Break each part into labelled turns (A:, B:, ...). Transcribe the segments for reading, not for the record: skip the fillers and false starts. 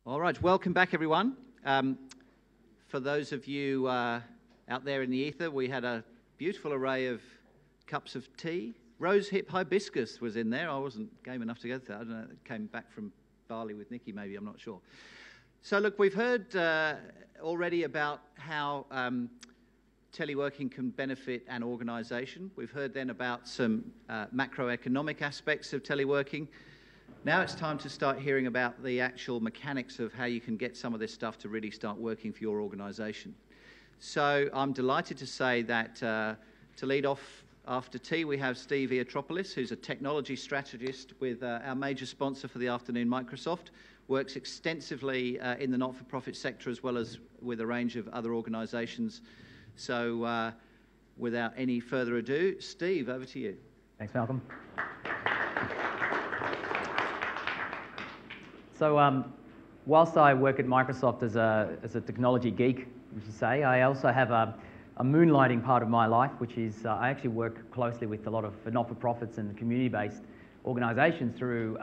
A: All right, welcome back, everyone. For those of you out there in the ether, we had a beautiful array of cups of tea. Rosehip hibiscus was in there. I wasn't game enough to go to that. I don't know, it came back from Bali with Nikki, maybe, I'm not sure. So look, we've heard already about how teleworking can benefit an organisation. We've heard then about some macroeconomic aspects of teleworking. Now it's time to start hearing about the actual mechanics of how you can get some of this stuff to really start working for your organisation. So I'm delighted to say that to lead off after tea, we have Steve Iatropoulos, who's a technology strategist with our major sponsor for the afternoon, Microsoft. Works extensively in the not-for-profit sector as well as with a range of other organisations. So without any further ado, Steve, over to you.
B: Thanks, Malcolm. So whilst I work at Microsoft as a technology geek, we should say, I also have a moonlighting part of my life, which is I actually work closely with a lot of not-for-profits and community-based organisations through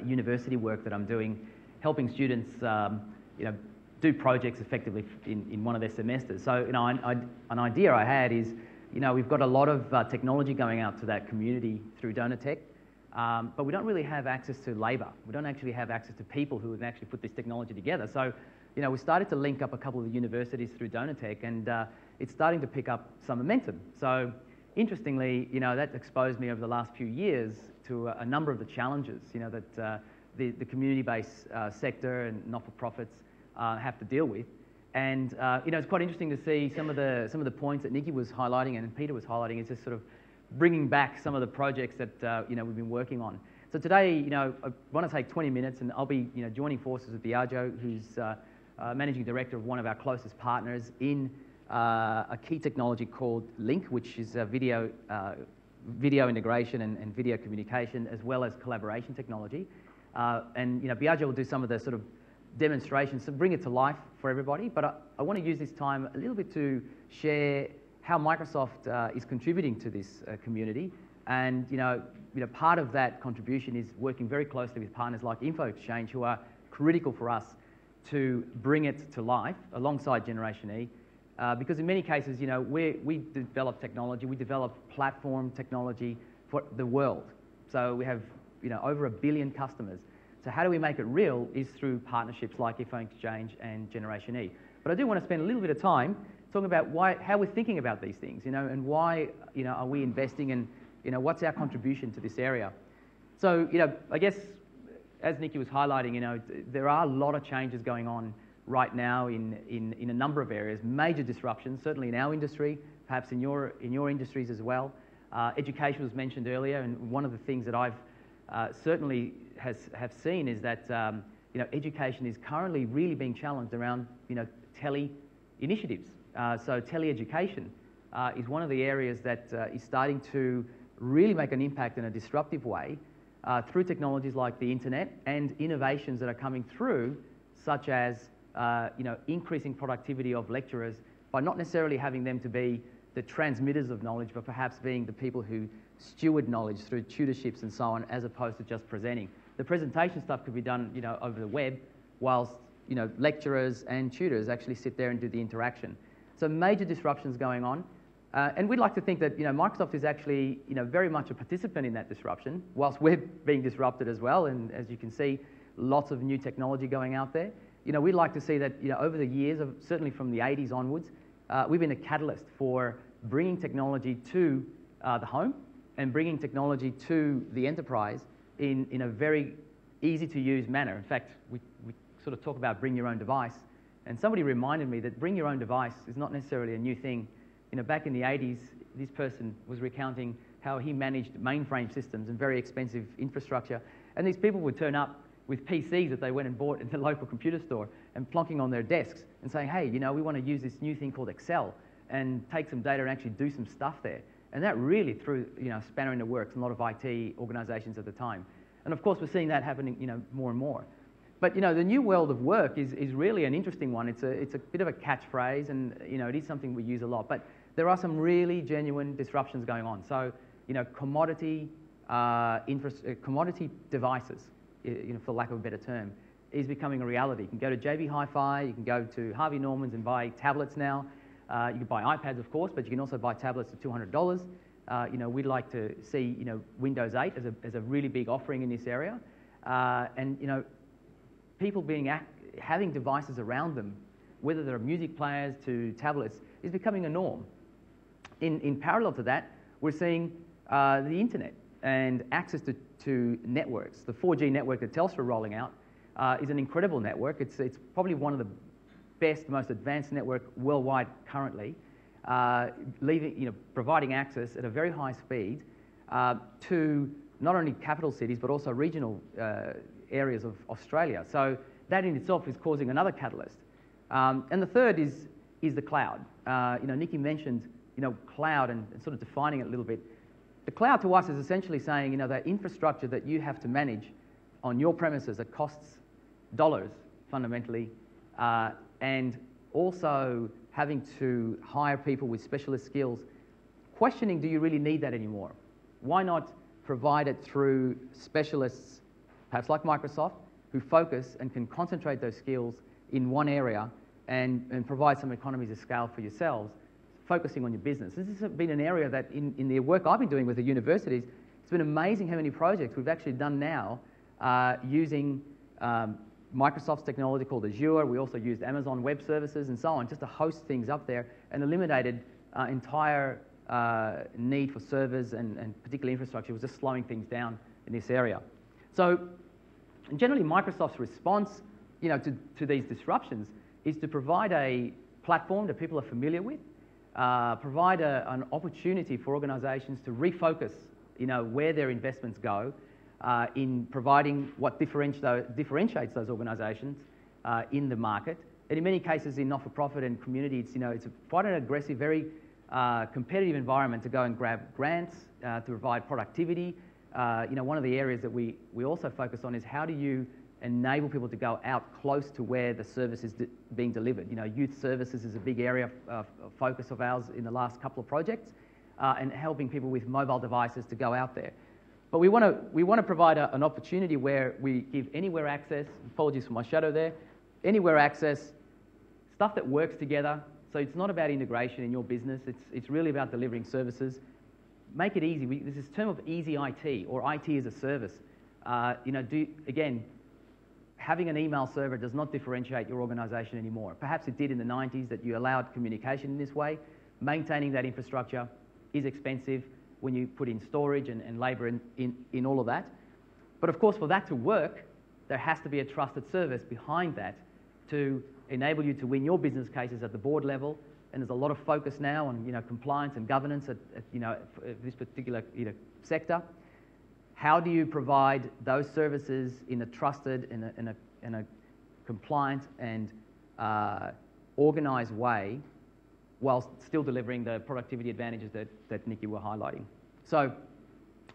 B: university work that I'm doing, helping students do projects effectively in one of their semesters. So an idea I had is, we've got a lot of technology going out to that community through DonorTech, but we don't really have access to labour. We don't actually have access to people who would actually put this technology together. So, we started to link up a couple of the universities through DonorTech, and it's starting to pick up some momentum. So, interestingly, that exposed me over the last few years to a number of the challenges, that the community-based sector and not-for-profits have to deal with. And it's quite interesting to see some of the points that Nikki was highlighting and Peter was highlighting. Is just sort of bringing back some of the projects that we've been working on. So today, I want to take 20 minutes, and I'll be joining forces with Biagio, who's managing director of one of our closest partners in a key technology called Link, which is video integration and video communication, as well as collaboration technology. And Biagio will do some of the sort of demonstrations to bring it to life for everybody. But I want to use this time a little bit to share how Microsoft is contributing to this community, and part of that contribution is working very closely with partners like Infoxchange, who are critical for us to bring it to life alongside Generation E, because in many cases, we develop technology, we develop platform technology for the world. So we have over 1 billion customers. So how do we make it real is through partnerships like Infoxchange and Generation E. But I do want to spend a little bit of time talking about how we're thinking about these things, and why, are we investing, and, what's our contribution to this area. So, I guess, as Nikki was highlighting, there are a lot of changes going on right now in a number of areas, major disruptions, certainly in our industry, perhaps in your industries as well. Education was mentioned earlier, and one of the things that I've certainly have seen is that, education is currently really being challenged around, tele initiatives. So tele-education is one of the areas that is starting to really make an impact in a disruptive way through technologies like the internet and innovations that are coming through, such as increasing productivity of lecturers by not necessarily having them to be the transmitters of knowledge, but perhaps being the people who steward knowledge through tutorships and so on, as opposed to just presenting. The presentation stuff could be done over the web, whilst lecturers and tutors actually sit there and do the interaction. So major disruptions going on, and we'd like to think that Microsoft is actually very much a participant in that disruption, whilst we're being disrupted as well. And as you can see, lots of new technology going out there. We'd like to see that over the years, certainly from the 80s onwards, we've been a catalyst for bringing technology to the home and bringing technology to the enterprise in a very easy to use manner. In fact, we sort of talk about bring your own device. And somebody reminded me that bring your own device is not necessarily a new thing. Back in the 80s, this person was recounting how he managed mainframe systems and very expensive infrastructure. And these people would turn up with PCs that they went and bought in the local computer store and plonking on their desks and saying, hey, we want to use this new thing called Excel and take some data and actually do some stuff there. And that really threw, a spanner in the works in a lot of IT organizations at the time. And of course, we're seeing that happening, more and more. But the new world of work is really an interesting one. It's a bit of a catchphrase, and it is something we use a lot. But there are some really genuine disruptions going on. So commodity commodity devices, for lack of a better term, is becoming a reality. You can go to JB Hi-Fi, you can go to Harvey Norman's and buy tablets now. You can buy iPads, of course, but you can also buy tablets for $200. We'd like to see, Windows 8 as a really big offering in this area. People having devices around them, whether they're music players to tablets, is becoming a norm. In parallel to that, we're seeing the internet and access to networks. The 4G network that Telstra are rolling out is an incredible network. It's probably one of the best, most advanced network worldwide currently, providing access at a very high speed to not only capital cities but also regional areas of Australia. So that in itself is causing another catalyst. And the third is the cloud. Nikki mentioned cloud and sort of defining it a little bit. The cloud to us is essentially saying that infrastructure that you have to manage on your premises that costs dollars fundamentally, and also having to hire people with specialist skills, questioning, do you really need that anymore? Why not provide it through specialists, perhaps like Microsoft, who focus and can concentrate those skills in one area and provide some economies of scale for yourselves, focusing on your business. This has been an area that in the work I've been doing with the universities, it's been amazing how many projects we've actually done now using Microsoft's technology called Azure. We also used Amazon Web Services and so on just to host things up there and eliminated entire need for servers and particular infrastructure. It was just slowing things down in this area. So generally Microsoft's response to these disruptions is to provide a platform that people are familiar with, provide an opportunity for organisations to refocus where their investments go, in providing what differentiates those organisations in the market. And in many cases in not-for-profit and community, it's quite an aggressive, very competitive environment to go and grab grants, to provide productivity. One of the areas that we also focus on is how do you enable people to go out close to where the service is being delivered. Youth services is a big area of focus of ours in the last couple of projects, and helping people with mobile devices to go out there. But we want to provide an opportunity where we give anywhere access. Apologies for my shadow there. Anywhere access, stuff that works together. So it's not about integration in your business. It's really about delivering services. Make it easy. There's this term of easy IT or IT as a service. Again, having an email server does not differentiate your organisation anymore. Perhaps it did in the 90s that you allowed communication in this way. Maintaining that infrastructure is expensive when you put in storage and labour in all of that. But of course, for that to work, there has to be a trusted service behind that to enable you to win your business cases at the board level. And there's a lot of focus now on compliance and governance at this particular sector. How do you provide those services in a trusted, in a compliant and organised way, whilst still delivering the productivity advantages that Nikki were highlighting? So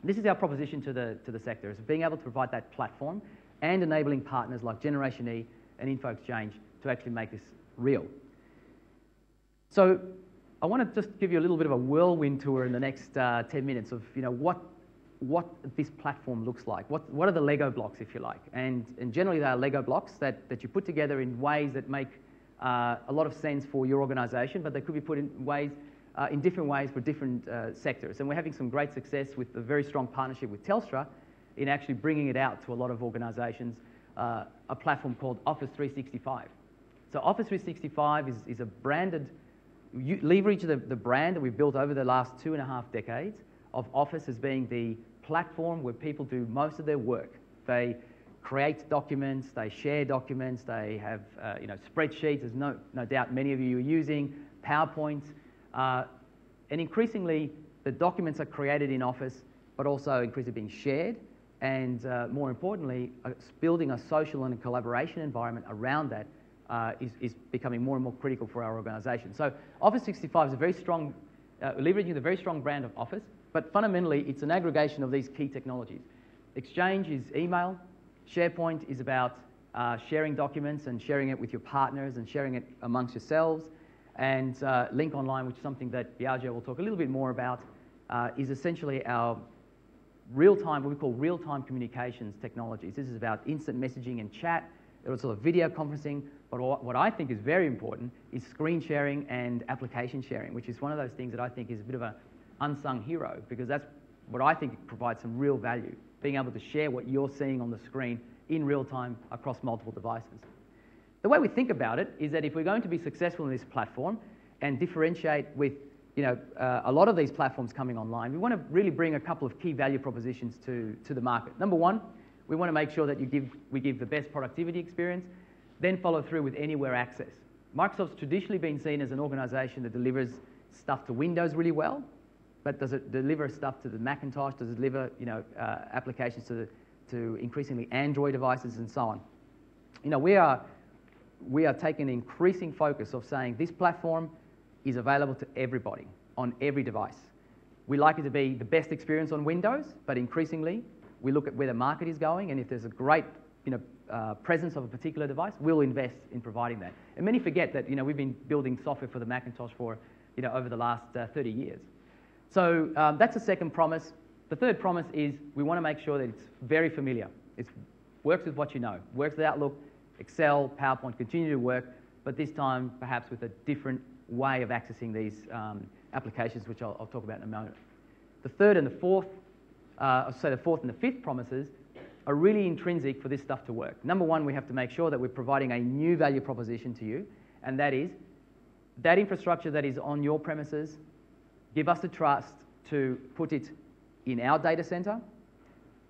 B: this is our proposition to the sector, is being able to provide that platform and enabling partners like Generation E and Infoxchange to actually make this real. So I want to just give you a little bit of a whirlwind tour in the next 10 minutes of what this platform looks like. What are the Lego blocks, if you like? And generally they are Lego blocks that you put together in ways that make a lot of sense for your organisation, but they could be put in different ways for different sectors. And we're having some great success with a very strong partnership with Telstra in actually bringing it out to a lot of organisations, a platform called Office 365. So Office 365 is a branded, leverage the brand that we've built over the last 2.5 decades of Office as being the platform where people do most of their work. They create documents, they share documents, they have spreadsheets. There's no doubt many of you are using PowerPoints, and increasingly the documents are created in Office, but also increasingly being shared, and more importantly, building a social and a collaboration environment around that is becoming more and more critical for our organisation. So Office 365 is a very strong, leveraging the very strong brand of Office, but fundamentally it's an aggregation of these key technologies. Exchange is email, SharePoint is about sharing documents and sharing it with your partners and sharing it amongst yourselves, and Link Online, which is something that Biagio will talk a little bit more about, is essentially our real-time, what we call real-time communications technologies. This is about instant messaging and chat, sort of video conferencing, but what I think is very important is screen sharing and application sharing, which is one of those things that I think is a bit of an unsung hero, because that's what I think provides some real value, being able to share what you're seeing on the screen in real time across multiple devices. The way we think about it is that if we're going to be successful in this platform and differentiate with a lot of these platforms coming online, we want to really bring a couple of key value propositions to the market. Number one, we want to make sure that we give the best productivity experience, then follow through with anywhere access. Microsoft's traditionally been seen as an organisation that delivers stuff to Windows really well, but does it deliver stuff to the Macintosh? Does it deliver applications to increasingly Android devices and so on? We are taking an increasing focus of saying this platform is available to everybody on every device. We like it to be the best experience on Windows, but increasingly we look at where the market is going, and if there's a great presence of a particular device, we'll invest in providing that. And many forget that we've been building software for the Macintosh for over the last 30 years. So that's the second promise. The third promise is we want to make sure that it's very familiar. It works with what you know. Works with Outlook, Excel, PowerPoint, continue to work, but this time perhaps with a different way of accessing these applications, which I'll talk about in a moment. The third and the fourth, the fourth and the fifth promises are really intrinsic for this stuff to work. Number one, we have to make sure that we're providing a new value proposition to you, and that is that infrastructure that is on your premises, give us the trust to put it in our data center.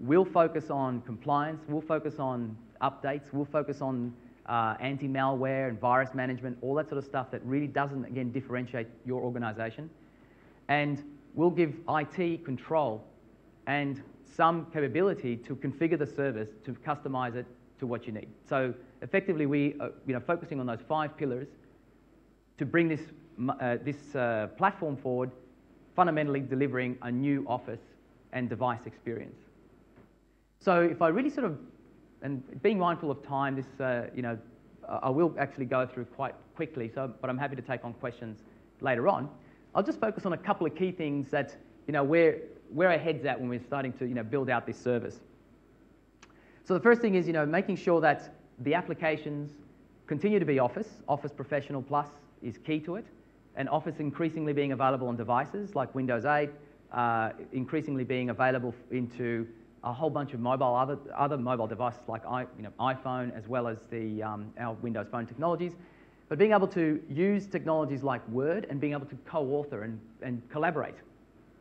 B: We'll focus on compliance, we'll focus on updates, we'll focus on anti-malware and virus management, all that sort of stuff that really doesn't, again, differentiate your organisation. And we'll give IT control and some capability to configure the service, to customise it to what you need. So effectively, we are focusing on those 5 pillars to bring this platform forward, fundamentally delivering a new office and device experience. So if I really sort of, and being mindful of time, this I will actually go through quite quickly, but I'm happy to take on questions later on. I'll just focus on a couple of key things that where our head's at when we're starting to build out this service. So the first thing is making sure that the applications continue to be Office Professional Plus is key to it, and Office increasingly being available on devices like Windows 8, increasingly being available into a whole bunch of other mobile devices like iPhone, as well as our Windows Phone technologies, but being able to use technologies like Word and being able to co-author and collaborate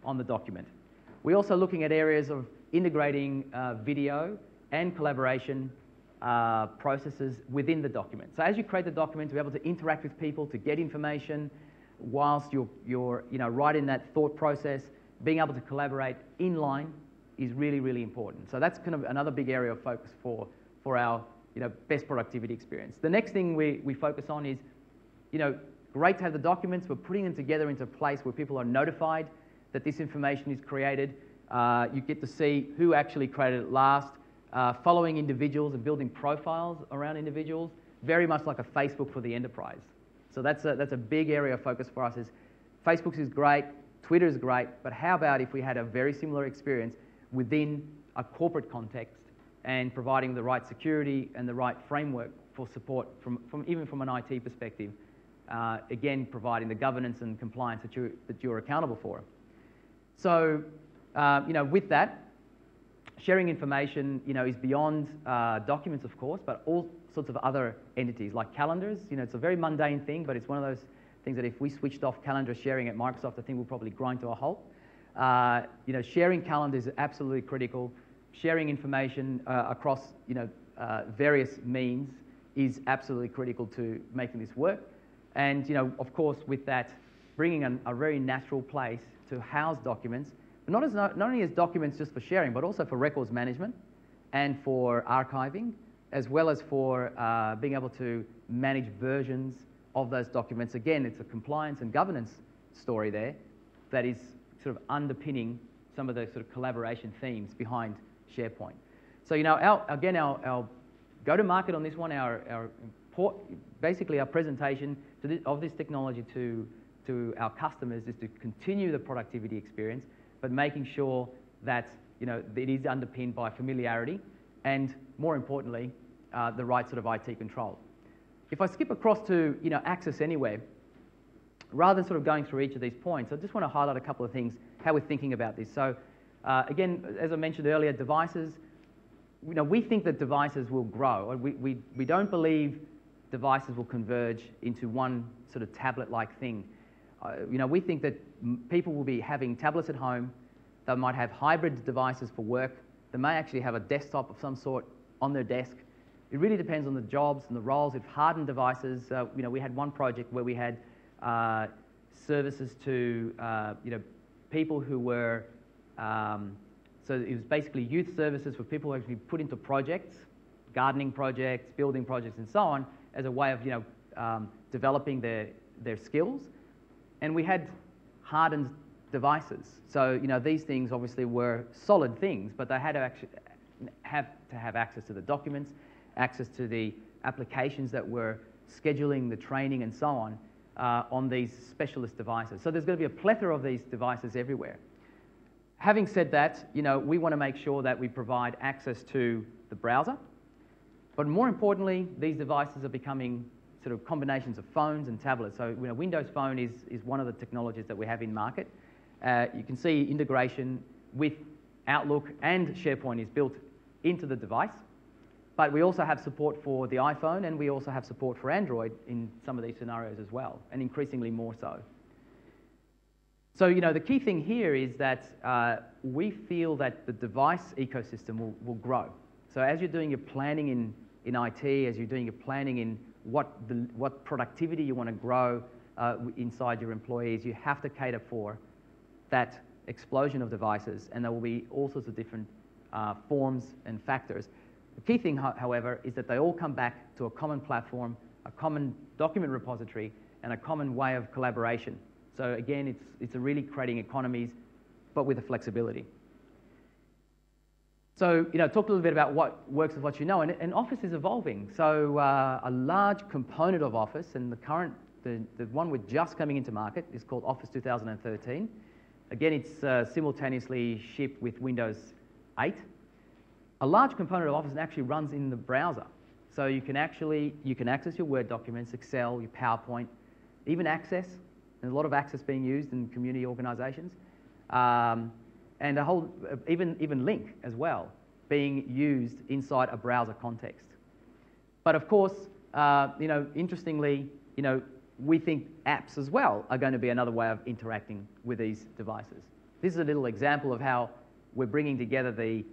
B: on the document. We're also looking at areas of integrating video and collaboration processes within the document. So as you create the document, to be able to interact with people, to get information whilst you're right in that thought process, being able to collaborate inline is really, really important. So that's kind of another big area of focus for our best productivity experience. The next thing we focus on is, great to have the documents, but putting them together into a place where people are notified that this information is created. You get to see who actually created it last, following individuals and building profiles around individuals, very much like a Facebook for the enterprise. So that's a big area of focus for us. Is Facebook is great, Twitter is great, but how about if we had a very similar experience within a corporate context and providing the right security and the right framework for support even from an IT perspective, again providing the governance and compliance that you're accountable for. So with that, sharing information is beyond documents, of course, but all sorts of other entities like calendars. It's a very mundane thing, but it's one of those things that if we switched off calendar sharing at Microsoft, I think we'll probably grind to a halt. Sharing calendars is absolutely critical. Sharing information across various means is absolutely critical to making this work. And of course, with that, bringing a very natural place to house documents, not only as documents just for sharing, but also for records management and for archiving, as well as for being able to manage versions of those documents. Again, it's a compliance and governance story there that is sort of underpinning some of the sort of collaboration themes behind SharePoint. So our go-to-market on this one, basically our presentation of this technology to our customers is to continue the productivity experience, but making sure that it is underpinned by familiarity and, more importantly, the right sort of IT control. If I skip across to access anywhere, rather than sort of going through each of these points, I just want to highlight a couple of things, how we're thinking about this. So again, as I mentioned earlier, devices, we think that devices will grow. We don't believe devices will converge into one sort of tablet-like thing. We think that people will be having tablets at home. They might have hybrid devices for work. They may actually have a desktop of some sort on their desk. It really depends on the jobs and the roles. If hardened devices, we had one project where we had services to people who were, so it was basically youth services for people who actually put into projects, gardening projects, building projects, and so on, as a way of developing their skills. And we had hardened devices. So these things obviously were solid things, but they had to actually have access to the documents, access to the applications that were scheduling the training and so on these specialist devices. So there's going to be a plethora of these devices everywhere. Having said that, we want to make sure that we provide access to the browser, but more importantly, these devices are becoming sort of combinations of phones and tablets. So Windows Phone is one of the technologies that we have in market. You can see integration with Outlook and SharePoint is built into the device, but we also have support for the iPhone, and we also have support for Android in some of these scenarios as well, and increasingly more so. So the key thing here is that we feel that the device ecosystem will grow. So as you're doing your planning in IT, as you're doing your planning in what productivity you want to grow inside your employees, you have to cater for that explosion of devices, and there will be all sorts of different forms and factors. The key thing, however, is that they all come back to a common platform, a common document repository, and a common way of collaboration. So again, it's really creating economies, but with the flexibility. So, talk a little bit about what works with what you know, and Office is evolving. So a large component of Office, and the one we're just coming into market is called Office 2013. Again, it's simultaneously shipped with Windows 8. A large component of Office actually runs in the browser. So you can access your Word documents, Excel, your PowerPoint, even Access. There's a lot of Access being used in community organisations. And a whole, even Link as well, being used inside a browser context. But of course, interestingly, we think apps as well are going to be another way of interacting with these devices. This is a little example of how we're bringing together the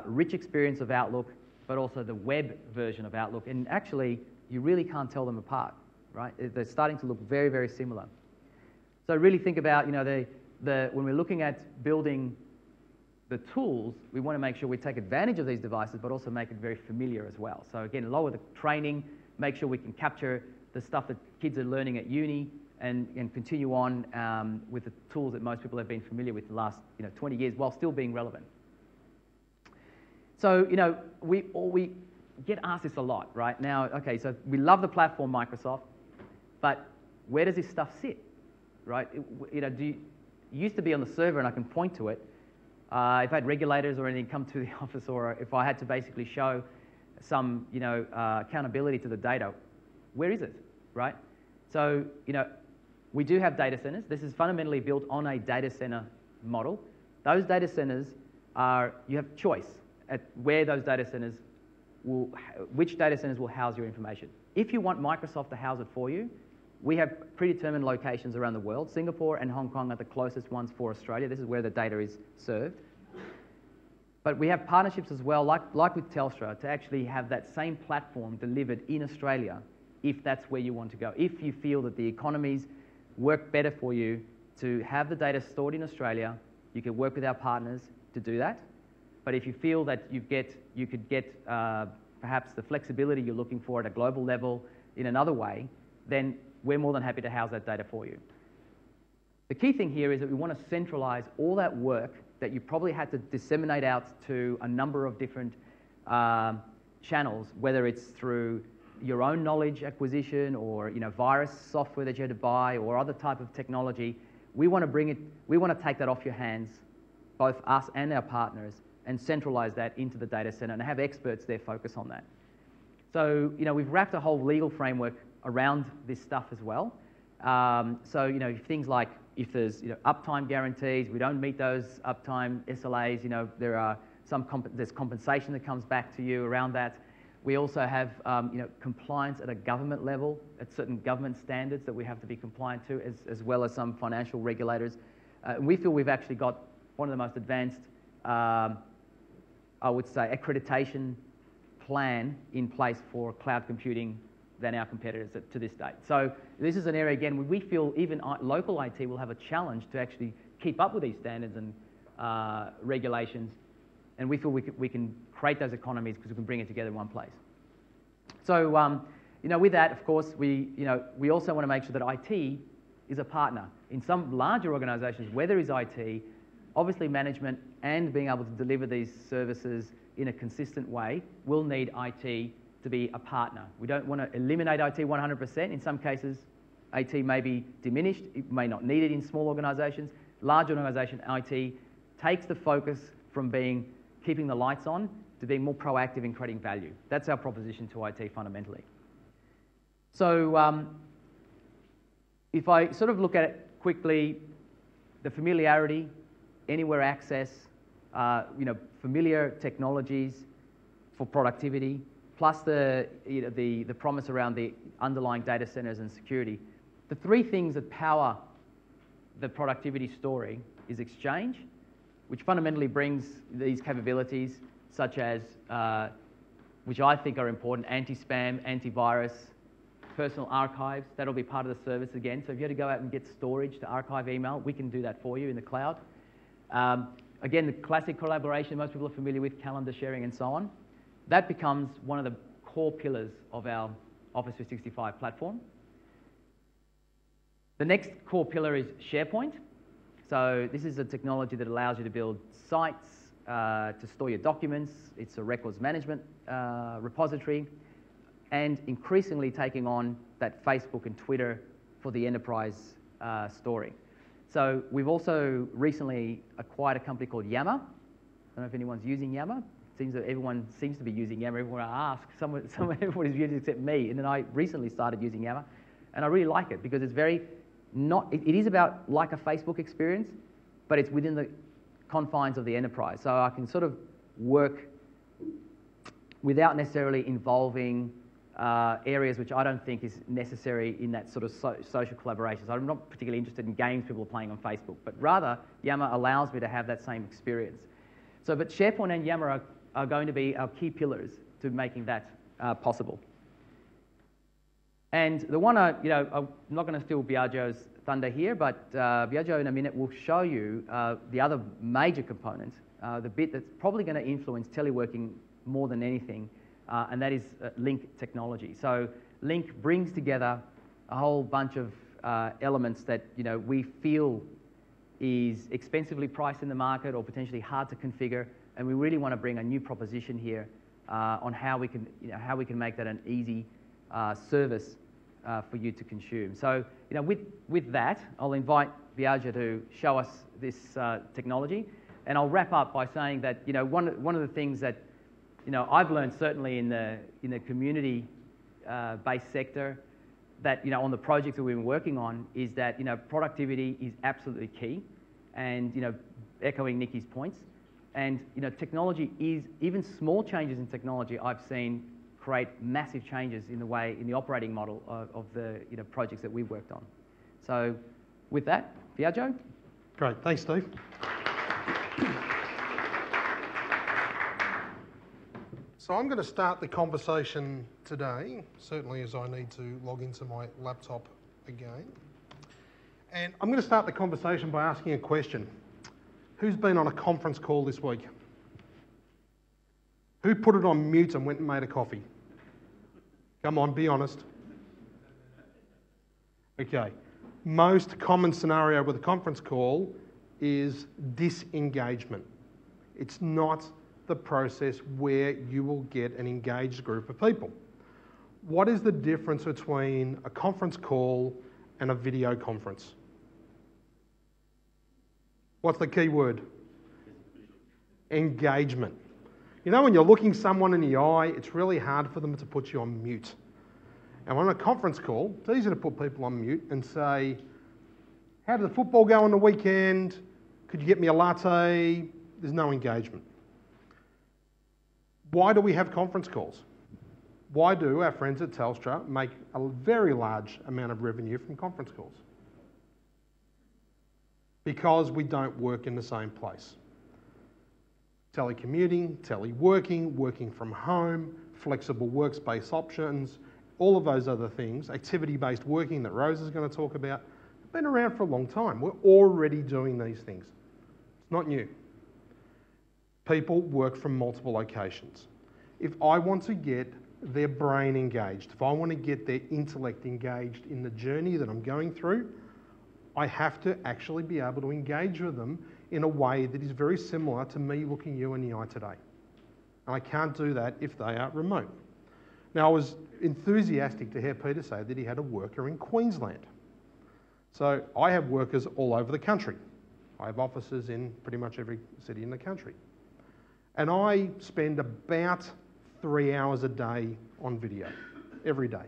B: rich experience of Outlook, but also the web version of Outlook. And actually, you really can't tell them apart, right? They're starting to look very, very similar. So really think about, when we're looking at building the tools, we want to make sure we take advantage of these devices, but also make it very familiar as well. So again, lower the training, make sure we can capture the stuff that kids are learning at uni, and continue on with the tools that most people have been familiar with the last 20 years, while still being relevant. So we get asked this a lot, right? Now, okay, so we love the platform Microsoft, but where does this stuff sit, right? It used to be on the server, and I can point to it. If I had regulators or anything come to the office, or if I had to basically show some accountability to the data, where is it, right? So we do have data centers. This is fundamentally built on a data center model. Those data centers you have choice at where those data centers which data centers will house your information. If you want Microsoft to house it for you, we have predetermined locations around the world. Singapore and Hong Kong are the closest ones for Australia. This is where the data is served. But we have partnerships as well, like with Telstra, to actually have that same platform delivered in Australia, if that's where you want to go. If you feel that the economies work better for you to have the data stored in Australia, you can work with our partners to do that. But if you feel that you could get perhaps the flexibility you're looking for at a global level in another way, then we're more than happy to house that data for you. The key thing here is that we want to centralize all that work that you probably had to disseminate out to a number of different channels, whether it's through your own knowledge acquisition or virus software that you had to buy or other type of technology. We want to take that off your hands, both us and our partners, and centralize that into the data center and have experts there focus on that. So, we've wrapped a whole legal framework around this stuff as well. So, things like if there's, uptime guarantees, we don't meet those uptime SLAs, there are there's compensation that comes back to you around that. We also have, compliance at a government level, at certain government standards that we have to be compliant to, as well as some financial regulators. We feel we've actually got one of the most advanced, I would say, accreditation plan in place for cloud computing than our competitors to this date. So this is an area, again, where we feel even local IT will have a challenge to actually keep up with these standards and regulations, and we feel we can create those economies because we can bring it together in one place. So, with that, of course, we also want to make sure that IT is a partner. In some larger organisations where there is IT, obviously management and being able to deliver these services in a consistent way will need IT to be a partner. We don't want to eliminate IT 100%. In some cases, IT may be diminished. It may not need it in small organisations. Large organisation IT takes the focus from keeping the lights on to being more proactive in creating value. That's our proposition to IT fundamentally. So if I sort of look at it quickly, the familiarity, anywhere access, familiar technologies for productivity, plus the promise around the underlying data centers and security. The three things that power the productivity story is Exchange, which fundamentally brings these capabilities such as, which I think are important, anti-spam, antivirus, personal archives. That'll be part of the service again. So if you had to go out and get storage to archive email, we can do that for you in the cloud. Again, the classic collaboration most people are familiar with, calendar sharing and so on. That becomes one of the core pillars of our Office 365 platform. The next core pillar is SharePoint. So this is a technology that allows you to build sites, to store your documents. It's a records management repository, and increasingly taking on that Facebook and Twitter for the enterprise story. So we've also recently acquired a company called Yammer. I don't know if anyone's using Yammer. It seems that everyone seems to be using Yammer. Everyone I ask, everybody's using it except me. And then I recently started using Yammer, and I really like it because it's very it is about like a Facebook experience, but it's within the confines of the enterprise. So I can sort of work without necessarily involving areas which I don't think is necessary in that sort of social collaboration. So I'm not particularly interested in games people are playing on Facebook, but rather Yammer allows me to have that same experience. So, but SharePoint and Yammer are going to be our key pillars to making that possible. And the one, I'm not going to steal Biagio's thunder here, but Biagio in a minute will show you the other major component, the bit that's probably going to influence teleworking more than anything, and that is Link technology. So Link brings together a whole bunch of elements that we feel is expensively priced in the market or potentially hard to configure, and we really want to bring a new proposition here on how we can make that an easy service for you to consume. So with that, I'll invite Biagio to show us this technology, and I'll wrap up by saying that one of the things that I've learned certainly in the community based sector, that on the projects that we've been working on, is that productivity is absolutely key, and echoing Nikki's points, and technology is, even small changes in technology I've seen create massive changes in the operating model of the projects that we've worked on. So with that, Biagio.
C: Great, thanks Steve. So I'm going to start the conversation today, certainly as I need to log into my laptop again. And I'm going to start the conversation by asking a question. Who's been on a conference call this week? Who put it on mute and went and made a coffee? Come on, be honest. Okay. Most common scenario with a conference call is disengagement. It's not the process where you will get an engaged group of people. What is the difference between a conference call and a video conference? What's the key word? Engagement. You know, when you're looking someone in the eye, it's really hard for them to put you on mute. And on a conference call, it's easy to put people on mute and say, how did the football go on the weekend? Could you get me a latte? There's no engagement. Why do we have conference calls? Why do our friends at Telstra make a very large amount of revenue from conference calls? Because we don't work in the same place. Telecommuting, teleworking, working from home, flexible workspace options, all of those other things, activity-based working that Rose is going to talk about, have been around for a long time. We're already doing these things. It's not new. People work from multiple locations. If I want to get their brain engaged, if I want to get their intellect engaged in the journey that I'm going through, I have to actually be able to engage with them in a way that is very similar to me looking you in the eye today. And I can't do that if they are remote. Now, I was enthusiastic to hear Peter say that he had a worker in Queensland. So I have workers all over the country. I have offices in pretty much every city in the country. And I spend about 3 hours a day on video, every day.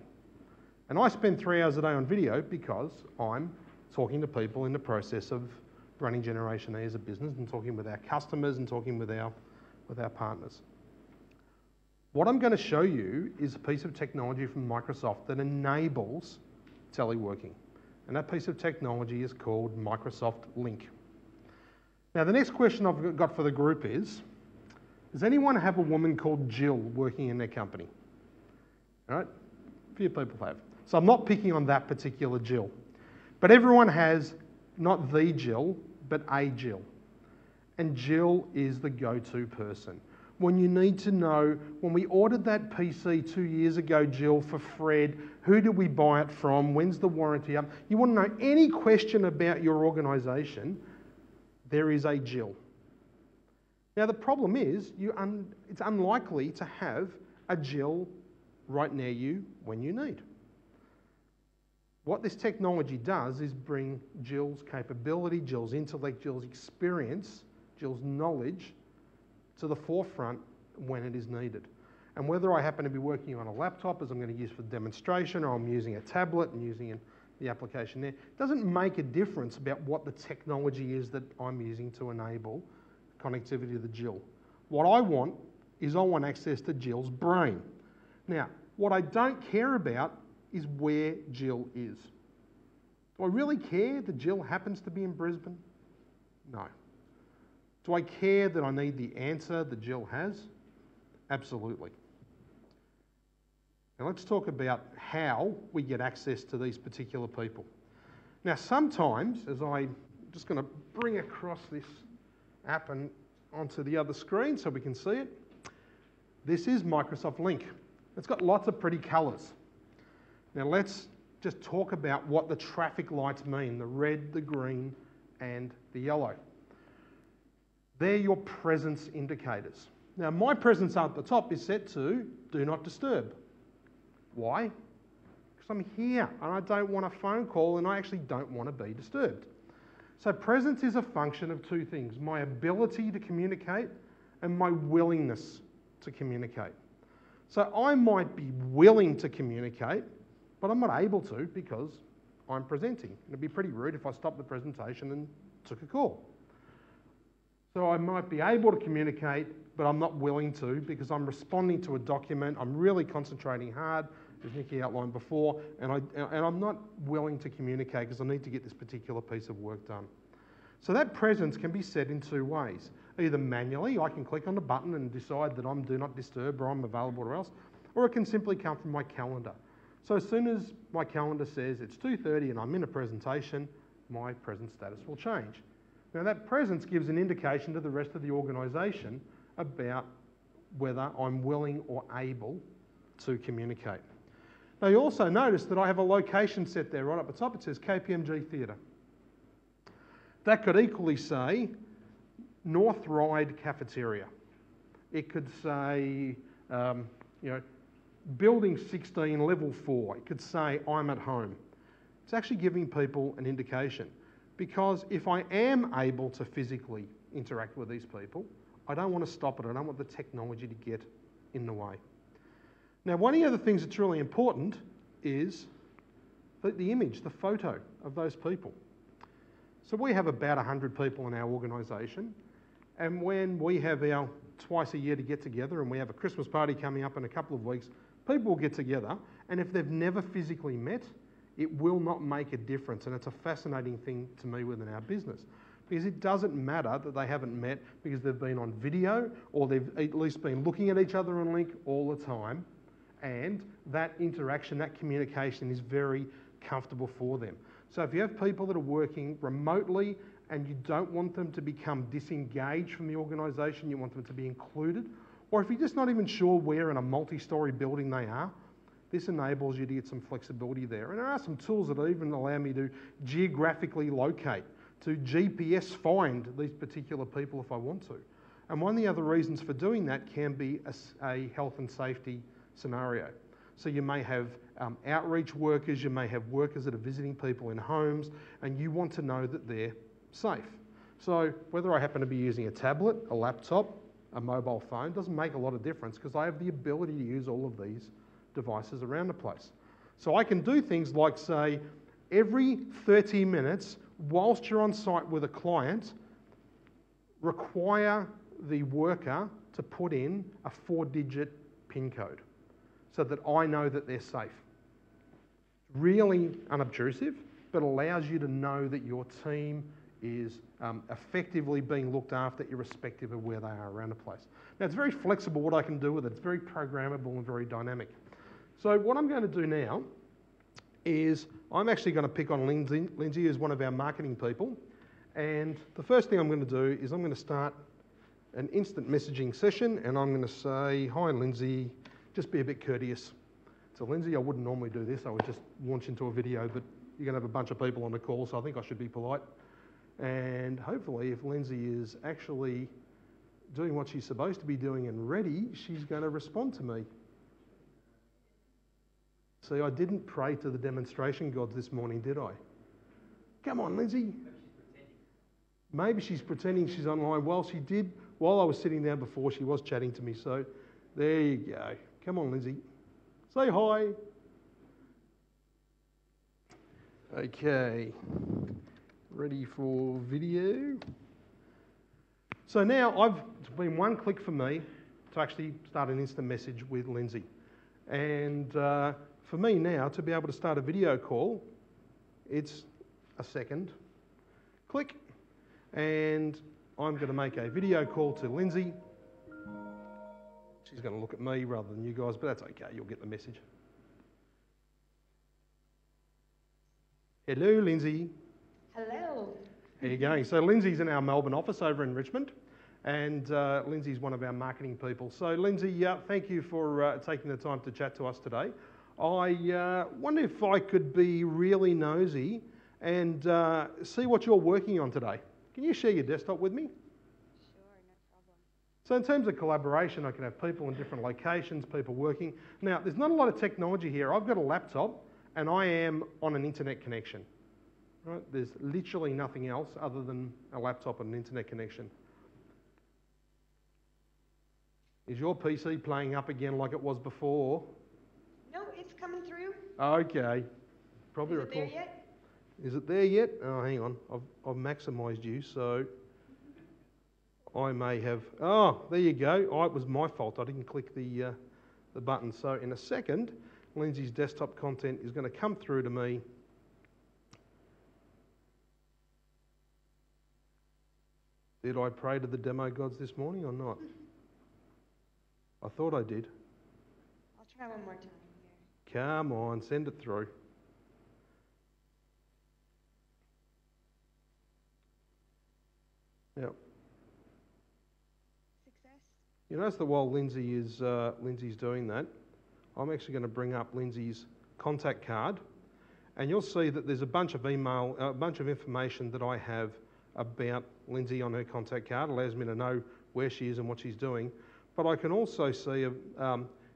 C: And I spend 3 hours a day on video because I'm talking to people in the process of running Generation E as a business and talking with our customers and talking with our partners. What I'm going to show you is a piece of technology from Microsoft that enables teleworking. And that piece of technology is called Microsoft Link. Now, the next question I've got for the group is, does anyone have a woman called Jill working in their company? All right, a few people have. So I'm not picking on that particular Jill. But everyone has not the Jill, but a Jill. And Jill is the go-to person. When you need to know, when we ordered that PC 2 years ago, Jill, for Fred, who did we buy it from? When's the warranty up? You want to know any question about your organisation, there is a Jill. Now, the problem is, it's unlikely to have a Jill right near you when you need. What this technology does is bring Jill's capability, Jill's intellect, Jill's experience, Jill's knowledge to the forefront when it is needed. And whether I happen to be working on a laptop, as I'm going to use for demonstration, or I'm using a tablet and using the application there, it doesn't make a difference about what the technology is that I'm using to enable connectivity to the Jill. What I want is I want access to Jill's brain. Now, what I don't care about is where Jill is. Do I really care that Jill happens to be in Brisbane? No. Do I care that I need the answer that Jill has? Absolutely. Now let's talk about how we get access to these particular people. Now sometimes, as I'm just going to bring across this app and onto the other screen so we can see it, this is Microsoft Link. It's got lots of pretty colours. Now let's just talk about what the traffic lights mean, the red, the green and the yellow. They're your presence indicators. Now my presence at the top is set to Do Not Disturb. Why? Because I'm here and I don't want a phone call and I actually don't want to be disturbed. So presence is a function of two things, my ability to communicate and my willingness to communicate. So I might be willing to communicate, but I'm not able to because I'm presenting. It'd be pretty rude if I stopped the presentation and took a call. So I might be able to communicate, but I'm not willing to because I'm responding to a document, I'm really concentrating hard, as Nikki outlined before, and I'm not willing to communicate because I need to get this particular piece of work done. So that presence can be set in two ways. Either manually, I can click on the button and decide that I'm Do Not Disturb or I'm available or else, or it can simply come from my calendar. So as soon as my calendar says it's 2:30 and I'm in a presentation, my presence status will change. Now that presence gives an indication to the rest of the organisation about whether I'm willing or able to communicate. Now you also notice that I have a location set there right up the top. It says KPMG Theatre. That could equally say North Ryde Cafeteria. It could say, Building 16, Level 4. It could say I'm at home. It's actually giving people an indication. Because if I am able to physically interact with these people, I don't want to stop it. I don't want the technology to get in the way. Now, one of the other things that's really important is the image, the photo of those people. So we have about 100 people in our organisation, and when we have our twice a year to get together and we have a Christmas party coming up in a couple of weeks, people will get together, and if they've never physically met, it will not make a difference. And it's a fascinating thing to me within our business, because it doesn't matter that they haven't met because they've been on video or they've at least been looking at each other on link all the time, and that interaction, that communication is very comfortable for them. So if you have people that are working remotely and you don't want them to become disengaged from the organisation, you want them to be included, or if you're just not even sure where in a multi-storey building they are, this enables you to get some flexibility there. And there are some tools that even allow me to geographically locate, to GPS find these particular people if I want to. And one of the other reasons for doing that can be a health and safety scenario. So you may have outreach workers, you may have workers that are visiting people in homes, and you want to know that they're safe. So whether I happen to be using a tablet, a laptop, a mobile phone, doesn't make a lot of difference because I have the ability to use all of these devices around the place. So I can do things like, say, every 30 minutes, whilst you're on site with a client, require the worker to put in a 4-digit PIN code so that I know that they're safe. Really unobtrusive, but allows you to know that your team is effectively being looked after irrespective of where they are around the place. Now, it's very flexible what I can do with it. It's very programmable and very dynamic. So what I'm going to do now is I'm actually going to pick on Lindsay. Lindsay is one of our marketing people. And the first thing I'm going to do is I'm going to start an instant messaging session, and I'm going to say, hi, Lindsay, just be a bit courteous. So Lindsay, I wouldn't normally do this. I would just launch into a video, but you're going to have a bunch of people on the call, so I think I should be polite. And hopefully, if Lindsay is actually doing what she's supposed to be doing and ready, she's going to respond to me. See, I didn't pray to the demonstration gods this morning, did I? Come on, Lindsay. Maybe she's pretending she's online. Well, she did. While I was sitting down before, she was chatting to me. So there you go. Come on, Lindsay. Say hi. Okay. Ready for video? So now it's been one click for me to actually start an instant message with Lindsay. And for me now, to be able to start a video call, it's a second click. And I'm going to make a video call to Lindsay. She's going to look at me rather than you guys, but that's okay, you'll get the message. Hello, Lindsay.
D: Hello.
C: How are you going? So Lindsay's in our Melbourne office over in Richmond, and Lindsay's one of our marketing people. So Lindsay, thank you for taking the time to chat to us today. I wonder if I could be really nosy and see what you're working on today. Can you share your desktop with me?
D: Sure, no problem.
C: So in terms of collaboration, I can have people in different locations, people working. Now, there's not a lot of technology here. I've got a laptop and I am on an internet connection. Right? There's literally nothing else other than a laptop and an internet connection. Is your PC playing up again like it was before?
D: No, it's coming through.
C: Okay. Probably
D: Is it there yet?
C: Is it there yet? Oh, hang on. I've maximised you, so I may have... Oh, there you go. Oh, it was my fault. I didn't click the button. So in a second, Lindsay's desktop content is going to come through to me. Did I pray to the demo gods this morning or not? I thought I did.
D: I'll try one more time here.
C: Come on, send it through. Yep.
D: Success.
C: You notice that while Lindsay's doing that, I'm actually going to bring up Lindsay's contact card, and you'll see that there's a bunch of information that I have about Lindsay on her contact card. It allows me to know where she is and what she's doing. But I can also see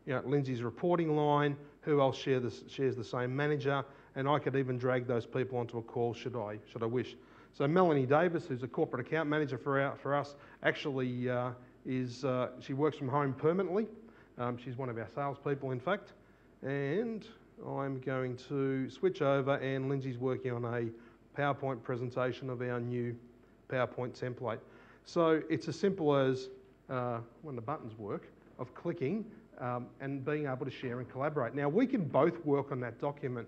C: Lindsay's reporting line, who else shares the same manager, and I could even drag those people onto a call should I wish. So Melanie Davis, who's a corporate account manager for us, actually she works from home permanently. She's one of our salespeople, in fact. And I'm going to switch over, and Lindsay's working on a PowerPoint presentation of our new PowerPoint template. So it's as simple as, when the buttons work, of clicking and being able to share and collaborate. Now, we can both work on that document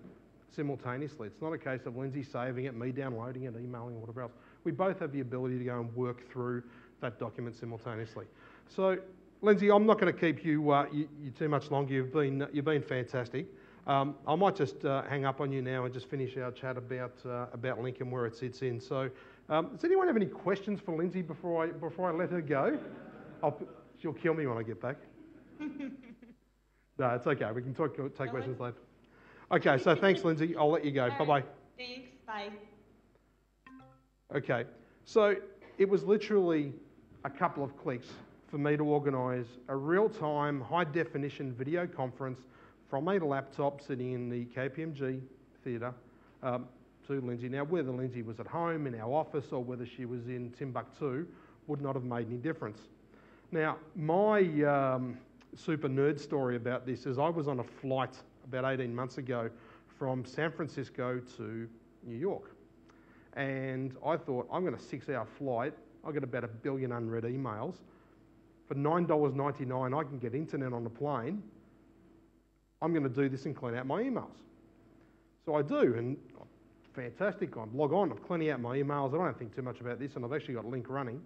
C: simultaneously. It's not a case of Lindsay saving it, me downloading it, emailing, or whatever else. We both have the ability to go and work through that document simultaneously. So, Lindsay, I'm not going to keep you too much longer. You've been fantastic. I might just hang up on you now and just finish our chat about Link and where it sits in. So, does anyone have any questions for Lindsay before I let her go? She'll kill me when I get back. No, it's okay. We can take questions later. Okay, so thanks, Lindsay. I'll let you go. Bye-bye.
D: Thanks. Bye.
C: Okay, so it was literally a couple of clicks for me to organise a real-time, high-definition video conference from a laptop sitting in the KPMG theatre to Lindsay. Now, whether Lindsay was at home in our office or whether she was in Timbuktu would not have made any difference. Now, my super nerd story about this is I was on a flight about 18 months ago from San Francisco to New York. And I thought, I'm going to 6-hour flight. I got about 1 billion unread emails. For $9.99, I can get internet on the plane. I'm going to do this and clean out my emails. So I do, and fantastic. I log on, I'm cleaning out my emails. I don't think too much about this, and I've actually got Link running.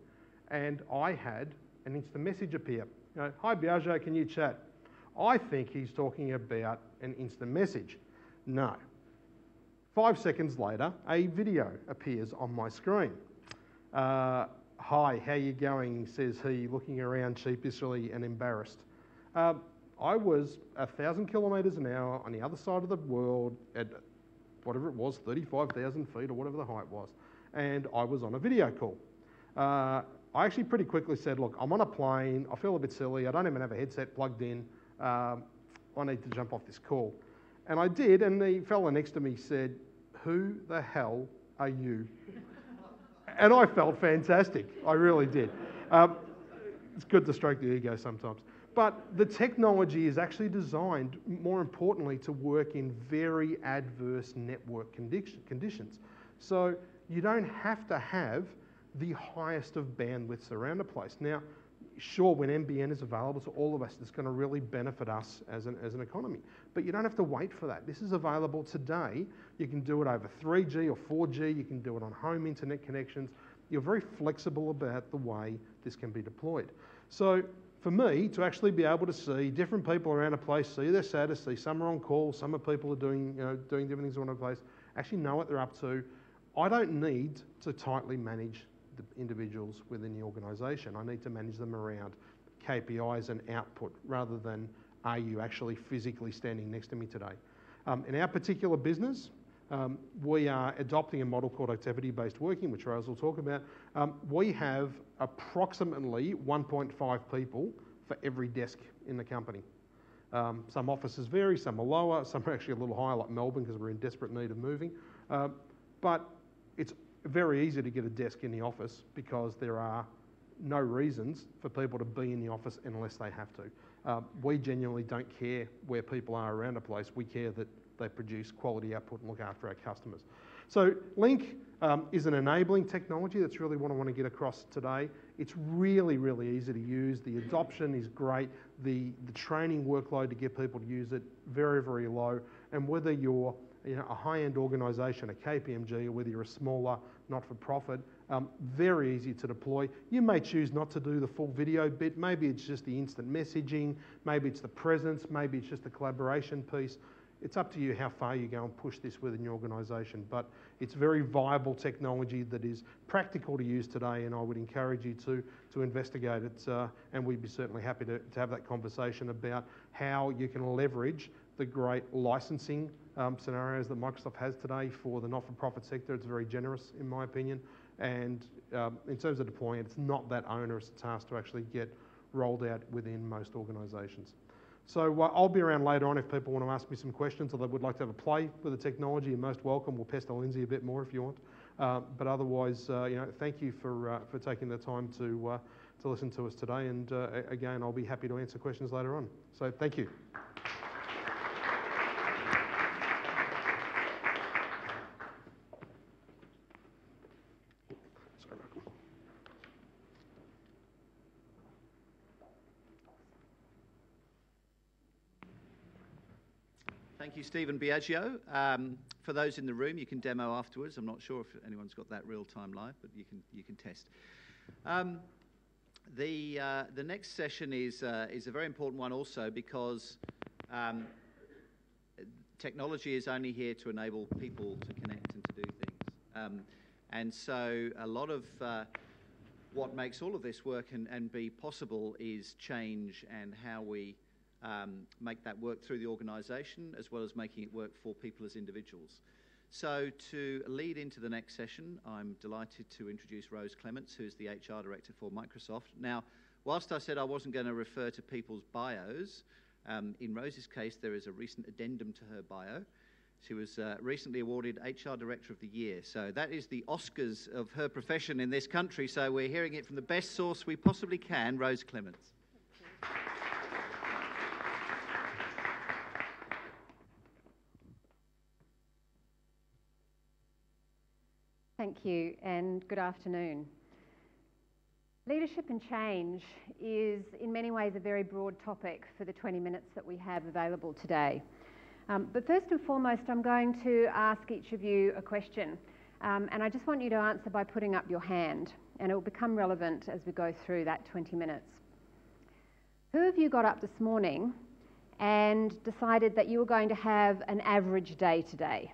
C: And I had an instant message appear. You know, hi, Biagio, can you chat? I think he's talking about an instant message. No. 5 seconds later, a video appears on my screen. Hi, how you going, says he, looking around sheepishly and embarrassed. I was 1,000 kilometres an hour on the other side of the world at whatever it was, 35,000 feet or whatever the height was, and I was on a video call. I actually pretty quickly said, look, I'm on a plane, I feel a bit silly, I don't even have a headset plugged in, I need to jump off this call. And I did, and the fella next to me said, who the hell are you? And I felt fantastic, I really did. It's good to stroke the ego sometimes. But the technology is actually designed, more importantly, to work in very adverse network conditions. So you don't have to have the highest of bandwidths around the place. Now, sure, when NBN is available to all of us, it's going to really benefit us as an economy. But you don't have to wait for that. This is available today. You can do it over 3G or 4G. You can do it on home internet connections. You're very flexible about the way this can be deployed. So for me, to actually be able to see different people around a place, see their status, see some are on call, some of people are doing different things around a place, actually know what they're up to, I don't need to tightly manage the individuals within the organisation. I need to manage them around KPIs and output rather than are you actually physically standing next to me today. In our particular business, we are adopting a model called activity-based working, which Rose will talk about. We have approximately 1.5 people for every desk in the company. Some offices vary, some are lower, some are actually a little higher, like Melbourne, because we're in desperate need of moving. But it's very easy to get a desk in the office because there are no reasons for people to be in the office unless they have to. We genuinely don't care where people are around a place. We care that they produce quality output and look after our customers. So Link is an enabling technology. That's really what I want to get across today. It's really, really easy to use. The adoption is great. The training workload to get people to use it, very, very low. And whether you're a high-end organisation, a KPMG, or whether you're a smaller not-for-profit, very easy to deploy. You may choose not to do the full video bit. Maybe it's just the instant messaging. Maybe it's the presence. Maybe it's just the collaboration piece. It's up to you how far you go and push this within your organisation. But it's very viable technology that is practical to use today, and I would encourage you to investigate it. And we'd be certainly happy to have that conversation about how you can leverage the great licensing scenarios that Microsoft has today for the not-for-profit sector. It's very generous, in my opinion. And in terms of deploying it, it's not that onerous a task to actually get rolled out within most organisations. So I'll be around later on if people want to ask me some questions or they would like to have a play with the technology. You're most welcome. We'll pester Lindsay a bit more if you want. But otherwise, thank you for taking the time to to listen to us today. And again, I'll be happy to answer questions later on. So thank you.
A: Thank you, Stephen Biagio. For those in the room, you can demo afterwards. I'm not sure if anyone's got that real-time live, but you can test. The next session is a very important one also because technology is only here to enable people to connect and to do things. And so a lot of what makes all of this work and be possible is change and how we make that work through the organisation, as well as making it work for people as individuals. So to lead into the next session, I'm delighted to introduce Rose Clements, who's the HR Director for Microsoft. Now, whilst I said I wasn't going to refer to people's bios, in Rose's case, there is a recent addendum to her bio. She was recently awarded HR Director of the Year. So that is the Oscars of her profession in this country. So we're hearing it from the best source we possibly can, Rose Clements.
E: Thank you, and good afternoon. Leadership and change is in many ways a very broad topic for the 20 minutes that we have available today. But first and foremost, I'm going to ask each of you a question, and I just want you to answer by putting up your hand, and it will become relevant as we go through that 20 minutes. Who of you got up this morning and decided that you were going to have an average day today?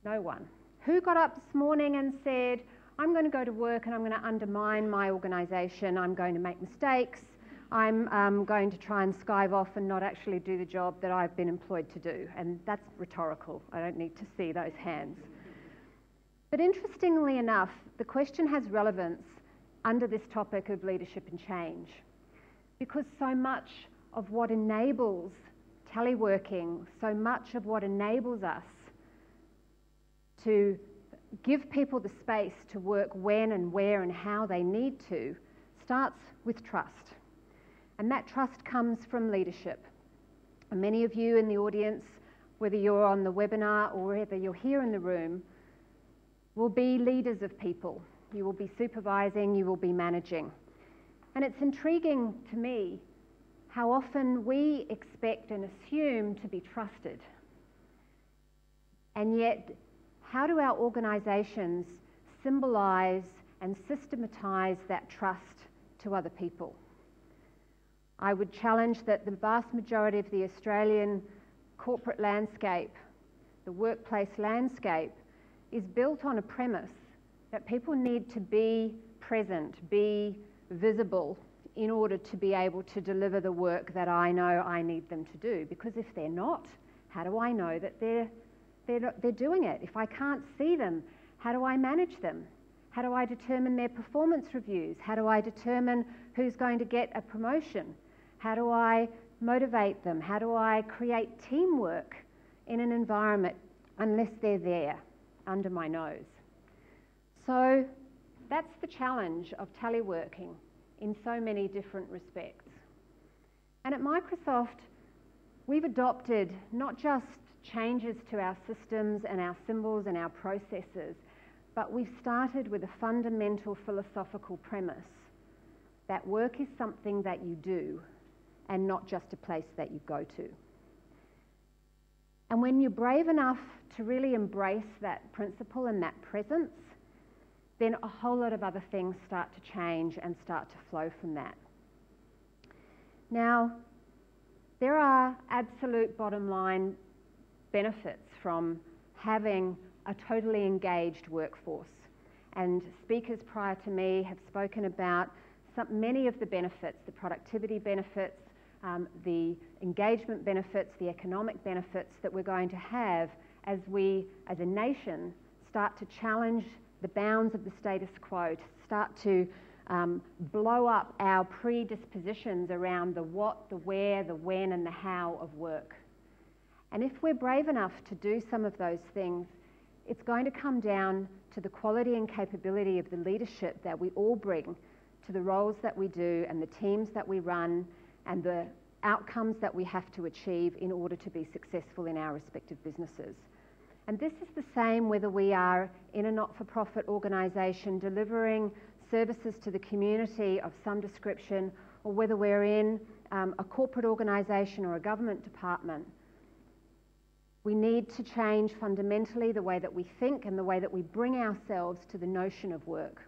E: No one. Who got up this morning and said, I'm going to go to work and I'm going to undermine my organisation, I'm going to make mistakes, I'm going to try and skive off and not actually do the job that I've been employed to do? And that's rhetorical. I don't need to see those hands. But interestingly enough, the question has relevance under this topic of leadership and change, because so much of what enables teleworking, so much of what enables us to give people the space to work when and where and how they need to starts with trust. And that trust comes from leadership. And many of you in the audience, whether you're on the webinar or whether you're here in the room, will be leaders of people. You will be supervising, you will be managing. And it's intriguing to me how often we expect and assume to be trusted. And yet, how do our organisations symbolise and systematise that trust to other people? I would challenge that the vast majority of the Australian corporate landscape, the workplace landscape, is built on a premise that people need to be present, be visible in order to be able to deliver the work that I know I need them to do. Because if they're not, how do I know that they're doing it? If I can't see them, how do I manage them? How do I determine their performance reviews? How do I determine who's going to get a promotion? How do I motivate them? How do I create teamwork in an environment unless they're there under my nose? So that's the challenge of teleworking in so many different respects. And at Microsoft, we've adopted not just changes to our systems and our symbols and our processes, but we've started with a fundamental philosophical premise that work is something that you do and not just a place that you go to. And when you're brave enough to really embrace that principle and that presence, then a whole lot of other things start to change and start to flow from that. Now, there are absolute bottom line benefits from having a totally engaged workforce. And speakers prior to me have spoken about many of the benefits, the productivity benefits, the engagement benefits, the economic benefits that we're going to have as we, as a nation, start to challenge the bounds of the status quo, to start to blow up our predispositions around the what, the where, the when and the how of work. And if we're brave enough to do some of those things, It's going to come down to the quality and capability of the leadership that we all bring to the roles that we do and the teams that we run and the outcomes that we have to achieve in order to be successful in our respective businesses. And this is the same whether we are in a not-for-profit organisation delivering services to the community of some description, or whether we're in a corporate organisation or a government department. We need to change fundamentally the way that we think and the way that we bring ourselves to the notion of work.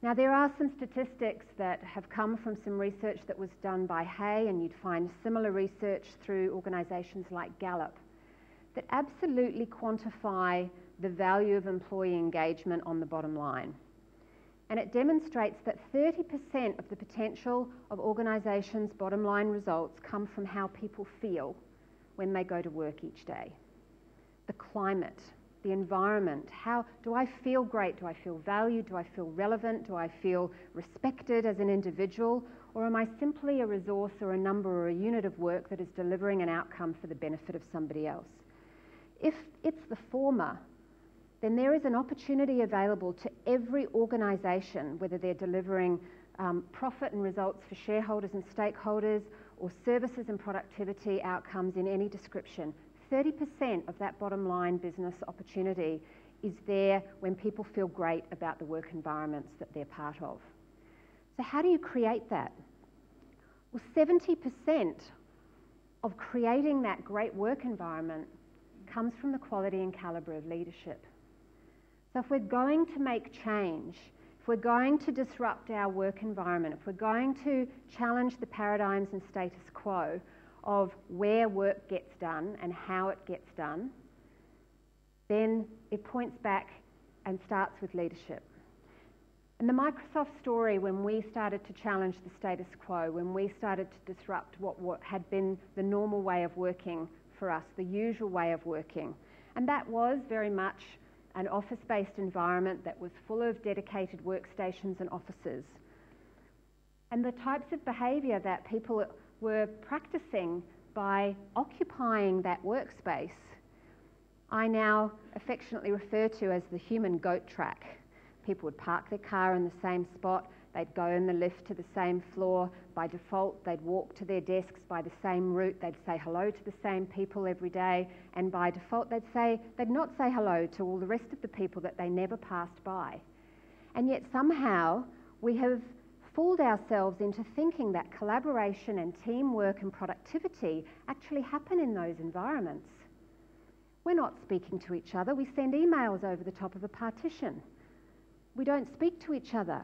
E: Now, there are some statistics that have come from some research that was done by Hay, and you'd find similar research through organisations like Gallup, that absolutely quantify the value of employee engagement on the bottom line. And it demonstrates that 30% of the potential of organisations' bottom line results come from how people feel when they go to work each day. The climate, the environment, how do I feel great? Do I feel valued? Do I feel relevant? Do I feel respected as an individual? Or am I simply a resource or a number or a unit of work that is delivering an outcome for the benefit of somebody else? If it's the former, then there is an opportunity available to every organisation, whether they're delivering profit and results for shareholders and stakeholders, or services and productivity outcomes in any description. 30% of that bottom line business opportunity is there when people feel great about the work environments that they're part of. So how do you create that? Well, 70% of creating that great work environment comes from the quality and calibre of leadership. So if we're going to make change, if we're going to disrupt our work environment, if we're going to challenge the paradigms and status quo of where work gets done and how it gets done, then it points back and starts with leadership. And the Microsoft story, when we started to challenge the status quo, when we started to disrupt what had been the normal way of working for us, the usual way of working, and that was very much an office-based environment that was full of dedicated workstations and offices. And the types of behaviour that people were practicing by occupying that workspace, I now affectionately refer to as the human goat track. People would park their car in the same spot, they'd go in the lift to the same floor, by default they'd walk to their desks by the same route, they'd say hello to the same people every day, and by default they'd not say hello to all the rest of the people that they never passed by. And yet somehow we have fooled ourselves into thinking that collaboration and teamwork and productivity actually happen in those environments. We're not speaking to each other, we send emails over the top of a partition. We don't speak to each other.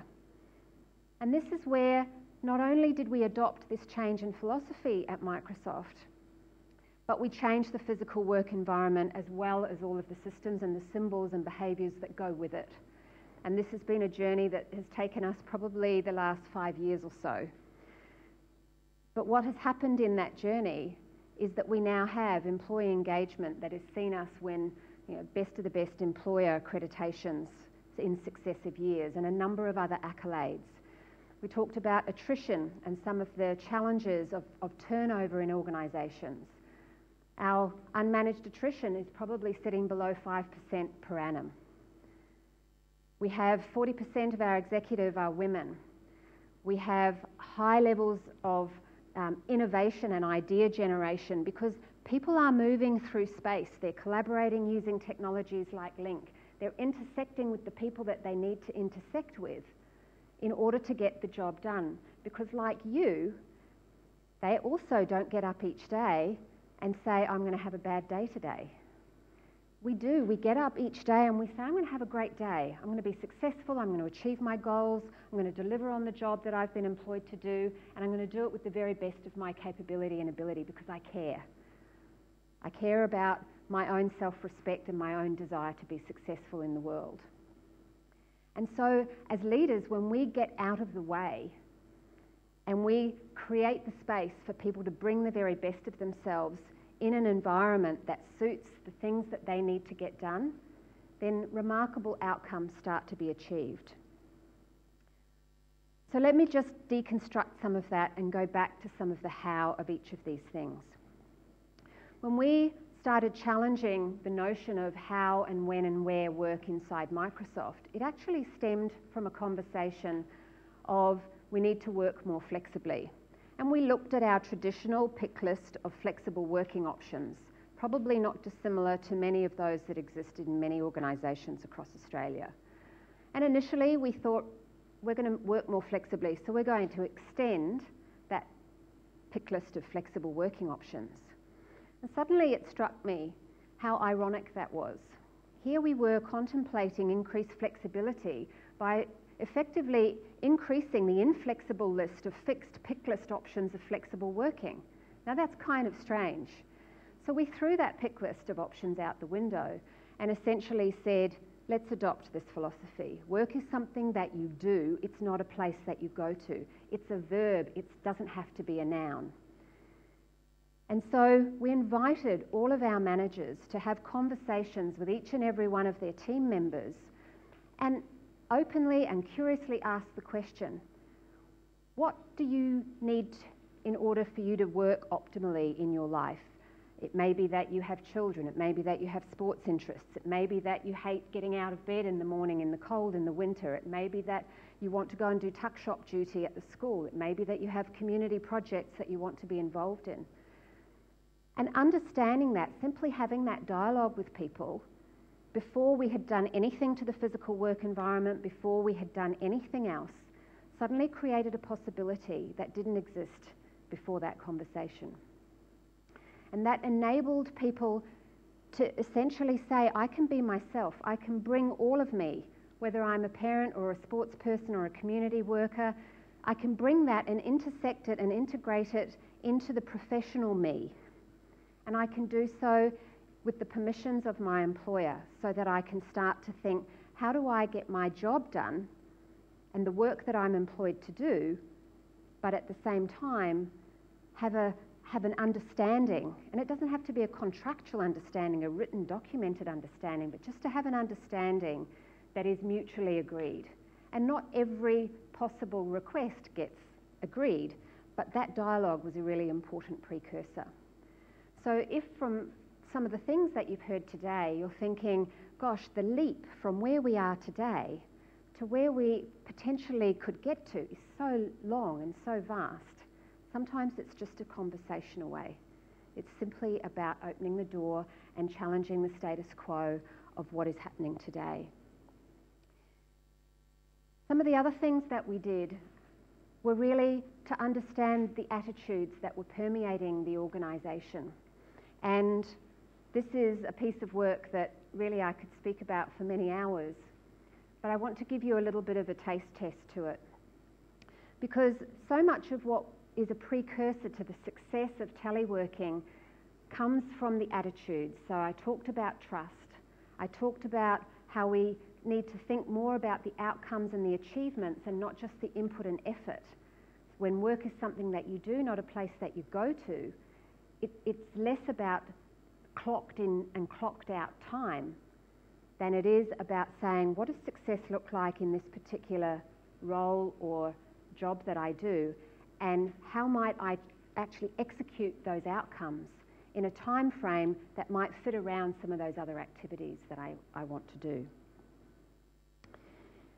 E: And this is where not only did we adopt this change in philosophy at Microsoft, but we changed the physical work environment as well as all of the systems and the symbols and behaviours that go with it. And this has been a journey that has taken us probably the last 5 years or so. But what has happened in that journey is that we now have employee engagement that has seen us win, best of the best employer accreditations in successive years and a number of other accolades. We talked about attrition and some of the challenges of turnover in organisations. Our unmanaged attrition is probably sitting below 5% per annum. We have 40% of our executive are women. We have high levels of innovation and idea generation because people are moving through space. They're collaborating using technologies like Link. They're intersecting with the people that they need to intersect with in order to get the job done. Because like you, they also don't get up each day and say, I'm going to have a bad day today. We do. We get up each day and we say, I'm going to have a great day. I'm going to be successful. I'm going to achieve my goals. I'm going to deliver on the job that I've been employed to do. And I'm going to do it with the very best of my capability and ability because I care. I care about my own self-respect and my own desire to be successful in the world. And so as leaders, when we get out of the way and we create the space for people to bring the very best of themselves in an environment that suits the things that they need to get done, then remarkable outcomes start to be achieved. So let me just deconstruct some of that and go back to some of the how of each of these things. When we started challenging the notion of how and when and where work inside Microsoft, it actually stemmed from a conversation of we need to work more flexibly. And we looked at our traditional pick list of flexible working options, probably not dissimilar to many of those that existed in many organisations across Australia. And initially we thought we're going to work more flexibly, so we're going to extend that pick list of flexible working options. And suddenly it struck me how ironic that was. Here we were contemplating increased flexibility by effectively increasing the inflexible list of fixed pick list options of flexible working. Now that's kind of strange. So we threw that pick list of options out the window and essentially said, let's adopt this philosophy. Work is something that you do, it's not a place that you go to. It's a verb, it doesn't have to be a noun. And so we invited all of our managers to have conversations with each and every one of their team members and openly and curiously ask the question, what do you need in order for you to work optimally in your life? It may be that you have children, it may be that you have sports interests, it may be that you hate getting out of bed in the morning in the cold in the winter, it may be that you want to go and do tuck shop duty at the school, it may be that you have community projects that you want to be involved in. And understanding that, simply having that dialogue with people before we had done anything to the physical work environment, before we had done anything else, suddenly created a possibility that didn't exist before that conversation. And that enabled people to essentially say, I can be myself, I can bring all of me, whether I'm a parent or a sports person or a community worker, I can bring that and intersect it and integrate it into the professional me. And I can do so with the permissions of my employer so that I can start to think, how do I get my job done and the work that I'm employed to do, but at the same time have an understanding, and it doesn't have to be a contractual understanding, a written documented understanding, but just to have an understanding that is mutually agreed. And not every possible request gets agreed, but that dialogue was a really important precursor. So if from some of the things that you've heard today, you're thinking, gosh, the leap from where we are today to where we potentially could get to is so long and so vast, sometimes it's just a conversation away. It's simply about opening the door and challenging the status quo of what is happening today. Some of the other things that we did were really to understand the attitudes that were permeating the organisation. And this is a piece of work that really I could speak about for many hours, but I want to give you a little bit of a taste test to it. Because so much of what is a precursor to the success of teleworking comes from the attitudes. So I talked about trust. I talked about how we need to think more about the outcomes and the achievements and not just the input and effort. When work is something that you do, not a place that you go to, it's less about clocked in and clocked out time than it is about saying, what does success look like in this particular role or job that I do, and how might I actually execute those outcomes in a time frame that might fit around some of those other activities that I want to do.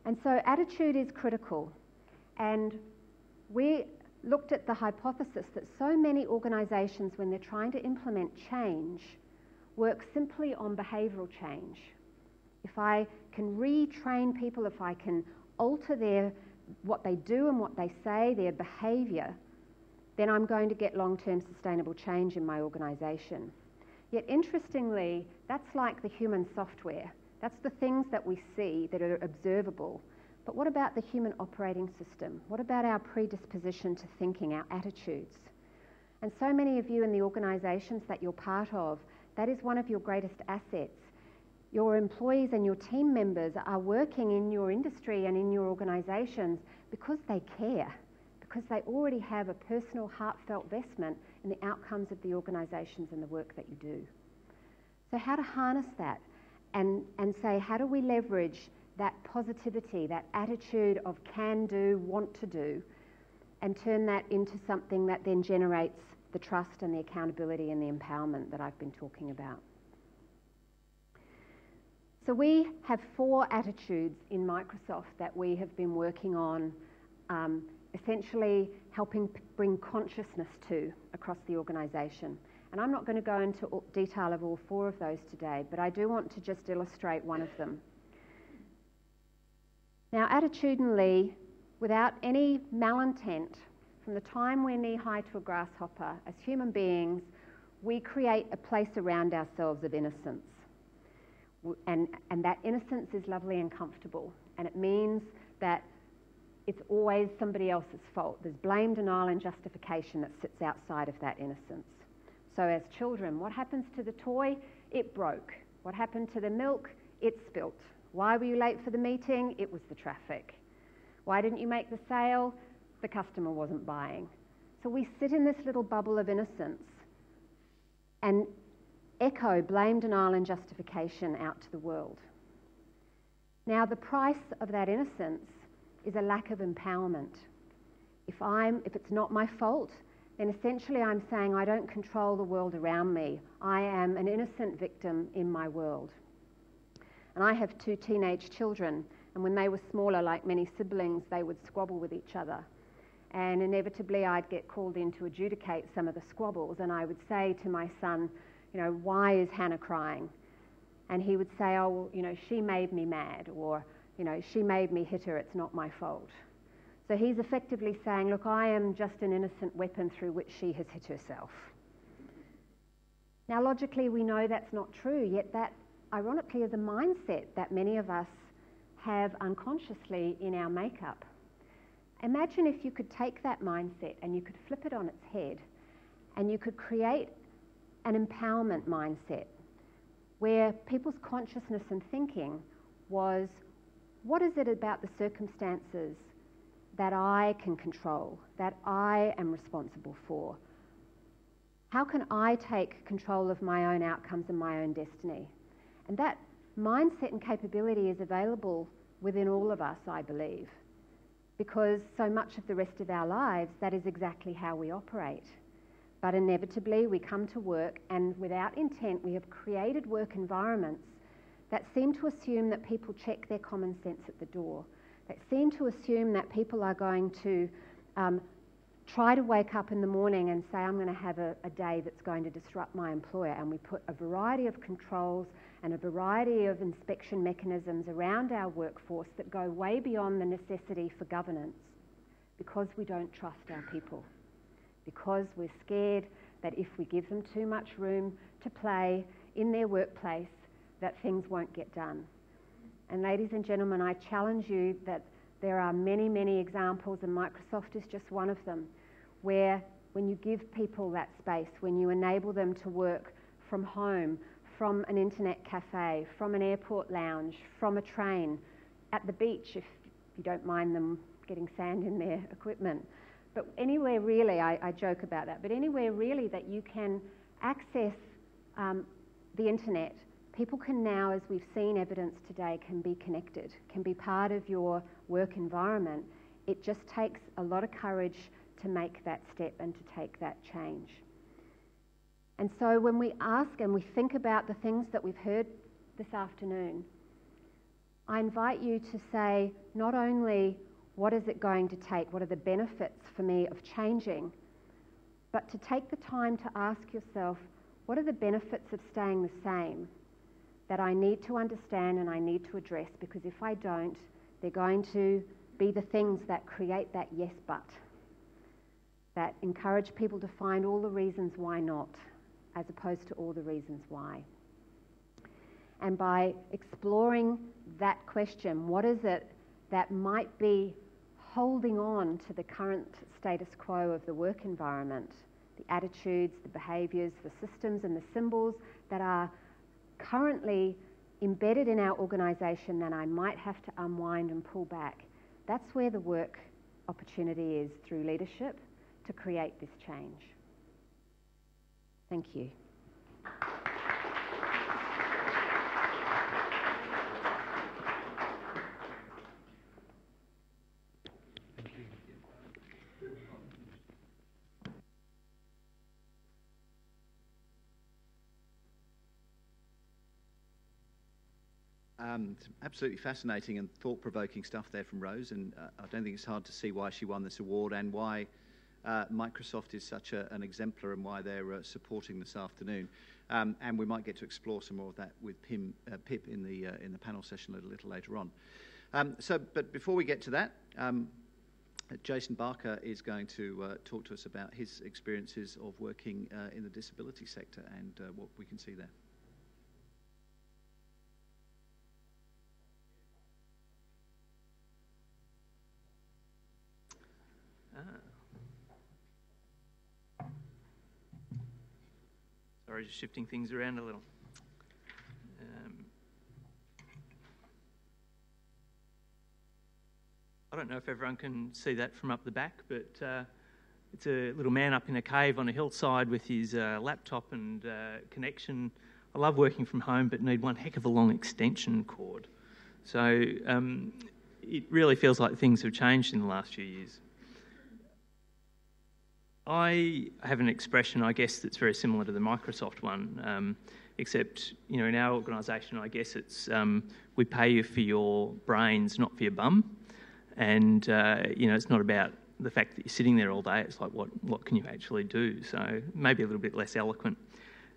E: And so attitude is critical, and we looked at the hypothesis that so many organisations, when they're trying to implement change, work simply on behavioural change. If I can retrain people, if I can alter what they do and what they say, their behaviour, then I'm going to get long-term sustainable change in my organisation. Yet interestingly, that's like the human software. That's the things that we see that are observable. But what about the human operating system? What about our predisposition to thinking, our attitudes? And so many of you in the organisations that you're part of, that is one of your greatest assets. Your employees and your team members are working in your industry and in your organisations because they care, because they already have a personal, heartfelt investment in the outcomes of the organisations and the work that you do. So how to harness that and say, how do we leverage that positivity, that attitude of can do, want to do, and turn that into something that then generates the trust and the accountability and the empowerment that I've been talking about. So we have 4 attitudes in Microsoft that we have been working on, essentially helping bring consciousness to across the organisation. And I'm not going to go into detail of all 4 of those today, but I do want to just illustrate one of them. Now, attitudinally, without any malintent, from the time we're knee-high to a grasshopper, as human beings, we create a place around ourselves of innocence. And that innocence is lovely and comfortable. And it means that it's always somebody else's fault. There's blame, denial, and justification that sits outside of that innocence. So as children, what happens to the toy? It broke. What happened to the milk? It spilt. Why were you late for the meeting? It was the traffic. Why didn't you make the sale? The customer wasn't buying. So we sit in this little bubble of innocence and echo blame, denial, and justification out to the world. Now, the price of that innocence is a lack of empowerment. If it's not my fault, then essentially I'm saying I don't control the world around me. I am an innocent victim in my world. And I have 2 teenage children, and when they were smaller, like many siblings, they would squabble with each other. And inevitably I'd get called in to adjudicate some of the squabbles, and I would say to my son, why is Hannah crying? And he would say, oh, well, she made me mad, or, she made me hit her, it's not my fault. So he's effectively saying, look, I am just an innocent weapon through which she has hit herself. Now, logically, we know that's not true, yet that, ironically, is a mindset that many of us have unconsciously in our makeup. Imagine if you could take that mindset and you could flip it on its head, and you could create an empowerment mindset where people's consciousness and thinking was, what is it about the circumstances that I can control, that I am responsible for? How can I take control of my own outcomes and my own destiny? And that mindset and capability is available within all of us, I believe, because so much of the rest of our lives, that is exactly how we operate. But inevitably, we come to work, and without intent, we have created work environments that seem to assume that people check their common sense at the door, that seem to assume that people are going to try to wake up in the morning and say, I'm going to have a day that's going to disrupt my employer. And we put a variety of controls and a variety of inspection mechanisms around our workforce that go way beyond the necessity for governance, because we don't trust our people. Because we're scared that if we give them too much room to play in their workplace, that things won't get done. And ladies and gentlemen, I challenge you that there are many, many examples, and Microsoft is just one of them, where when you give people that space, when you enable them to work from home, from an internet cafe, from an airport lounge, from a train, at the beach, if you don't mind them getting sand in their equipment, but anywhere really, I joke about that, but anywhere really that you can access the internet, people can now, as we've seen evidence today, can be connected, can be part of your work environment. It just takes a lot of courage to make that step and to take that change. And so when we ask and we think about the things that we've heard this afternoon, I invite you to say not only what is it going to take, what are the benefits for me of changing, but to take the time to ask yourself, what are the benefits of staying the same that I need to understand and I need to address, because if I don't, they're going to be the things that create that yes but, that encourage people to find all the reasons why not, as opposed to all the reasons why. And by exploring that question, what is it that might be holding on to the current status quo of the work environment, the attitudes, the behaviours, the systems and the symbols that are currently embedded in our organisation that I might have to unwind and pull back. That's where the work opportunity is, through leadership, to create this change. Thank you.
A: Absolutely fascinating and thought-provoking stuff there from Rose, and I don't think it's hard to see why she won this award and why Microsoft is such an exemplar and why they're supporting this afternoon. And we might get to explore some more of that with Pip in the panel session a little later on. But before we get to that, Jason Barker is going to talk to us about his experiences of working in the disability sector and what we can see there.
F: Sorry, just shifting things around a little. I don't know if everyone can see that from up the back, but it's a little man up in a cave on a hillside with his laptop and connection. I love working from home, but need one heck of a long extension cord. So it really feels like things have changed in the last few years. I have an expression, I guess, that's very similar to the Microsoft one, except, in our organisation, I guess it's we pay you for your brains, not for your bum. And, it's not about the fact that you're sitting there all day. It's like, what can you actually do? So maybe a little bit less eloquent.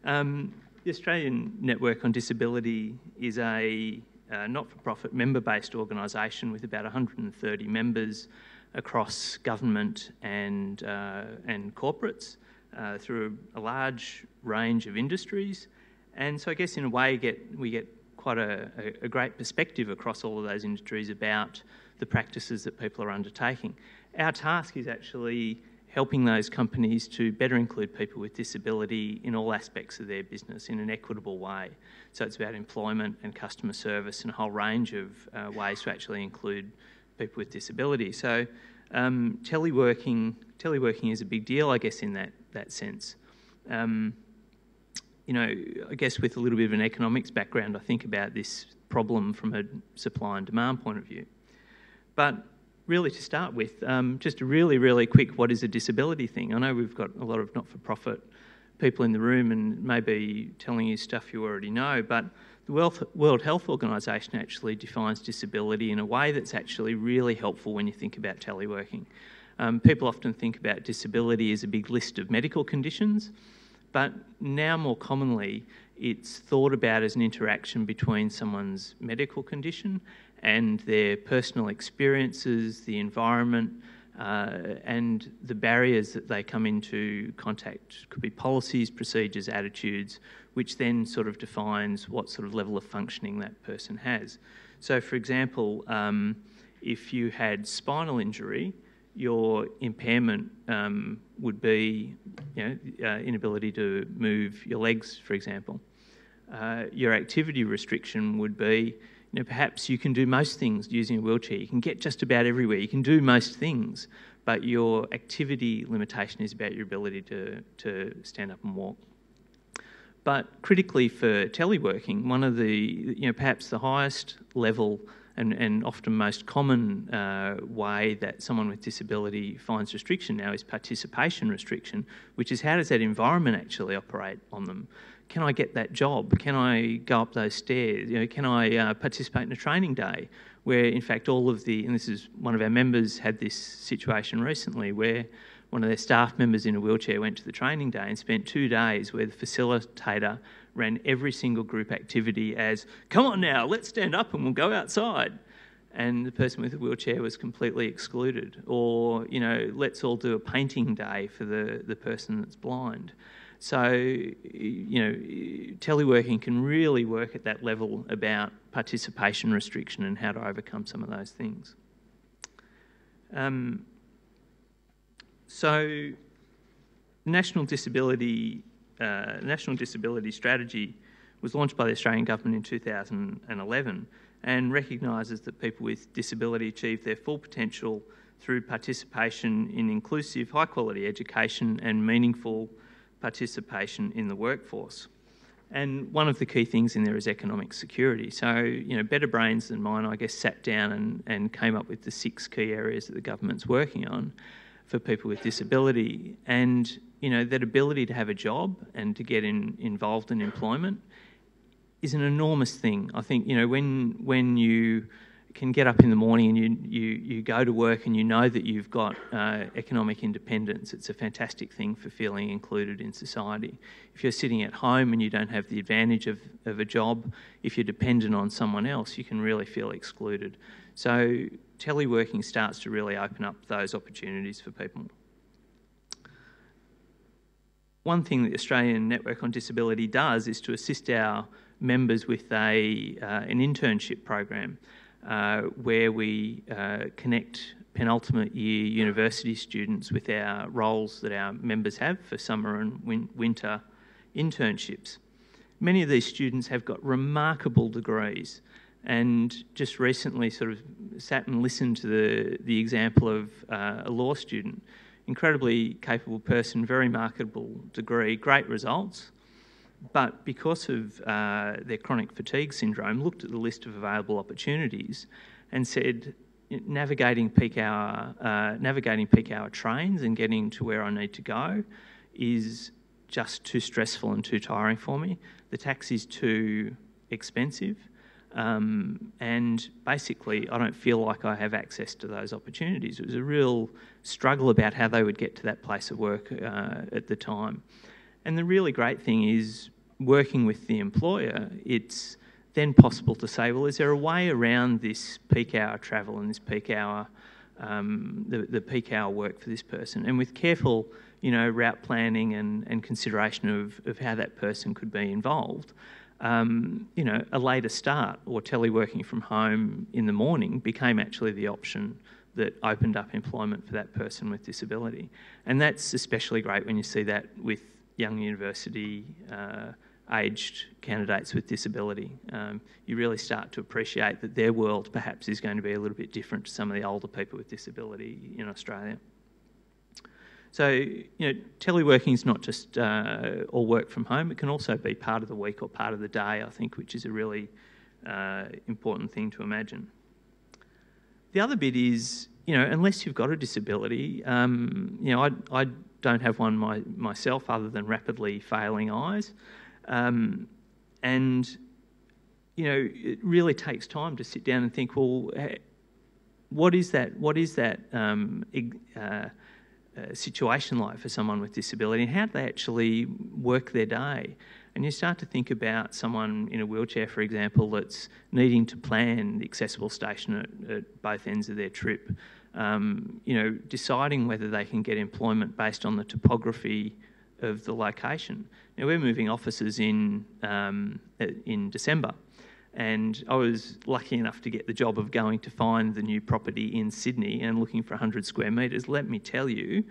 F: The Australian Network on Disability is a not-for-profit member-based organisation with about 130 members across government and corporates through a large range of industries. And so I guess in a way we get quite a great perspective across all of those industries about the practices that people are undertaking. Our task is actually helping those companies to better include people with disability in all aspects of their business in an equitable way. So it's about employment and customer service and a whole range of ways to actually include people with disability. So teleworking is a big deal, I guess, in that sense. I guess with a little bit of an economics background, I think about this problem from a supply and demand point of view. But really, to start with, just a really, really quick, what is a disability thing? I know we've got a lot of not-for-profit people in the room and maybe telling you stuff you already know, but the World Health Organization actually defines disability in a way that's actually really helpful when you think about teleworking. People often think about disability as a big list of medical conditions, but now more commonly it's thought about as an interaction between someone's medical condition and their personal experiences, the environment, and the barriers that they come into contact. Could be policies, procedures, attitudes, which then sort of defines what sort of level of functioning that person has. So, for example, if you had spinal injury, your impairment would be, inability to move your legs, for example. Your activity restriction would be, perhaps you can do most things using a wheelchair. You can get just about everywhere. You can do most things, but your activity limitation is about your ability to stand up and walk. But critically for teleworking, one of the, perhaps the highest level and often most common way that someone with disability finds restriction now is participation restriction, which is how does that environment actually operate on them? Can I get that job? Can I go up those stairs? Can I participate in a training day where, in fact, all of the, and this is one of our members had this situation recently where one of their staff members in a wheelchair went to the training day and spent 2 days where the facilitator ran every single group activity as, come on now, let's stand up and we'll go outside. And the person with the wheelchair was completely excluded. Or, let's all do a painting day for the person that's blind. So, teleworking can really work at that level about participation restriction and how to overcome some of those things. So, National Disability Strategy was launched by the Australian Government in 2011 and recognises that people with disability achieve their full potential through participation in inclusive, high-quality education and meaningful participation in the workforce. And one of the key things in there is economic security. So, better brains than mine, I guess, sat down and came up with the 6 key areas that the government's working on for people with disability. And, that ability to have a job and to get involved in employment is an enormous thing. I think, you know, when you can get up in the morning and you go to work and you know that you've got economic independence, it's a fantastic thing for feeling included in society. If you're sitting at home and you don't have the advantage of a job, if you're dependent on someone else, you can really feel excluded. So teleworking starts to really open up those opportunities for people. One thing the Australian Network on Disability does is to assist our members with an internship program where we connect penultimate year university students with our roles that our members have for summer and winter internships. Many of these students have got remarkable degrees, and just recently sort of sat and listened to the example of a law student, incredibly capable person, very marketable degree, great results, but because of their chronic fatigue syndrome, looked at the list of available opportunities and said, navigating peak hour trains and getting to where I need to go is just too stressful and too tiring for me. The taxi's too expensive, and basically I don't feel like I have access to those opportunities. It was a real struggle about how they would get to that place of work at the time. And the really great thing is, working with the employer, it's then possible to say, well, is there a way around this peak hour travel and this peak hour, the peak hour work for this person? And with careful, you know, route planning and consideration of how that person could be involved, you know, a later start or teleworking from home in the morning became actually the option that opened up employment for that person with disability. And that's especially great when you see that with young university aged candidates with disability. You really start to appreciate that their world perhaps is going to be a little bit different to some of the older people with disability in Australia. So, you know, teleworking is not just all work from home, it can also be part of the week or part of the day, I think, which is a really important thing to imagine. The other bit is, you know, unless you've got a disability, you know, I don't have one myself other than rapidly failing eyes. And, you know, it really takes time to sit down and think, well, what is that situation like for someone with disability, and how do they actually work their day? And you start to think about someone in a wheelchair, for example, that's needing to plan the accessible station at both ends of their trip. You know, deciding whether they can get employment based on the topography of the location. Now, we're moving offices in December, and I was lucky enough to get the job of going to find the new property in Sydney and looking for 100 square metres. Let me tell you,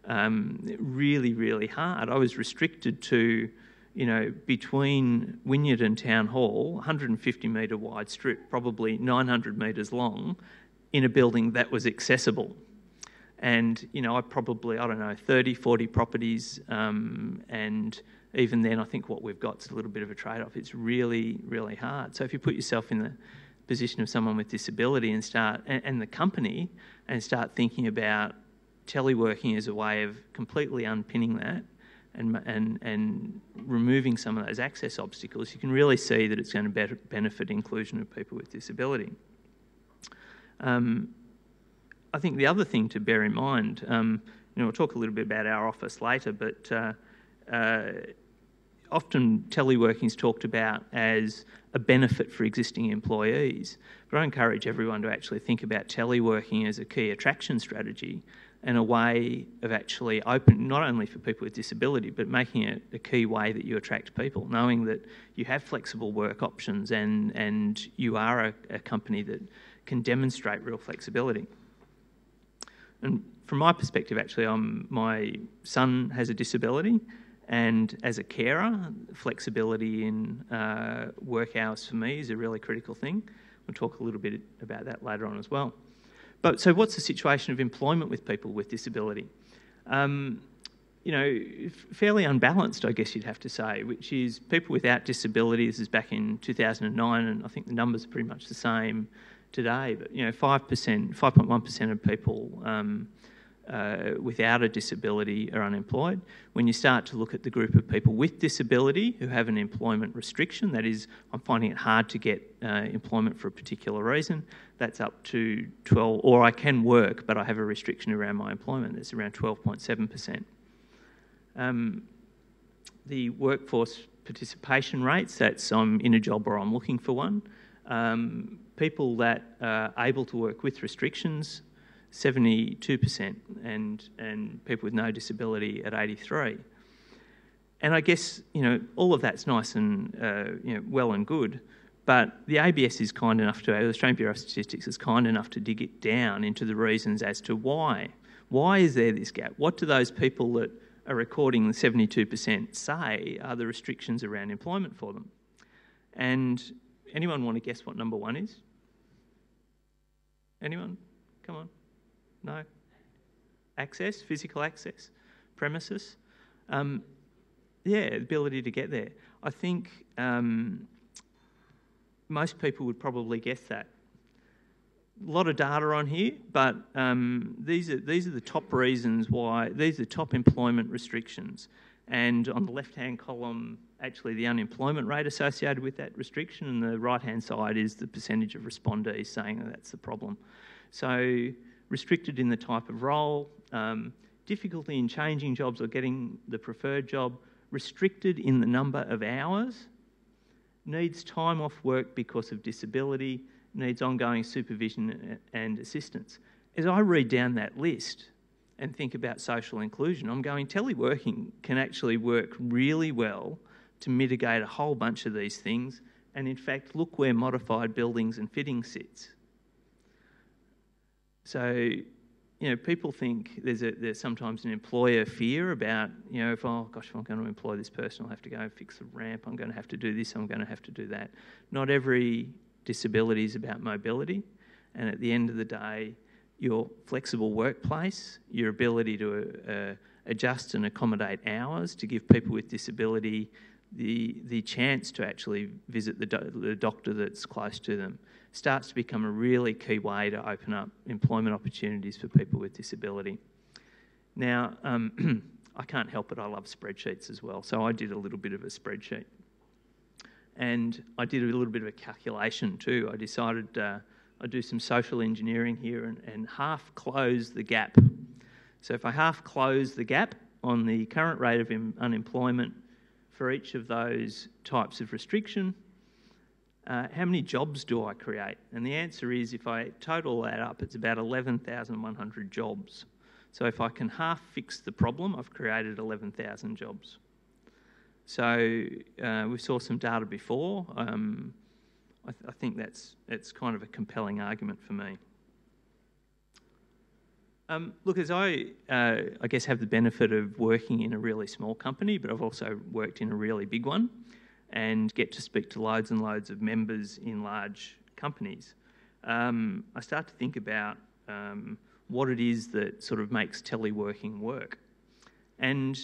F: really, really hard. I was restricted to, you know, between Wynyard and Town Hall, 150 metre wide strip, probably 900 metres long, in a building that was accessible. And, you know, I don't know, 30, 40 properties, and even then I think what we've got is a little bit of a trade-off. It's really, really hard. So if you put yourself in the position of someone with disability and the company, and start thinking about teleworking as a way of completely unpinning that and removing some of those access obstacles, you can really see that it's going to benefit inclusion of people with disability. I think the other thing to bear in mind, you know, we'll talk a little bit about our office later, but often teleworking is talked about as a benefit for existing employees. But I encourage everyone to actually think about teleworking as a key attraction strategy and a way of actually open, not only for people with disability, but making it a key way that you attract people, knowing that you have flexible work options and you are a company that can demonstrate real flexibility. And from my perspective, actually, my son has a disability, and as a carer, flexibility in work hours for me is a really critical thing. We'll talk a little bit about that later on as well. But so what's the situation of employment with people with disability? You know, fairly unbalanced, I guess you'd have to say, which is people without disabilities is back in 2009, and I think the numbers are pretty much the same today, but, you know, 5.1% of people without a disability are unemployed. When you start to look at the group of people with disability who have an employment restriction, that is, I'm finding it hard to get employment for a particular reason, that's up to 12, or I can work, but I have a restriction around my employment, that's around 12.7%. The workforce participation rates, that's I'm in a job or I'm looking for one. People that are able to work with restrictions, 72%, and people with no disability at 83%. And I guess, all of that's nice and, well and good, but the ABS is kind enough to, the Australian Bureau of Statistics is kind enough to dig it down into the reasons as to why. Why is there this gap? What do those people that are recording the 72% say are the restrictions around employment for them? And anyone want to guess what number one is? Anyone? Come on. No? Access, physical access, premises. Ability to get there. I think most people would probably guess that. A lot of data on here, but these are the top reasons why, these are top employment restrictions. And on the left-hand column, actually the unemployment rate associated with that restriction, and the right-hand side is the percentage of respondees saying that that's the problem. So restricted in the type of role, difficulty in changing jobs or getting the preferred job, restricted in the number of hours, needs time off work because of disability, needs ongoing supervision and assistance. As I read down that list and think about social inclusion, I'm going, teleworking can actually work really well to mitigate a whole bunch of these things, and in fact, look where modified buildings and fittings sits. So, people think there's sometimes an employer fear about, if I'm going to employ this person, I'll have to go and fix the ramp, I'm going to have to do this, I'm going to have to do that. Not every disability is about mobility, and at the end of the day, your flexible workplace, your ability to adjust and accommodate hours to give people with disability the chance to actually visit the doctor that's close to them, starts to become a really key way to open up employment opportunities for people with disability. Now, I can't help it, I love spreadsheets as well, so I did a little bit of a spreadsheet. And I did a little bit of a calculation too. I decided I'd do some social engineering here and half close the gap. So if I half close the gap on the current rate of unemployment for each of those types of restriction, how many jobs do I create? And the answer is, if I total that up, it's about 11,100 jobs. So if I can half fix the problem, I've created 11,000 jobs. So we saw some data before. I think that's kind of a compelling argument for me. Look, as I guess have the benefit of working in a really small company, but I've also worked in a really big one, and get to speak to loads and loads of members in large companies, I start to think about what it is that sort of makes teleworking work. And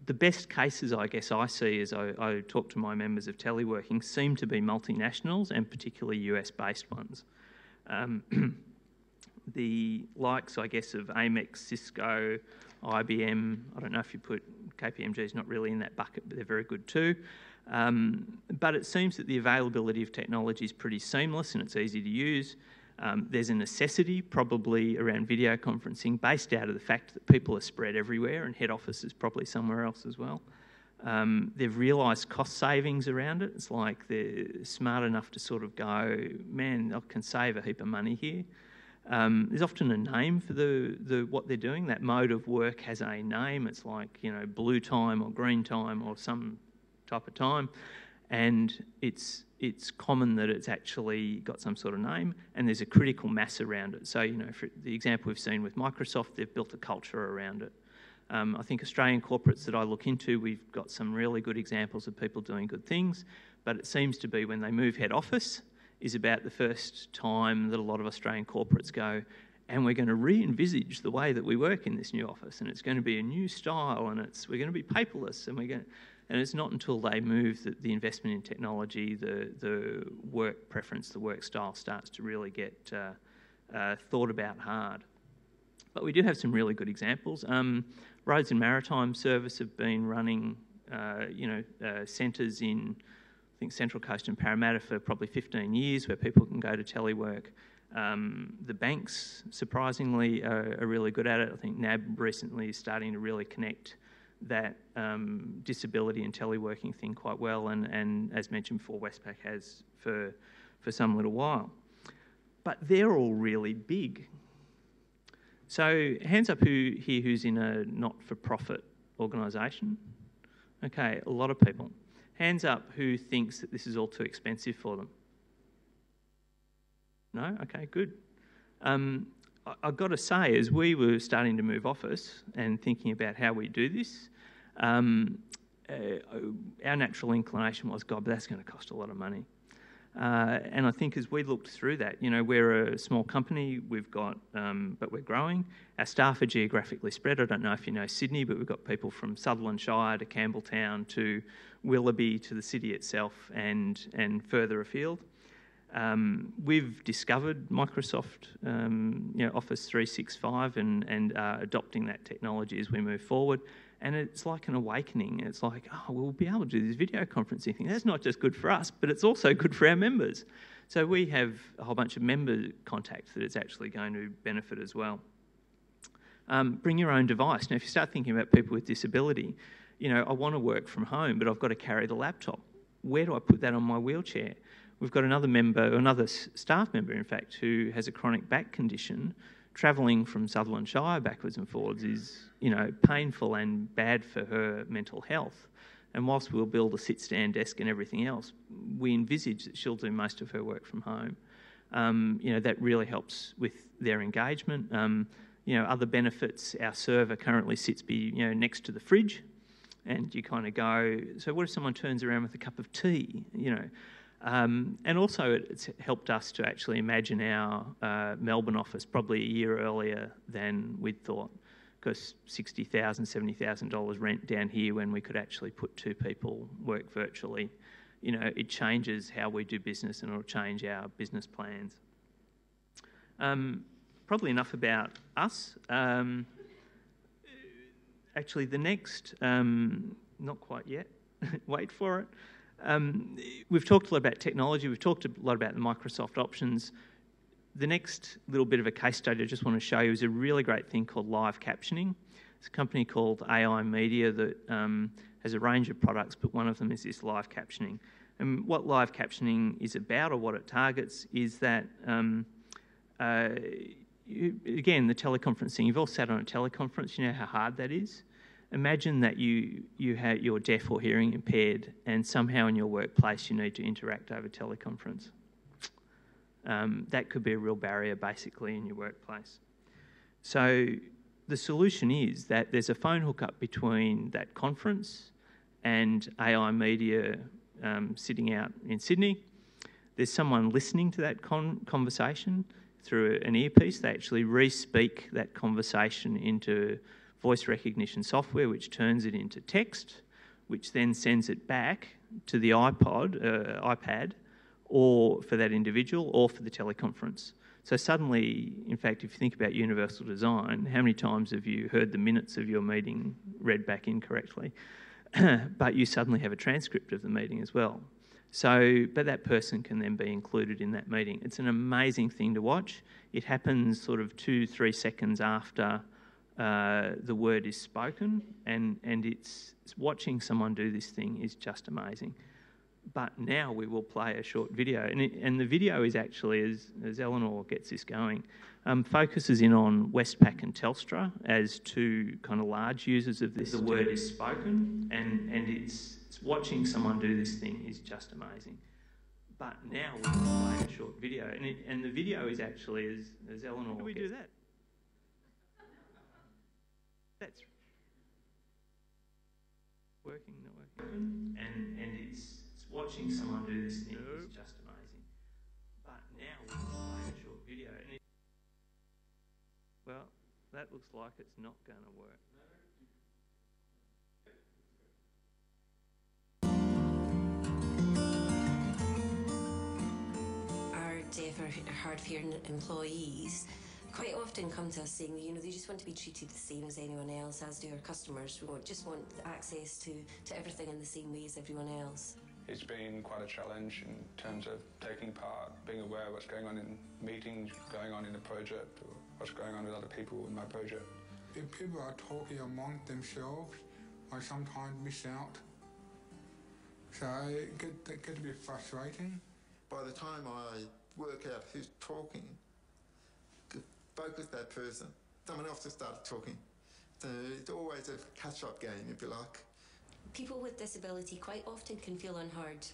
F: the best cases, I guess, I see as I talk to my members of teleworking seem to be multinationals, and particularly US-based ones. The likes, I guess, of Amex, Cisco, IBM, I don't know if you put KPMG is not really in that bucket, but they're very good too. But it seems that the availability of technology is pretty seamless and it's easy to use. There's a necessity probably around video conferencing based out of the fact that people are spread everywhere and head office is probably somewhere else as well. They've realised cost savings around it. It's like they're smart enough to sort of go, man, I can save a heap of money here. There's often a name for what they're doing. That mode of work has a name. It's like, blue time or green time or some type of time. And it's common that it's actually got some sort of name, and there's a critical mass around it. So, for the example we've seen with Microsoft, they've built a culture around it. I think Australian corporates that I look into, we've got some really good examples of people doing good things, but it seems to be when they move head office is about the first time that a lot of Australian corporates go, and we're going to re-envisage the way that we work in this new office, and it's going to be a new style, and we're going to be paperless, and it's not until they move that the investment in technology, the work preference, the work style starts to really get thought about hard. But we do have some really good examples. Roads and Maritime Service have been running, centres in, I think, Central Coast and Parramatta for probably 15 years where people can go to telework. The banks, surprisingly, are really good at it. I think NAB recently is starting to really connect that disability and teleworking thing quite well, and as mentioned before, Westpac has for some little while. But they're all really big. So hands up who's in a not-for-profit organisation. Okay, a lot of people. Hands up who thinks that this is all too expensive for them. No? Okay, good. I've got to say, as we were starting to move office and thinking about how we do this, our natural inclination was, God, but that's going to cost a lot of money. And I think as we looked through that, we're a small company, but we're growing. Our staff are geographically spread. I don't know if you know Sydney, but we've got people from Sutherland Shire to Campbelltown to Willoughby to the city itself and further afield. We've discovered Microsoft, Office 365 and adopting that technology as we move forward. And it's like an awakening. It's like, we'll be able to do this video conferencing thing. That's not just good for us, but it's also good for our members. So we have a whole bunch of member contacts that it's actually going to benefit as well. Bring your own device. Now, if you start thinking about people with disability, I want to work from home, but I've got to carry the laptop. Where do I put that on my wheelchair? We've got another staff member, in fact, who has a chronic back condition. Travelling from Sutherland Shire backwards and forwards is, painful and bad for her mental health. And whilst we'll build a sit-stand desk and everything else, we envisage that she'll do most of her work from home. That really helps with their engagement. Other benefits, our server currently sits next to the fridge, and you kind of go, so what if someone turns around with a cup of tea, And also it's helped us to actually imagine our Melbourne office probably a year earlier than we'd thought, because $60,000, $70,000 rent down here when we could actually put two people work virtually. It changes how we do business and it'll change our business plans. Probably enough about us. Actually, the next, not quite yet, wait for it. We've talked a lot about technology. We've talked a lot about the Microsoft options. The next little bit of a case study I just want to show you is a really great thing called live captioning. It's a company called AI Media that has a range of products, but one of them is this live captioning. And what live captioning is about, or what it targets, is that, again, the teleconferencing. You've all sat on a teleconference. You know how hard that is. Imagine that you're deaf or hearing impaired, and somehow in your workplace you need to interact over teleconference. That could be a real barrier, basically, in your workplace. So the solution is that there's a phone hookup between that conference and AI Media sitting out in Sydney. There's someone listening to that conversation through an earpiece. They actually re-speak that conversation into voice recognition software, which turns it into text, which then sends it back to the iPad, or for that individual, or for the teleconference. So suddenly, in fact, if you think about universal design, how many times have you heard the minutes of your meeting read back incorrectly? But you suddenly have a transcript of the meeting as well. So, but that person can then be included in that meeting. It's an amazing thing to watch. It happens sort of 2-3 seconds after the word is spoken, and it's watching someone do this thing is just amazing. But now we will play a short video, and the video is actually, as Eleanor gets this going, focuses in on Westpac and Telstra as two kind of large users of this. The word is spoken, and it's watching someone do this thing is just amazing. But now we will play a short video, and the video is actually, as Eleanor. How do we do that? That's working, not working. And it's watching someone do this thing is just amazing. But now we can play a short video. Well, that looks like it's not going to work.
G: Our deaf or hard of hearing employees quite often come to us saying, you know, they just want to be treated the same as anyone else, as do our customers. We just want access to everything in the same way as everyone else.
H: It's been quite a challenge in terms of taking part, being aware of what's going on in meetings, going on in the project, or what's going on with other people in my project.
I: If people are talking among themselves, I sometimes miss out. So it gets a bit frustrating.
J: By the time I work out who's talking, focus that person, someone else has started talking. So it's always a catch-up game, if you like.
G: People with disability quite often can feel unheard,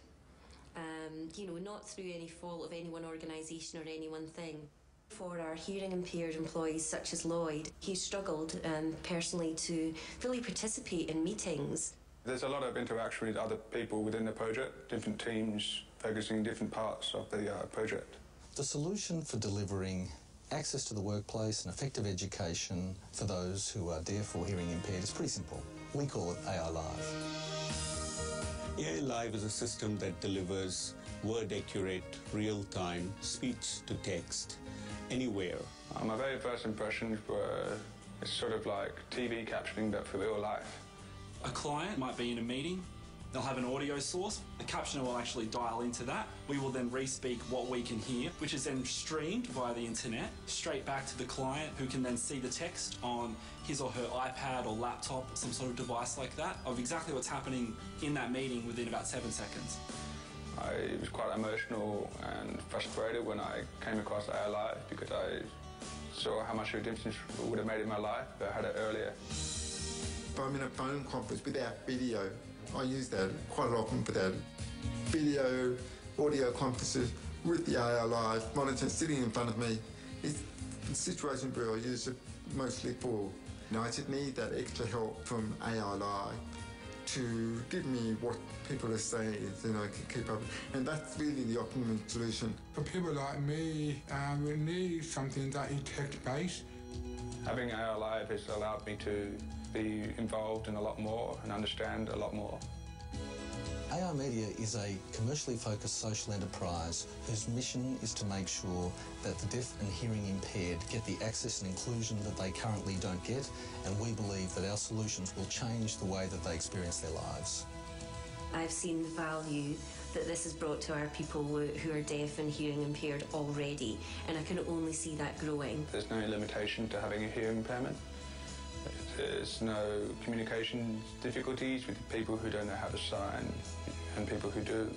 G: you know, not through any fault of any one organisation or any one thing. For our hearing impaired employees such as Lloyd, he struggled personally to fully participate in meetings.
H: There's a lot of interaction with other people within the project, different teams focusing different parts of the project.
K: The solution for delivering access to the workplace and effective education for those who are deaf or hearing impaired is pretty simple. We call it AI Live.
L: AI Live is a system that delivers word-accurate, real-time speech to text anywhere.
H: My very first impressions were it's sort of like TV captioning but for real life.
M: A client might be in a meeting, they'll have an audio source, the captioner will actually dial into that. We will then re-speak what we can hear, which is then streamed via the internet straight back to the client, who can then see the text on his or her iPad or laptop, some sort of device like that, of exactly what's happening in that meeting within about 7 seconds.
H: I was quite emotional and frustrated when I came across AI Live because I saw how much of a difference it would have made in my life if I had it earlier.
J: If I'm in a phone conference without video, I use that quite often for that. Video, audio conferences with the AI Live monitor sitting in front of me is the situation where I use it mostly for. You know, I just need that extra help from AI Live to give me what people are saying, you know, keep up. And that's really the optimum solution.
I: For people like me, we need something that is text-based.
H: Having AI Live has allowed me to be involved in a lot more and understand a lot more.
K: AI Media is a commercially focused social enterprise whose mission is to make sure that the deaf and hearing impaired get the access and inclusion that they currently don't get, and we believe that our solutions will change the way that they experience their lives.
G: I've seen the value that this has brought to our people who are deaf and hearing impaired already, and I can only see that growing.
H: There's no limitation to having a hearing impairment. There's no communication difficulties with people who don't know how to sign and people who do.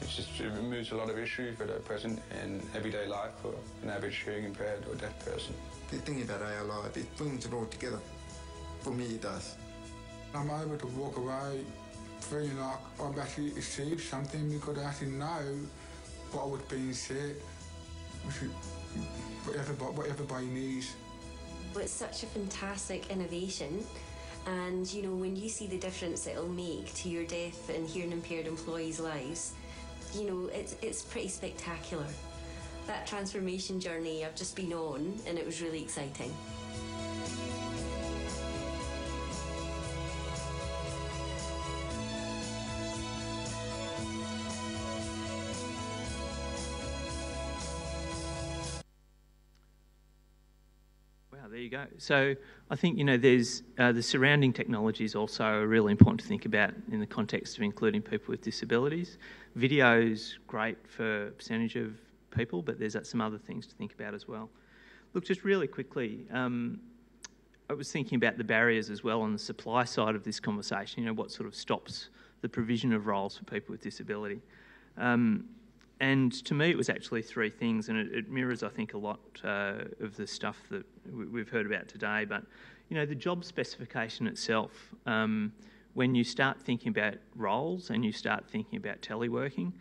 H: It removes a lot of issues that are present in everyday life for an average hearing impaired or deaf person.
J: The thing about AI Live, it brings it all together. For me, it does.
I: I'm able to walk away feeling like I've actually achieved something because I actually know what was being said, what everybody needs.
G: It's such a fantastic innovation, and you know, when you see the difference it'll make to your deaf and hearing impaired employees' lives, you know, it's pretty spectacular. That transformation journey I've just been on, and it was really exciting.
F: There you go. So I think, you know, there's the surrounding technologies also are really important to think about in the context of including people with disabilities. Video's great for a percentage of people, but there's some other things to think about as well. Look, just really quickly, I was thinking about the barriers as well on the supply side of this conversation, you know, what sort of stops the provision of roles for people with disability. And to me, it was actually three things, and it mirrors, I think, a lot of the stuff that we've heard about today. But, you know, the job specification itself, when you start thinking about roles and you start thinking about teleworking,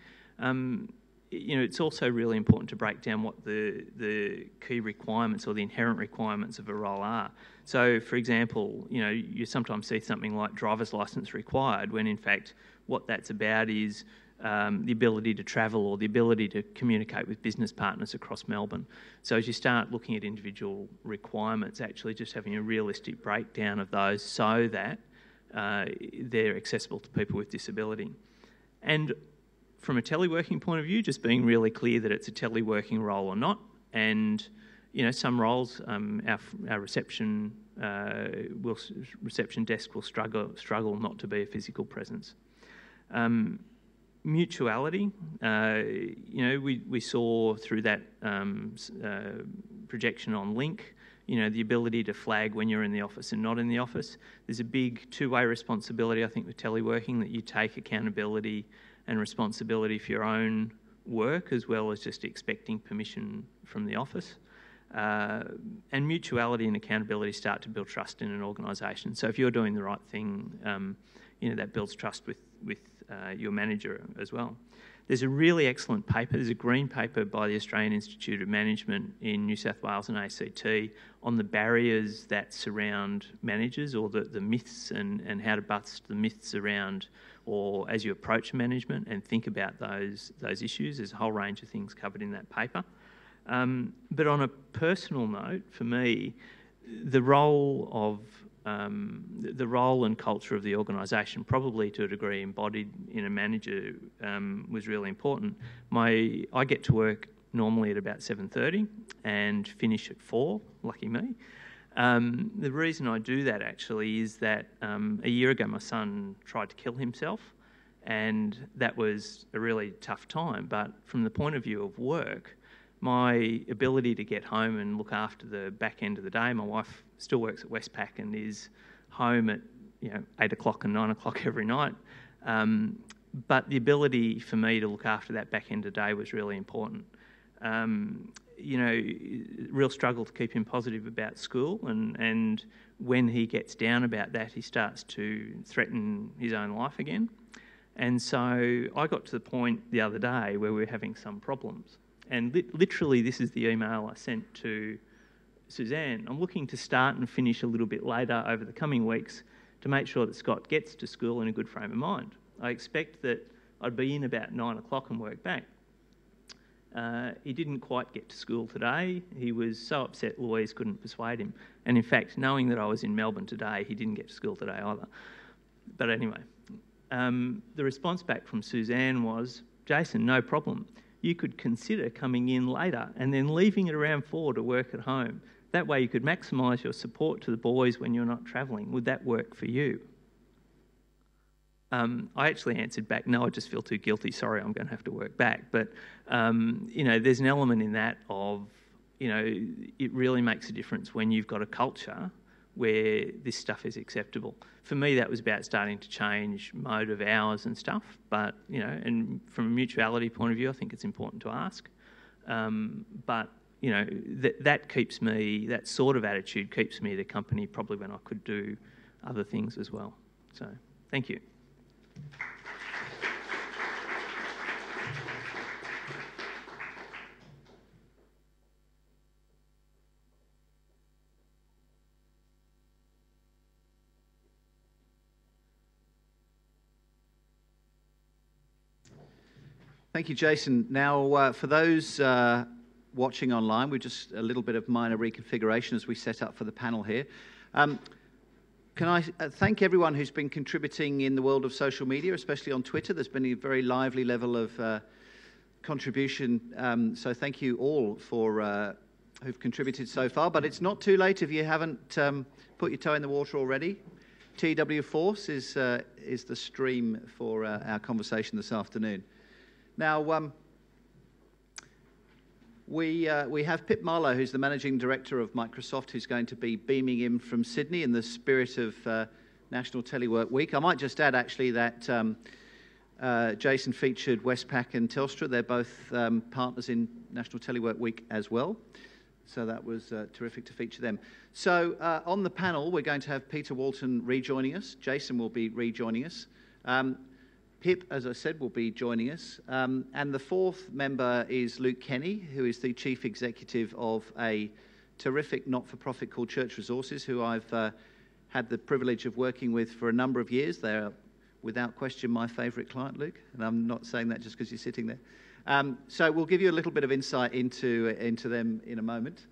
F: you know, it's also really important to break down what the key requirements or the inherent requirements of a role are. So, for example, you know, you sometimes see something like driver's licence required, when in fact what that's about is the ability to travel or the ability to communicate with business partners across Melbourne. So as you start looking at individual requirements, actually just having a realistic breakdown of those so that they're accessible to people with disability. And from a teleworking point of view, just being really clear that it's a teleworking role or not, and some roles, our reception desk will struggle not to be a physical presence. Mutuality, we saw through that projection on Link, the ability to flag when you're in the office and not in the office. There's a big two-way responsibility, I think, with teleworking, that you take accountability and responsibility for your own work as well as just expecting permission from the office. And mutuality and accountability start to build trust in an organisation. So if you're doing the right thing, that builds trust with your manager as well. There's a really excellent paper, there's a green paper by the Australian Institute of Management in New South Wales and ACT on the barriers that surround managers, or the myths and how to bust the myths around, or as you approach management and think about those issues. There's a whole range of things covered in that paper. But on a personal note, for me, the role and culture of the organisation, probably to a degree embodied in a manager, was really important. I get to work normally at about 7:30 and finish at 4, lucky me. The reason I do that actually is that a year ago my son tried to kill himself, and that was a really tough time. But from the point of view of work, my ability to get home and look after the back end of the day, my wife still works at Westpac and is home at 8 o'clock and 9 o'clock every night. But the ability for me to look after that back end of the day was really important. Real struggle to keep him positive about school, and when he gets down about that, he starts to threaten his own life again. And so I got to the point the other day where we were having some problems. And literally, this is the email I sent to Suzanne. I'm looking to start and finish a little bit later over the coming weeks to make sure that Scott gets to school in a good frame of mind. I expect that I'd be in about 9 o'clock and work back. He didn't quite get to school today. He was so upset Louise couldn't persuade him. And in fact, knowing that I was in Melbourne today, he didn't get to school today either. But anyway, the response back from Suzanne was, Jason, no problem. You could consider coming in later and then leaving at around 4 to work at home. That way you could maximise your support to the boys when you're not travelling. Would that work for you? I actually answered back, no, I just feel too guilty. Sorry, I'm going to have to work back. But, there's an element in that of, it really makes a difference when you've got a culture where this stuff is acceptable. For me, that was about starting to change mode of hours and stuff. But, and from a mutuality point of view, I think it's important to ask. But, that keeps me, that sort of attitude keeps me at a company probably when I could do other things as well. So, thank you.
A: Thank you, Jason. Now, for those watching online, we're just a little bit of minor reconfiguration as we set up for the panel here. Can I thank everyone who's been contributing in the world of social media, especially on Twitter. There's been a very lively level of contribution, so thank you all for who've contributed so far. But it's not too late if you haven't put your toe in the water already. Teleworkforce is the stream for our conversation this afternoon. Now, we have Pip Marlow, who's the Managing Director of Microsoft, who's going to be beaming in from Sydney in the spirit of National Telework Week. I might just add, actually, that Jason featured Westpac and Telstra. They're both partners in National Telework Week as well. So that was terrific to feature them. So on the panel, we're going to have Peter Walton rejoining us. Jason will be rejoining us. Pip, as I said, will be joining us. And the fourth member is Luke Kenny, who is the Chief Executive of a terrific not-for-profit called Church Resources, who I've had the privilege of working with for a number of years. They're, without question, my favourite client, Luke. And I'm not saying that just because you're sitting there. So we'll give you a little bit of insight into them in a moment.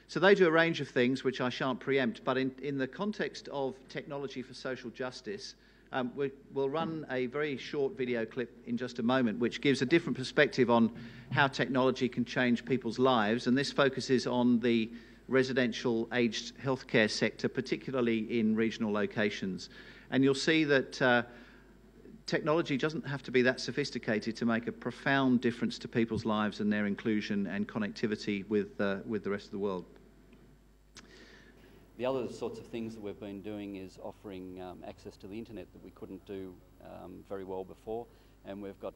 A: So they do a range of things which I shan't preempt, but in the context of technology for social justice, We'll run a very short video clip in just a moment, which gives a different perspective on how technology can change people's lives, and this focuses on the residential aged healthcare sector, particularly in regional locations. And you'll see that technology doesn't have to be that sophisticated to make a profound difference to people's lives and their inclusion and connectivity with the rest of the world.
N: The other sorts of things that we've been doing is offering access to the internet that we couldn't do very well before, and we've got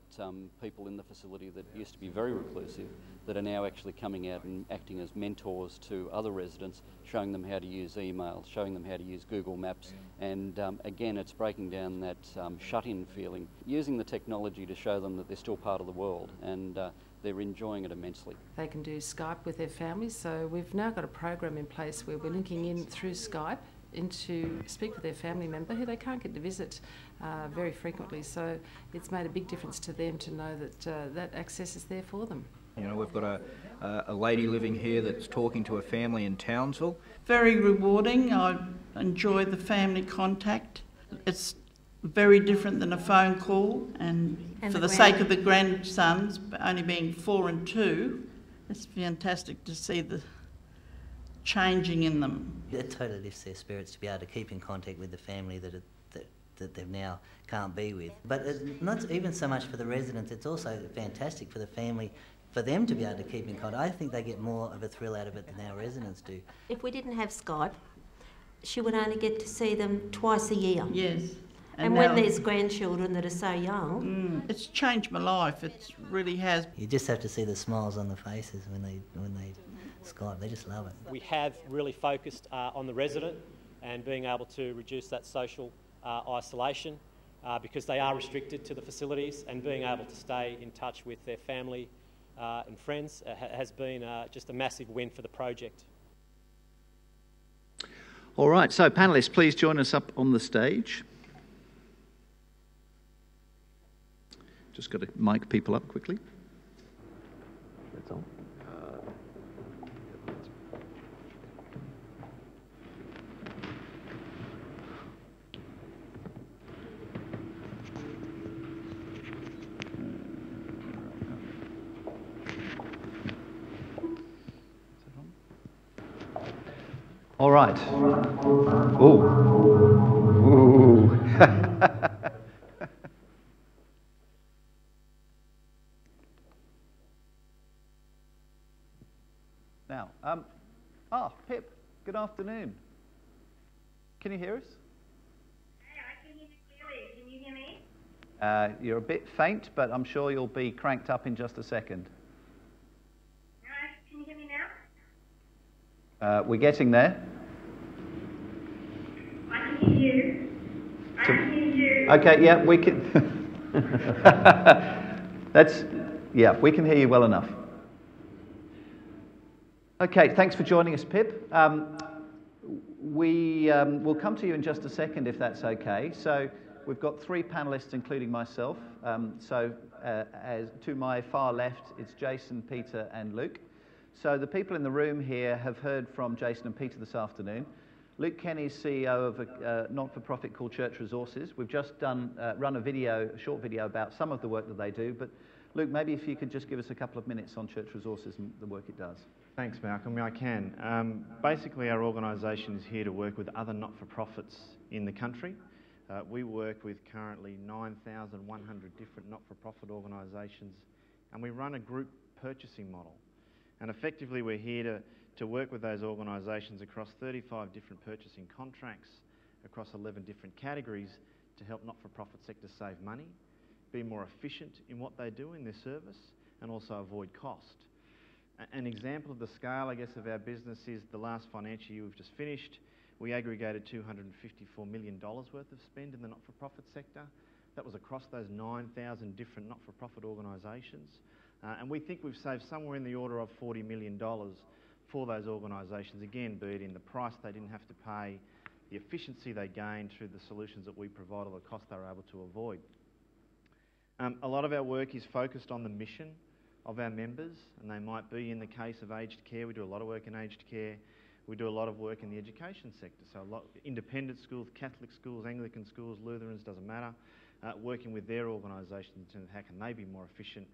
N: people in the facility that used to be very reclusive that are now actually coming out and acting as mentors to other residents, showing them how to use email, showing them how to use Google Maps, and again it's breaking down that shut-in feeling, using the technology to show them that they're still part of the world, and they're enjoying it immensely.
O: They can do Skype with their families, so we've now got a program in place where we're linking in through Skype into speak with their family member who they can't get to visit very frequently. So it's made a big difference to them to know that that access is there for them.
P: You know, we've got a lady living here that's talking to a family in Townsville.
Q: Very rewarding. I enjoy the family contact. It's very different than a phone call, and for the sake of the grandsons, only being 4 and 2, it's fantastic to see the changing in them.
R: It totally lifts their spirits to be able to keep in contact with the family that they now can't be with. But it's not even so much for the residents, it's also fantastic for the family, for them to be able to keep in contact. I think they get more of a thrill out of it than our residents do.
S: If we didn't have Skype, she would only get to see them twice a year.
Q: Yes.
S: And when there's grandchildren that are so young...
Q: it's changed my life, it really has.
R: You just have to see the smiles on the faces when they Skype, they just love it.
T: We have really focused on the resident and being able to reduce that social isolation because they are restricted to the facilities, and being able to stay in touch with their family and friends has been just a massive win for the project.
A: All right, so panellists, please join us up on the stage. Just got to mic people up quickly. That's all. All right. Ooh. Ooh. Now, Pip, good afternoon. Can you hear us?
U: Hey, I can hear you clearly. Can you hear me?
A: You're a bit faint, but I'm sure you'll be cranked up in just a second.
U: Can you hear me now?
A: We're getting there.
U: I can hear you. I can hear you.
A: Okay, yeah, we can. We can hear you well enough. Okay, thanks for joining us, Pip. We'll come to you in just a second, if that's okay. So we've got 3 panellists, including myself. As to my far left, it's Jason, Peter, and Luke. So the people in the room here have heard from Jason and Peter this afternoon. Luke Kenny's CEO of a not-for-profit called Church Resources. We've just run a short video about some of the work that they do. But Luke, maybe if you could just give us a couple of minutes on Church Resources and the work it does.
V: Thanks, Malcolm. I can. Basically, our organisation is here to work with other not-for-profits in the country. We work with currently 9,100 different not-for-profit organisations, and we run a group purchasing model. And effectively, we're here to work with those organisations across 35 different purchasing contracts, across 11 different categories, to help not-for-profit sectors save money, be more efficient in what they do in their service, and also avoid cost. An example of the scale, I guess, of our business is the last financial year we've just finished. We aggregated $254 million worth of spend in the not-for-profit sector. That was across those 9,000 different not-for-profit organisations. And we think we've saved somewhere in the order of $40 million for those organisations, again, be it in the price they didn't have to pay, the efficiency they gained through the solutions that we provide, or the cost they were able to avoid. A lot of our work is focused on the mission of our members, and they might be, in the case of aged care, we do a lot of work in aged care. We do a lot of work in the education sector, so a lot independent schools, Catholic schools, Anglican schools, Lutherans, doesn't matter, working with their organisations in terms of how can they be more efficient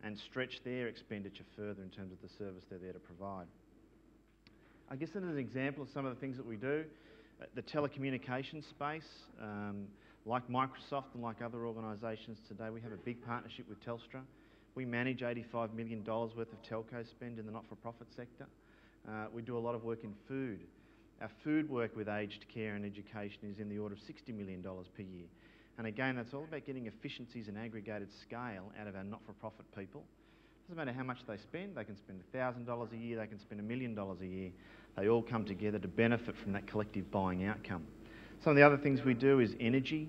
V: and stretch their expenditure further in terms of the service they're there to provide. I guess as an example of some of the things that we do, the telecommunications space, like Microsoft and like other organisations today, we have a big partnership with Telstra. We manage $85 million worth of telco spend in the not-for-profit sector. We do a lot of work in food. Our food work with aged care and education is in the order of $60 million per year. And again, that's all about getting efficiencies and aggregated scale out of our not-for-profit people. Doesn't matter how much they spend. They can spend $1,000 a year, they can spend $1 million a year. They all come together to benefit from that collective buying outcome. Some of the other things we do is energy.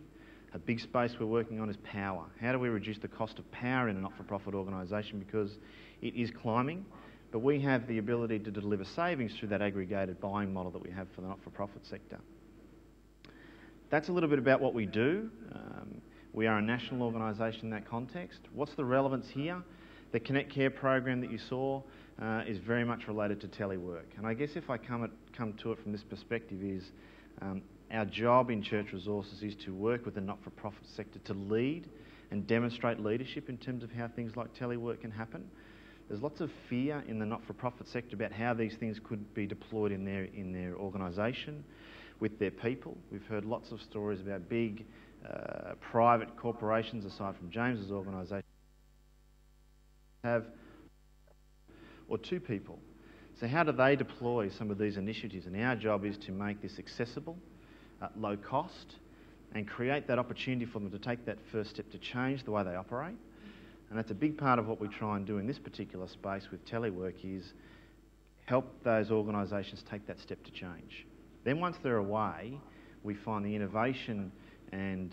V: A big space we're working on is power. How do we reduce the cost of power in a not-for-profit organisation, because it is climbing, but we have the ability to deliver savings through that aggregated buying model that we have for the not-for-profit sector. That's a little bit about what we do. We are a national organisation in that context. What's the relevance here? The Connect Care program that you saw is very much related to telework. And I guess if I come to it from this perspective is our job in Church Resources is to work with the not-for-profit sector to lead and demonstrate leadership in terms of how things like telework can happen. There's lots of fear in the not-for-profit sector about how these things could be deployed in their organisation, with their people. We've heard lots of stories about big private corporations, aside from James's organisation, have or two people. So how do they deploy some of these initiatives? And our job is to make this accessible, low cost, and create that opportunity for them to take that first step to change the way they operate. And that's a big part of what we try and do in this particular space with telework, is help those organisations take that step to change. Then once they're away, we find the innovation and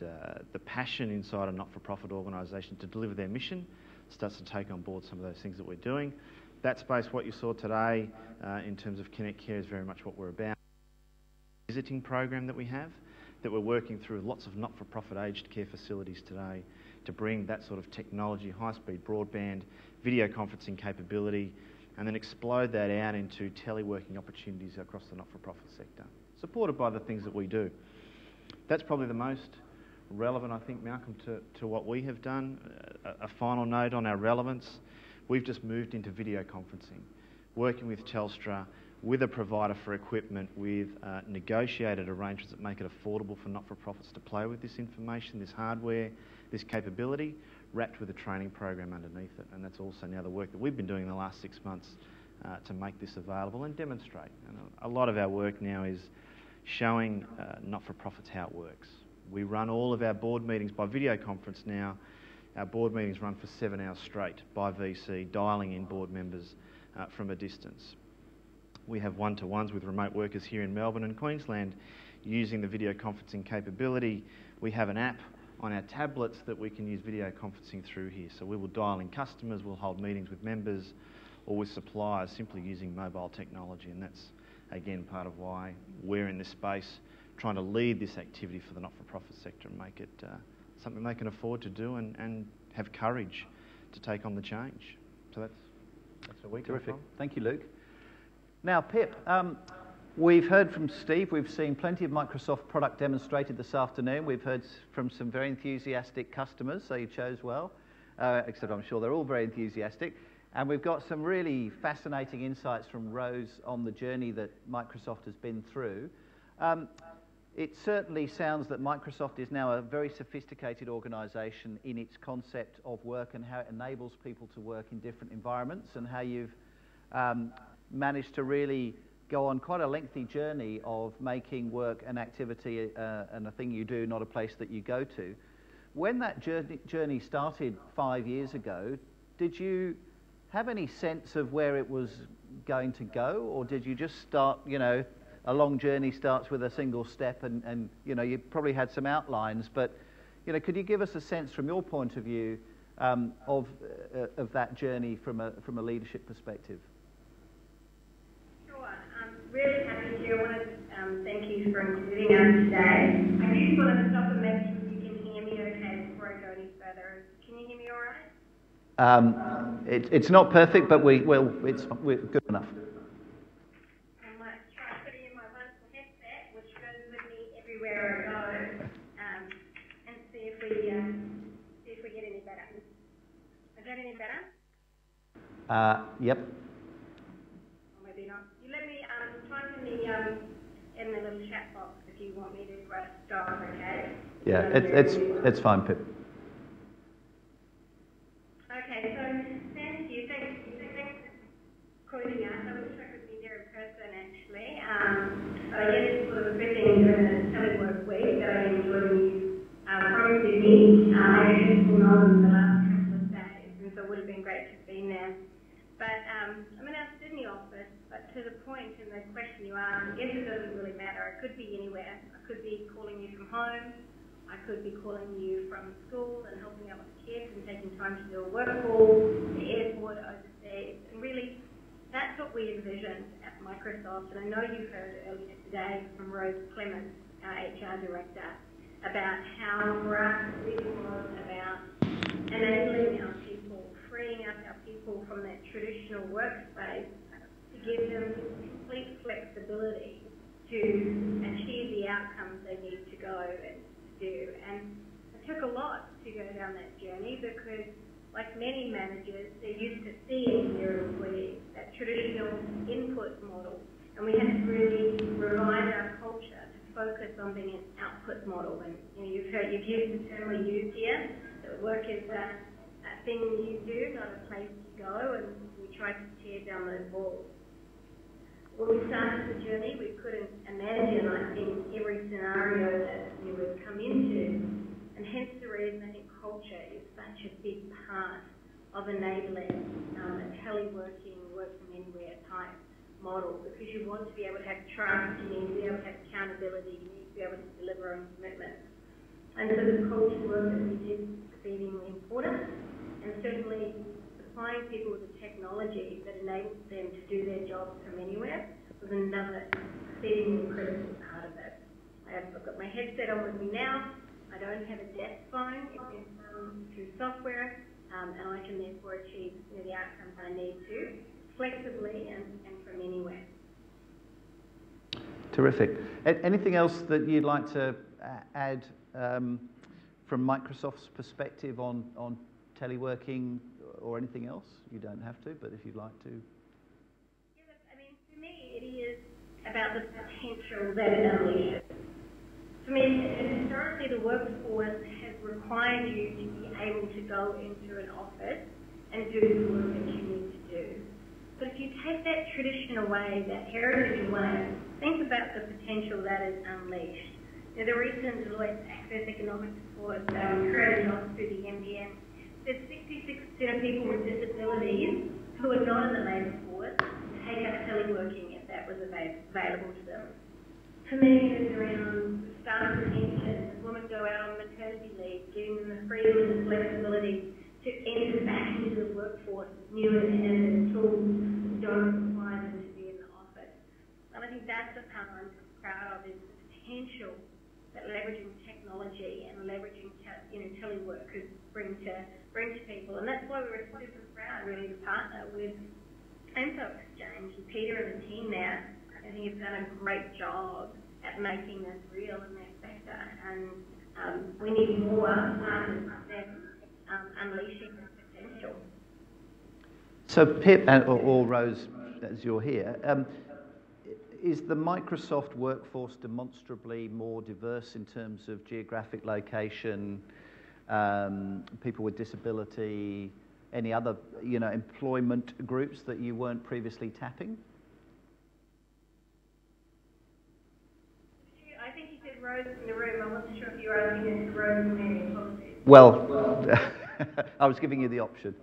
V: the passion inside a not-for-profit organisation to deliver their mission starts to take on board some of those things that we're doing. That space, what you saw today in terms of Connect Care, is very much what we're about. Visiting program that we have, that we're working through lots of not-for-profit aged care facilities today to bring that sort of technology, high-speed broadband, video conferencing capability, and then explode that out into teleworking opportunities across the not-for-profit sector, supported by the things that we do. That's probably the most relevant, I think, Malcolm, to what we have done. A final note on our relevance. We've just moved into video conferencing, working with Telstra, with a provider for equipment, with negotiated arrangements that make it affordable for not-for-profits to play with this information, this hardware, this capability, wrapped with a training program underneath it. And that's also now the work that we've been doing in the last 6 months to make this available and demonstrate. And a lot of our work now is showing not-for-profits how it works. We run all of our board meetings by video conference now. Our board meetings run for 7 hours straight by VC, dialing in board members from a distance. We have one-to-ones with remote workers here in Melbourne and Queensland using the video conferencing capability. We have an app on our tablets that we can use video conferencing through here. So we will dial in customers, we'll hold meetings with members or with suppliers simply using mobile technology, and that's, again, part of why we're in this space, trying to lead this activity for the not-for-profit sector and make it something they can afford to do and have courage to take on the change. So that's where we come
A: Terrific.
V: from.
A: Thank you, Luke. Now, Pip, we've heard from Steve. We've seen plenty of Microsoft product demonstrated this afternoon. We've heard from some very enthusiastic customers, so you chose well, except I'm sure they're all very enthusiastic. And we've got some really fascinating insights from Rose on the journey that Microsoft has been through. It certainly sounds that Microsoft is now a very sophisticated organisation in its concept of work and how it enables people to work in different environments, and how you've managed to really go on quite a lengthy journey of making work an activity and a thing you do, not a place that you go to. When that journey started 5 years ago, did you have any sense of where it was going to go, or did you just start, you know, a long journey starts with a single step, and you know, you probably had some outlines, but you know, could you give us a sense from your point of view of that journey from a leadership perspective?
U: Sure. I'm really happy to. I want to thank you for including us today. I just want to stop and make sure you can hear me okay before I go any further. Can you hear me all right?
A: It's not perfect, but we're good enough.
U: I might try Is that any better?
A: Yep.
U: Or maybe not. You let me type in the little chat box if you want me to stop, okay?
A: Yeah, it's fine, Pip.
U: Okay, so thank you. Thanks for calling us. I wish I could be there in person actually. But I guess sort of fitting during the telework week that I enjoyed you from Sydney. I actually saw Melbourne the last couple of days, and so it would have been great to have been there. But I'm in our Sydney office, but to the point in the question you asked, I guess it doesn't really matter. It could be anywhere. I could be calling you from home. I could be calling you from school and helping out with the kids and taking time to do a work call, the airport, overseas. And really, that's what we envisioned at Microsoft. And I know you heard earlier today from Rose Clements, our HR director, about how for us it really was about enabling our people, freeing up our people from that traditional workspace to give them complete flexibility to achieve the outcomes they need to go and do. And it took a lot to go down that journey because, like many managers, they're used to seeing their employees, that traditional input model. And we had to really revise our culture to focus on being an output model. And you've used the term we use here, that work is a thing you do, not a place you go, and we try to tear down those walls. When we started the journey, we couldn't imagine, I think, every scenario that we would come into, and hence the reason I think culture is such a big part of enabling a teleworking, work from anywhere type model, because you want to be able to have trust, you need to be able to have accountability, you need to be able to deliver on commitments. And so the culture work that we did is exceedingly important, and certainly supplying people with the technology that enables them to do their jobs from anywhere was another exceedingly critical part of it. I've got my headset on with me now. I don't have a desk phone. It's done through software, and I can therefore achieve the outcomes I need to flexibly and from anywhere.
A: Terrific. Anything else that you'd like to add from Microsoft's perspective on teleworking or anything else? You don't have to, but if you'd like to.
U: Yeah, I mean, for me, it is about the potential that it unleashes. For me, historically, the workforce has required you to be able to go into an office and do the work that you need to do. But if you take that tradition away, that heritage away, think about the potential that is unleashed. Now, the recent Deloitte Access Economics report created through the NBN, there's 66% of people with disabilities who are not in the labour force take up teleworking if that was available to them. For me, it's around staff retention, as women go out on maternity leave, giving them the freedom and the flexibility to enter back into the workforce with new and innovative tools that don't require them to be in the office. And I think that's the part I'm proud of, is the potential that leveraging technology and leveraging telework could bring to people. And that's why we were super proud, really, to partner with Infoxchange and Peter and the team there. I think have done a great job at making this real in that sector. And we need more partners than unleashing the potential.
A: So Pip, or Rose, as you're here, is the Microsoft workforce demonstrably more diverse in terms of geographic location, people with disability, any other employment groups that you weren't previously tapping?
U: I think you said Rose in the room. I'm not sure if you're asking if Rose in there. Apologies.
A: Well, I was giving you the option.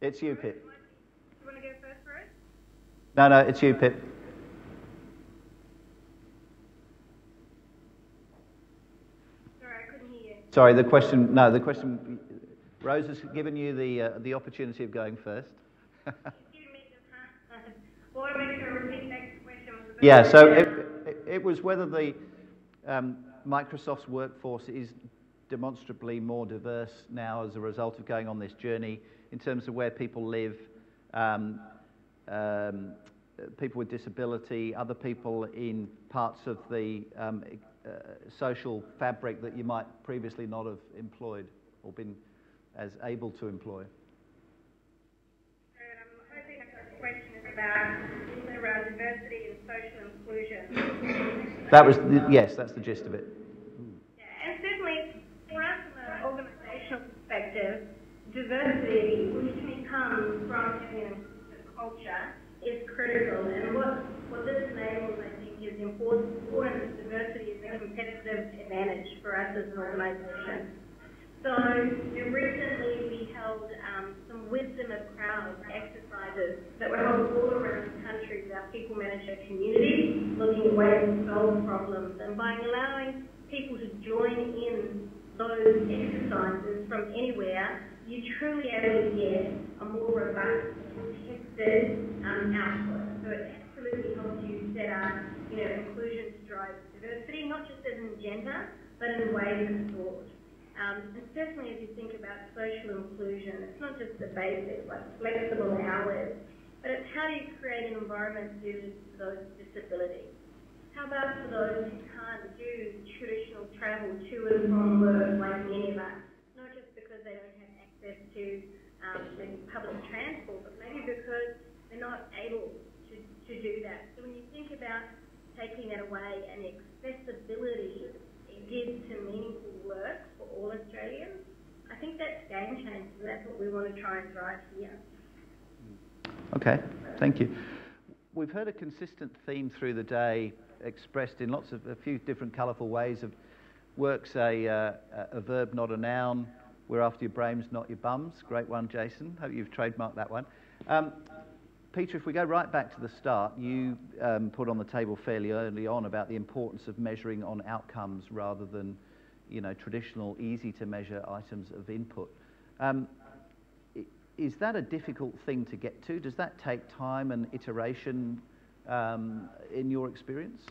A: It's you, Pip.
U: Do you want to go first, Rose?
A: No, it's you, Pip.
U: Sorry, I couldn't hear you.
A: Sorry, the question, Rose has given you the opportunity of going first.
U: Well, make sure I repeat that question.
A: Yeah, so it was whether the Microsoft's workforce is demonstrably more diverse now as a result of going on this journey in terms of where people live, people with disability, other people in parts of the social fabric that you might previously not have employed or been as able to employ.
U: I'm hoping the question is around diversity and social inclusion.
A: That was, yes, that's the gist of it.
U: Yeah, and certainly for us from an organisational perspective, diversity, which to me comes from having an inclusive culture, is critical. And what this enables, I think, is important. Diversity is a competitive advantage for us as an organisation. So recently we held some wisdom of crowds exercises that were held all around the country with our people manager community, looking at ways to solve problems. And by allowing people to join in those exercises from anywhere, you're truly able to get a more robust, tested output. So it absolutely helps you set up, inclusion to drive diversity, not just as an agenda, but in ways of thought. And certainly as you think about social inclusion, it's not just the basics like flexible hours, but it's how do you create an environment suited to those with disabilities. How about for those who can't do traditional travel to and from work like many of us, not just because they don't have access to public transport, but maybe because they're not able to do that. So when you think about taking that away and accessibility it gives to meaningful work for all Australians, I think that's game changing. That's what we want to try and drive here.
A: Okay, thank you. We've heard a consistent theme through the day expressed in a few different colourful ways of work's a verb, not a noun. We're after your brains, not your bums. Great one, Jason. Hope you've trademarked that one. Peter, if we go right back to the start, you put on the table fairly early on about the importance of measuring on outcomes rather than, traditional, easy-to-measure items of input. Is that a difficult thing to get to? Does that take time and iteration in your experience?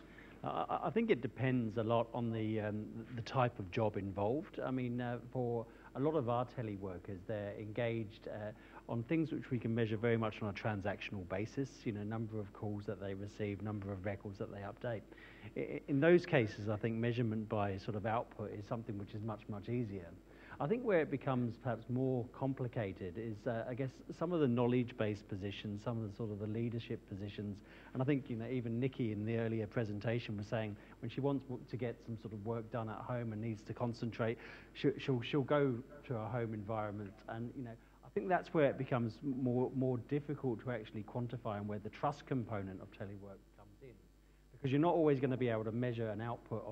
B: I think it depends a lot on the type of job involved. I mean, for a lot of our teleworkers, they're engaged on things which we can measure very much on a transactional basis, number of calls that they receive, number of records that they update. In those cases, I think measurement by sort of output is something which is much, much easier. I think where it becomes perhaps more complicated is, I guess, some of the knowledge-based positions, some of the sort of the leadership positions, and I think, even Nikki in the earlier presentation was saying when she wants to get some sort of work done at home and needs to concentrate, she'll go to a home environment, and I think that's where it becomes more difficult to actually quantify and where the trust component of telework comes in, because you're not always going to be able to measure an output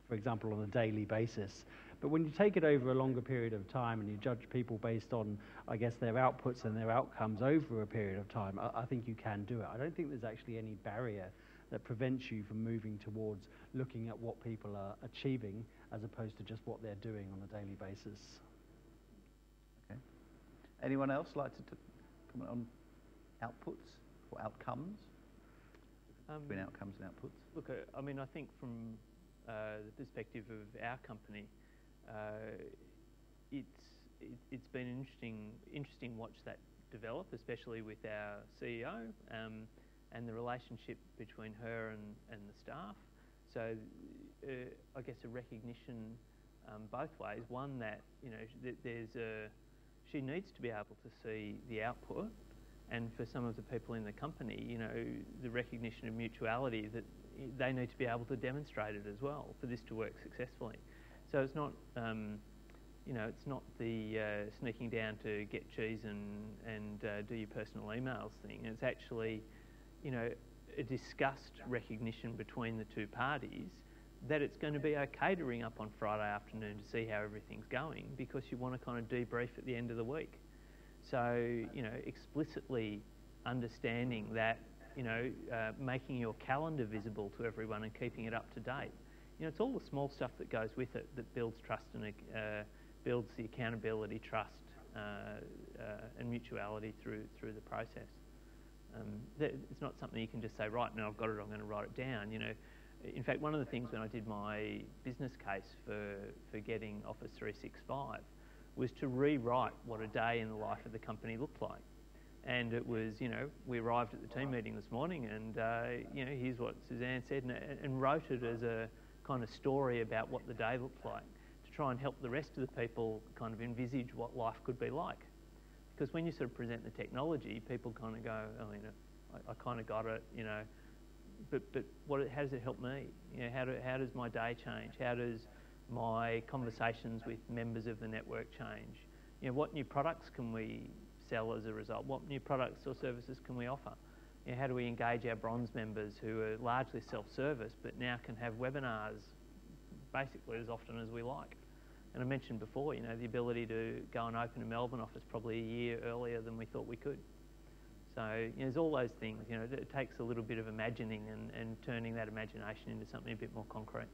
B: for example, on a daily basis. But when you take it over a longer period of time and you judge people based on, I guess, their outputs and their outcomes over a period of time, I think you can do it. I don't think there's actually any barrier that prevents you from moving towards looking at what people are achieving as opposed to just what they're doing on a daily basis.
A: Okay. Anyone else like to comment on outputs or outcomes? Between outcomes and outputs?
F: Look, I mean, I think from the perspective of our company, it's been interesting watch that develop, especially with our CEO and the relationship between her and the staff. So I guess a recognition both ways. One that she needs to be able to see the output, and for some of the people in the company, the recognition of mutuality that they need to be able to demonstrate it as well for this to work successfully. So it's not, it's not the sneaking down to get cheese and do your personal emails thing. It's actually, a discussed recognition between the two parties that it's going to be okay to ring up on Friday afternoon to see how everything's going, because you want to kind of debrief at the end of the week. So, explicitly understanding that, making your calendar visible to everyone and keeping it up to date. It's all the small stuff that goes with it that builds trust and builds the accountability, trust, and mutuality through the process. It's not something you can just say, right, now I've got it, I'm going to write it down. In fact, one of the things when I did my business case for getting Office 365 was to rewrite what a day in the life of the company looked like. And it was, we arrived at the team meeting this morning and, here's what Suzanne said, and wrote it as a kind of story about what the day looked like, to try and help the rest of the people kind of envisage what life could be like. Because when you sort of present the technology, people kind of go, oh, you know, I kind of got it, you know, but how does it help me? You know, how does my day change? How does my conversations with members of the network change? You know, what new products can we sell as a result? What new products or services can we offer? You know, how do we engage our bronze members who are largely self-service but now can have webinars basically as often as we like? And I mentioned before, you know, the ability to go and open a Melbourne office probably a year earlier than we thought we could. So, you know, there's all those things. You know, it takes a little bit of imagining and turning that imagination into something a bit more concrete.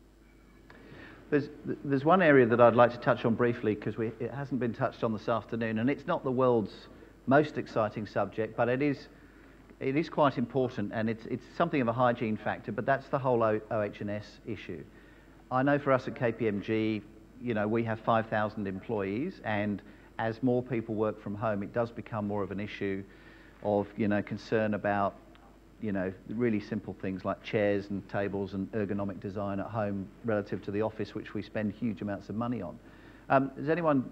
A: There's one area that I'd like to touch on briefly because it hasn't been touched on this afternoon, and it's not the world's most exciting subject, but it is quite important, and it's something of a hygiene factor, but that's the whole OH&S issue. I know for us at KPMG, you know, we have 5,000 employees, and as more people work from home, it does become more of an issue of, you know, concern about, you know, really simple things like chairs and tables and ergonomic design at home relative to the office, which we spend huge amounts of money on. Has anyone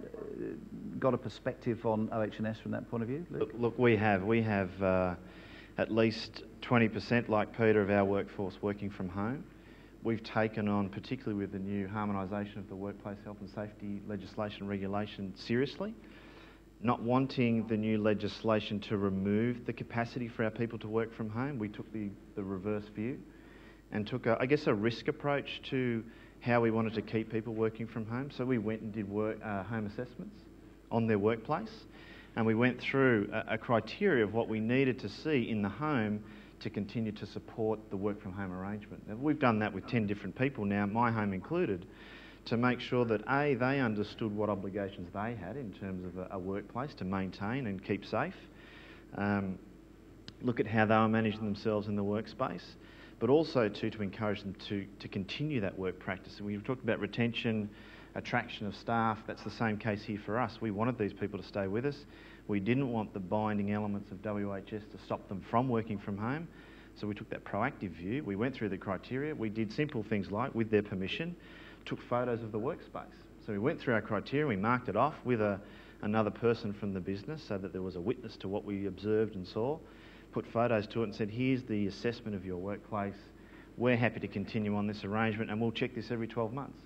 A: got a perspective on OH&S from that point of view? Luke?
V: Look, we have at least 20%, like Peter, of our workforce working from home. We've taken on, particularly with the new harmonisation of the workplace health and safety legislation and regulation, seriously. Not wanting the new legislation to remove the capacity for our people to work from home, we took the reverse view and took, I guess, a risk approach to how we wanted to keep people working from home. So we went and did home assessments on their workplace, and we went through a criteria of what we needed to see in the home to continue to support the work from home arrangement. Now, we've done that with 10 different people now, my home included, to make sure that A, they understood what obligations they had in terms of a workplace to maintain and keep safe, look at how they were managing themselves in the workspace, but also to encourage them to continue that work practice. And we've talked about retention, attraction of staff. That's the same case here for us. We wanted these people to stay with us. We didn't want the binding elements of WHS to stop them from working from home. So we took that proactive view. We went through the criteria. We did simple things like, with their permission, took photos of the workspace. So we went through our criteria, we marked it off with another person from the business so that there was a witness to what we observed and saw, put photos to it and said, here's the assessment of your workplace. We're happy to continue on this arrangement and we'll check this every 12 months.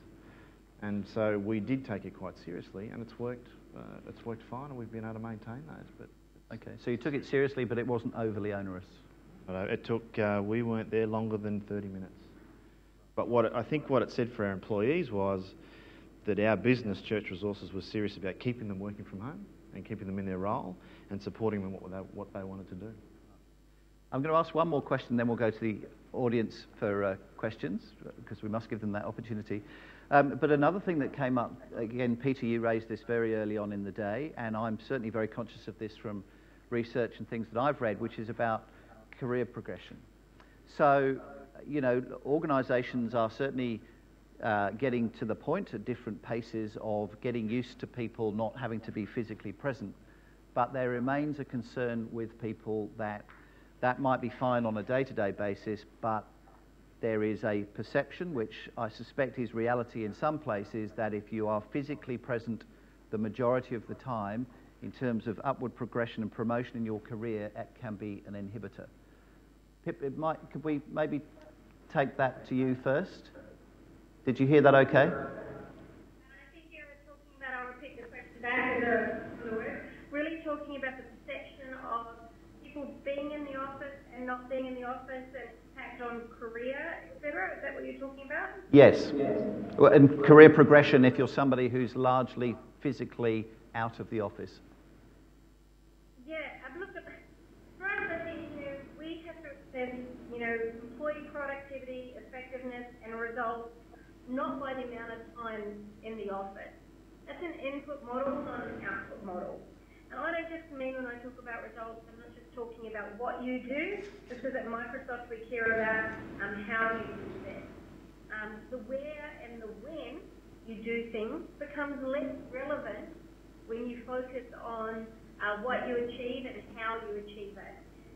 V: And so we did take it quite seriously, and it's worked fine, and we've been able to maintain those. But
A: okay, so you took it seriously, but it wasn't overly onerous.
V: It took, we weren't there longer than 30 minutes. But I think what it said for our employees was that our business, Church Resources, was serious about keeping them working from home and keeping them in their role and supporting them what they wanted to do.
A: I'm going to ask one more question, then we'll go to the audience for questions, because we must give them that opportunity. But another thing that came up, again, Peter, you raised this very early on in the day, and I'm certainly very conscious of this from research and things that I've read, which is about career progression. So, you know, organisations are certainly getting to the point at different paces of getting used to people not having to be physically present, but there remains a concern with people that might be fine on a day-to-day basis, but there is a perception, which I suspect is reality in some places, that if you are physically present the majority of the time, in terms of upward progression and promotion in your career, it can be an inhibitor. Pip, could we maybe take that to you first? Did you hear that okay?
U: I think you were talking about, I'll repeat the question back to the work, really talking about the perception of people being in the office and not being in the office and impact on career, etc. Is that what you're talking about?
A: Yes. Well, and career progression if you're somebody who's largely physically out of the office.
U: Yeah, I've looked at, for us, I think, you know, we have to assess, you know, employee productivity, effectiveness and results, not by the amount of time in the office. That's an input model, not an output model. And I don't just mean when I talk about results, I'm not just talking about what you do, because at Microsoft we care about how you do things. The where and the when you do things becomes less relevant when you focus on what you achieve and how you achieve it.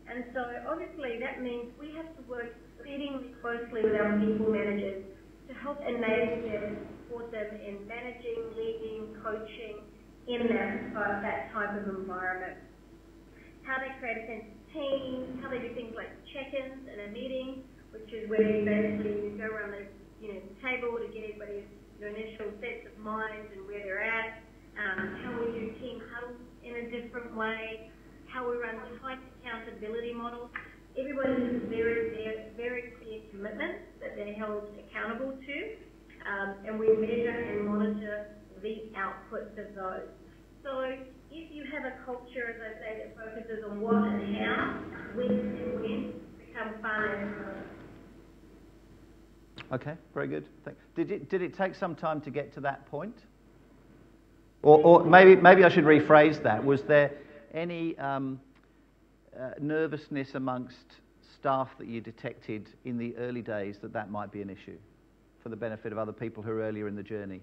U: And so obviously that means we have to work exceedingly closely with our people managers to help enable them to support them in managing, leading, coaching in that type of environment. How they create a sense of team, how they do things like check-ins in a meeting, which is where basically you go around the table to get everybody's initial sets of minds and where they're at, how we do team huddles in a different way, how we run tight accountability models. Everybody has very clear commitments that they're held accountable to, and we measure and monitor the outputs of those. So if you have a culture, as I say, that focuses on what and how, when and when, become fun and fun.
A: Okay, very good. Did it take some time to get to that point? Or maybe I should rephrase that. Was there any nervousness amongst staff that you detected in the early days that might be an issue for the benefit of other people who are earlier in the journey?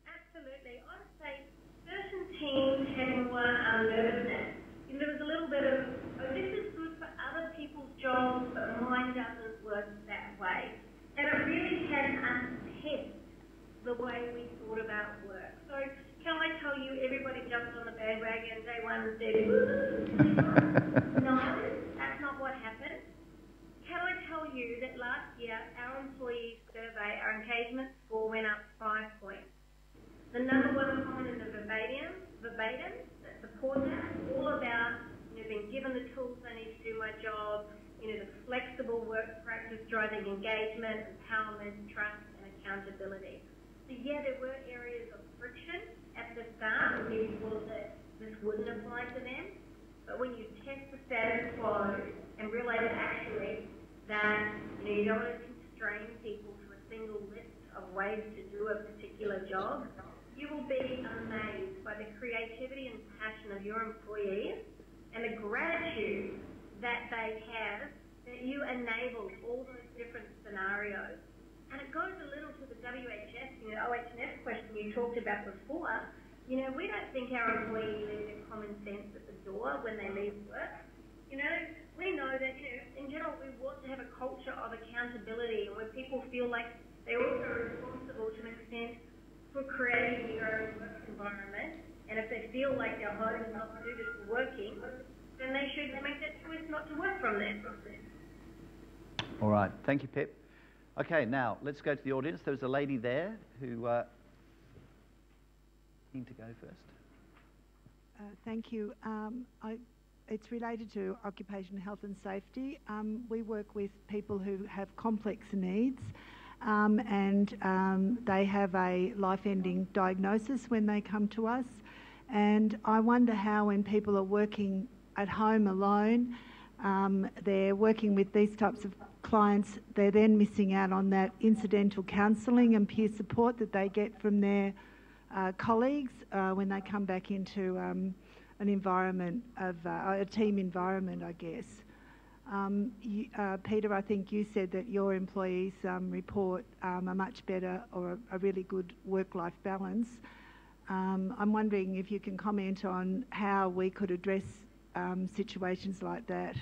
U: Absolutely. I'd say certain teams had more nervousness. There was a little bit of, oh, this is good for other people's jobs, but mine doesn't work that way. And it really had us test the way we thought about work. So can I tell you, everybody jumped on the bandwagon day one and said, no, that's not what happened. Can I tell you that last year, our employee survey, our engagement score went up 5 points. The number one comment is the verbatim that support that. All about being given the tools I need to do my job, the flexible work practice driving engagement, empowerment, trust, and accountability. So yeah, there were areas of friction at the start when people thought that this wouldn't apply to them. But when you test the status quo and realize actually that you don't want to constrain people to a single list of ways to do a particular job, you will be amazed by the creativity and passion of your employees and the gratitude that they have that you enabled all those different scenarios. And it goes a little to the OH&S question you talked about before. We don't think our employees leave their common sense at the door when they leave work. We know that, in general, we want to have a culture of accountability where people feel like they're also responsible to an extent for creating their own work environment. And if they feel like their home is not suited for working, then they should make that choice not to work from there.
A: All right. Thank you, Pip. Okay, now let's go to the audience. There was a lady there who need to go first.
C: Thank you. It's related to occupational health and safety. We work with people who have complex needs and they have a life-ending diagnosis when they come to us. And I wonder how when people are working at home alone, they're working with these types of clients, they're then missing out on that incidental counselling and peer support that they get from their colleagues when they come back into an environment of a team environment, I guess. Peter, I think you said that your employees report a much better or a really good work-life balance. I'm wondering if you can comment on how we could address situations like that.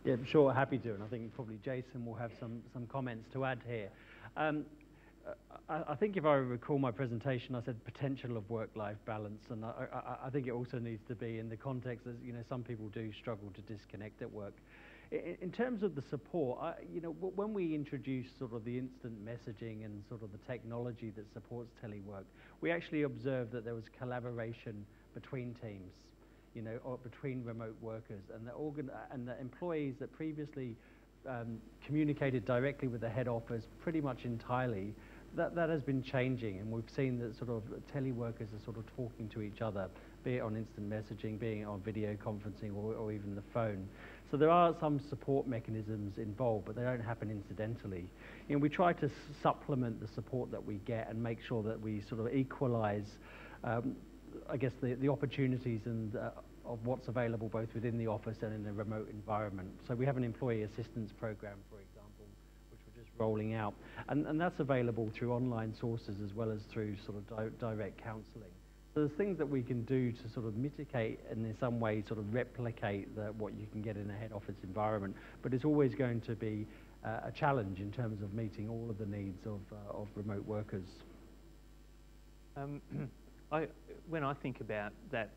B: Yeah, sure, happy to, and I think probably Jason will have some comments to add here. I think if I recall my presentation, I said potential of work-life balance, and I think it also needs to be in the context that some people do struggle to disconnect at work. In terms of the support, when we introduced sort of the instant messaging and sort of the technology that supports telework, we actually observed that there was collaboration between teams, or between remote workers, and the employees that previously communicated directly with the head office pretty much entirely. That has been changing, and we've seen that sort of teleworkers are sort of talking to each other, be it on instant messaging, be it on video conferencing, or even the phone. So there are some support mechanisms involved, but they don't happen incidentally. We try to supplement the support that we get and make sure that we sort of equalise, I guess, the opportunities and of what's available both within the office and in a remote environment. So we have an employee assistance program, for example, which we're just rolling out, and that's available through online sources as well as through sort of direct counselling. So there's things that we can do to sort of mitigate and in some way sort of replicate what you can get in a head office environment, but it's always going to be a challenge in terms of meeting all of the needs of remote workers.
F: When I think about that,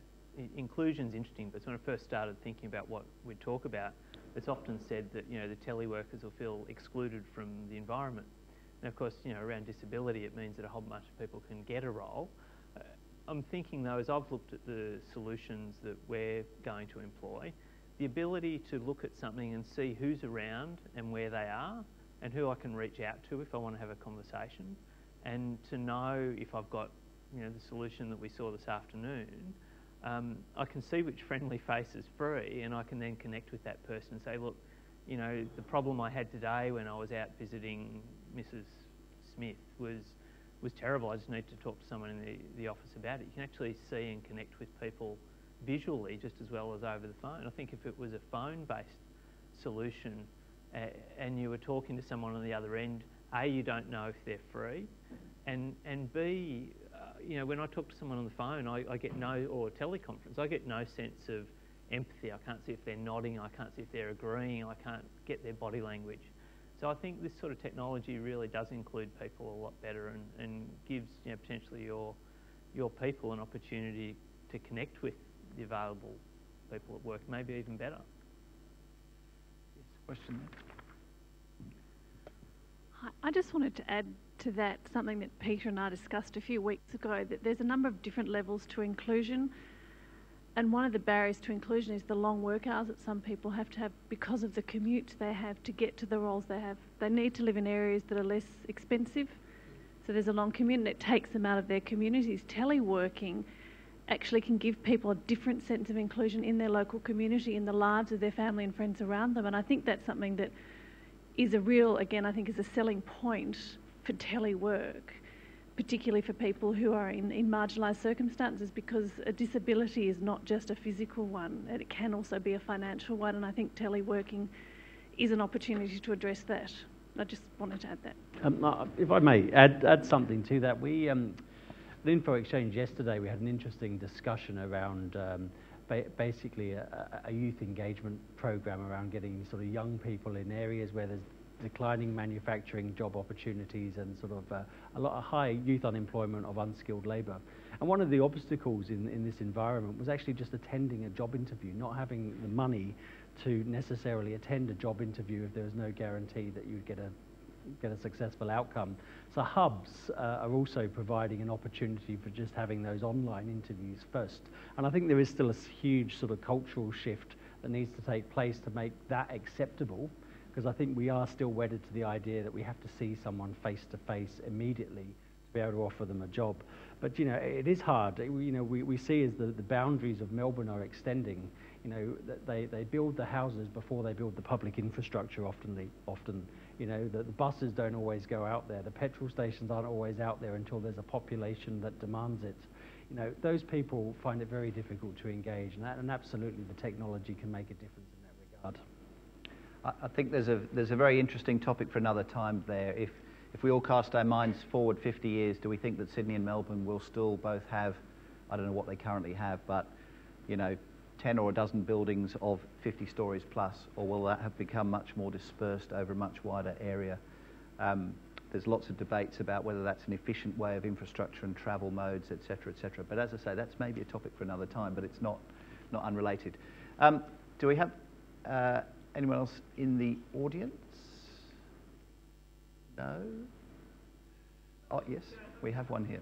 F: inclusion's interesting, but when I first started thinking about what we'd talk about, it's often said that, the teleworkers will feel excluded from the environment. And of course, around disability, it means that a whole bunch of people can get a role. I'm thinking though, as I've looked at the solutions that we're going to employ, the ability to look at something and see who's around and where they are and who I can reach out to if I want to have a conversation, and to know if I've got, the solution that we saw this afternoon, I can see which friendly face is free, and I can then connect with that person and say, look, the problem I had today when I was out visiting Mrs. Smith was terrible. I just need to talk to someone in the office about it. You can actually see and connect with people visually just as well as over the phone. I think if it was a phone-based solution and you were talking to someone on the other end, A, you don't know if they're free, and B, when I talk to someone on the phone, I get or teleconference, I get no sense of empathy. I can't see if they're nodding, I can't see if they're agreeing, I can't get their body language. So I think this sort of technology really does include people a lot better and gives potentially your people an opportunity to connect with the available people at work, maybe even better. Yes, question there.
D: I just wanted to add to that something that Peter and I discussed a few weeks ago, that there's a number of different levels to inclusion, and one of the barriers to inclusion is the long work hours that some people have to have because of the commute they have to get to the roles they have. They need to live in areas that are less expensive, so there's a long commute and it takes them out of their communities. Teleworking actually can give people a different sense of inclusion in their local community, in the lives of their family and friends around them, and I think that's something that is a real, again, I think is a selling point for telework, particularly for people who are in marginalised circumstances, because a disability is not just a physical one, it can also be a financial one, and I think teleworking is an opportunity to address that. I just wanted to add that.
B: If I may add something to that, we the Infoxchange yesterday, we had an interesting discussion around basically a youth engagement program around getting sort of young people in areas where there's declining manufacturing job opportunities and sort of a lot of high youth unemployment of unskilled labour. And one of the obstacles in this environment was actually just attending a job interview, not having the money to necessarily attend a job interview if there was no guarantee that you'd get a successful outcome. So hubs are also providing an opportunity for just having those online interviews first. And I think there is still a huge sort of cultural shift that needs to take place to make that acceptable, because I think we are still wedded to the idea that we have to see someone face to face immediately to be able to offer them a job. But it is hard. We see as the boundaries of Melbourne are extending. That they build the houses before they build the public infrastructure. Often, the buses don't always go out there. The petrol stations aren't always out there until there's a population that demands it. Those people find it very difficult to engage, and absolutely the technology can make a difference in that regard.
A: I think there's a very interesting topic for another time there. If we all cast our minds forward 50 years, do we think that Sydney and Melbourne will still both have, I don't know what they currently have, but 10 or a dozen buildings of 50 stories plus, or will that have become much more dispersed over a much wider area? There's lots of debates about whether that's an efficient way of infrastructure and travel modes, etc., etc. But as I say, that's maybe a topic for another time, but it's not unrelated. Do we have anyone else in the audience? No? Oh, yes, we have one here.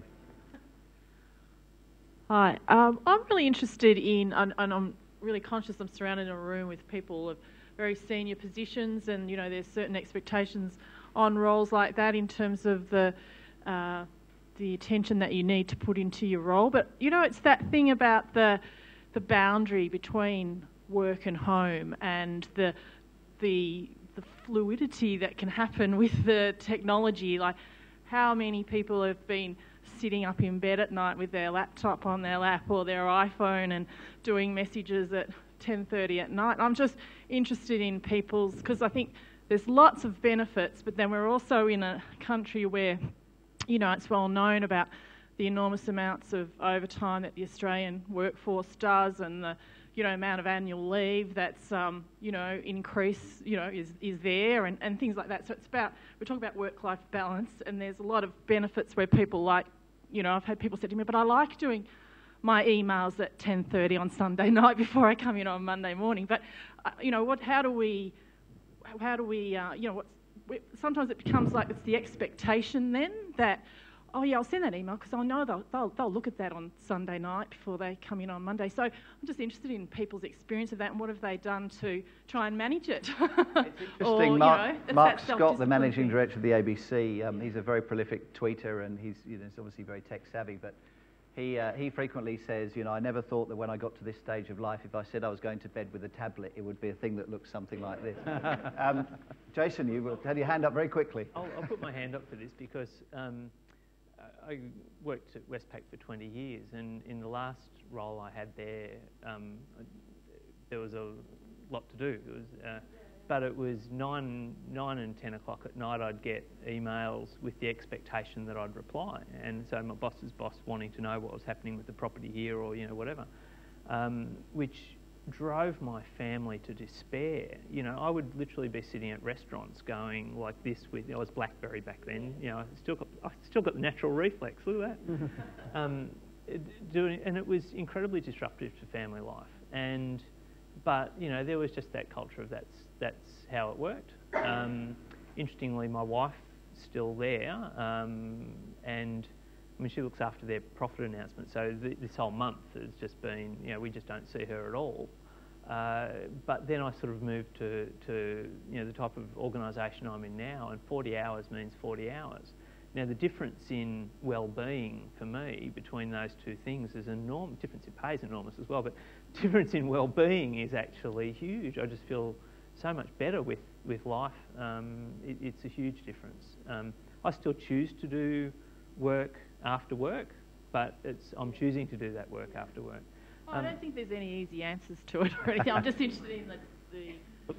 E: Hi, I'm really interested in, and I'm really conscious I'm surrounded in a room with people of very senior positions, and there's certain expectations on roles like that in terms of the attention that you need to put into your role. But it's that thing about the boundary between work and home, and the fluidity that can happen with the technology. Like, how many people have been sitting up in bed at night with their laptop on their lap or their iPhone and doing messages at 10:30 at night? I'm just interested in people's, because I think there's lots of benefits, but then we're also in a country where, it's well known about the enormous amounts of overtime that the Australian workforce does, and the amount of annual leave that's increase is there, and things like that. So it's about, we're talking about work-life balance, and there's a lot of benefits where people like you know, I've had people say to me, but I like doing my emails at 10:30 on Sunday night before I come in on Monday morning. But, you know, how do we, you know, sometimes it becomes like it's the expectation then that, oh yeah, I'll send that email because I know they'll look at that on Sunday night before they come in on Monday. So I'm just interested in people's experience of that and what have they done to try and manage it.
A: It's interesting. Mark Scott, the managing director of the ABC, he's a very prolific tweeter and he's obviously very tech savvy, but he frequently says, you know, I never thought that when I got to this stage of life, if I said I was going to bed with a tablet, it would be a thing that looked something like this. Jason, you had your hand up very quickly.
F: I'll put my hand up for this because I worked at Westpac for 20 years, and in the last role I had there, there was a lot to do. It was, but it was 9 and 10 o'clock at night I'd get emails with the expectation that I'd reply, and so my boss's boss wanting to know what was happening with the property here or, you know, whatever, which drove my family to despair. You know, I would literally be sitting at restaurants going like this with, I was BlackBerry back then, you know, I still got the natural reflex, look at that. And it was incredibly disruptive to family life. But, you know, there was just that culture of that's how it worked. Interestingly, my wife's still there, and I mean, she looks after their profit announcement, so this whole month has just been, you know, we just don't see her at all. But then I sort of moved to you know, the type of organisation I'm in now, and 40 hours means 40 hours. Now, the difference in well-being for me between those two things is enormous. Difference in pay is enormous as well, but difference in well-being is actually huge. I just feel so much better with life. It's a huge difference. I still choose to do work after work, but I'm choosing to do that work after work.
E: I don't think there's any easy answers to it or anything. I'm just interested in the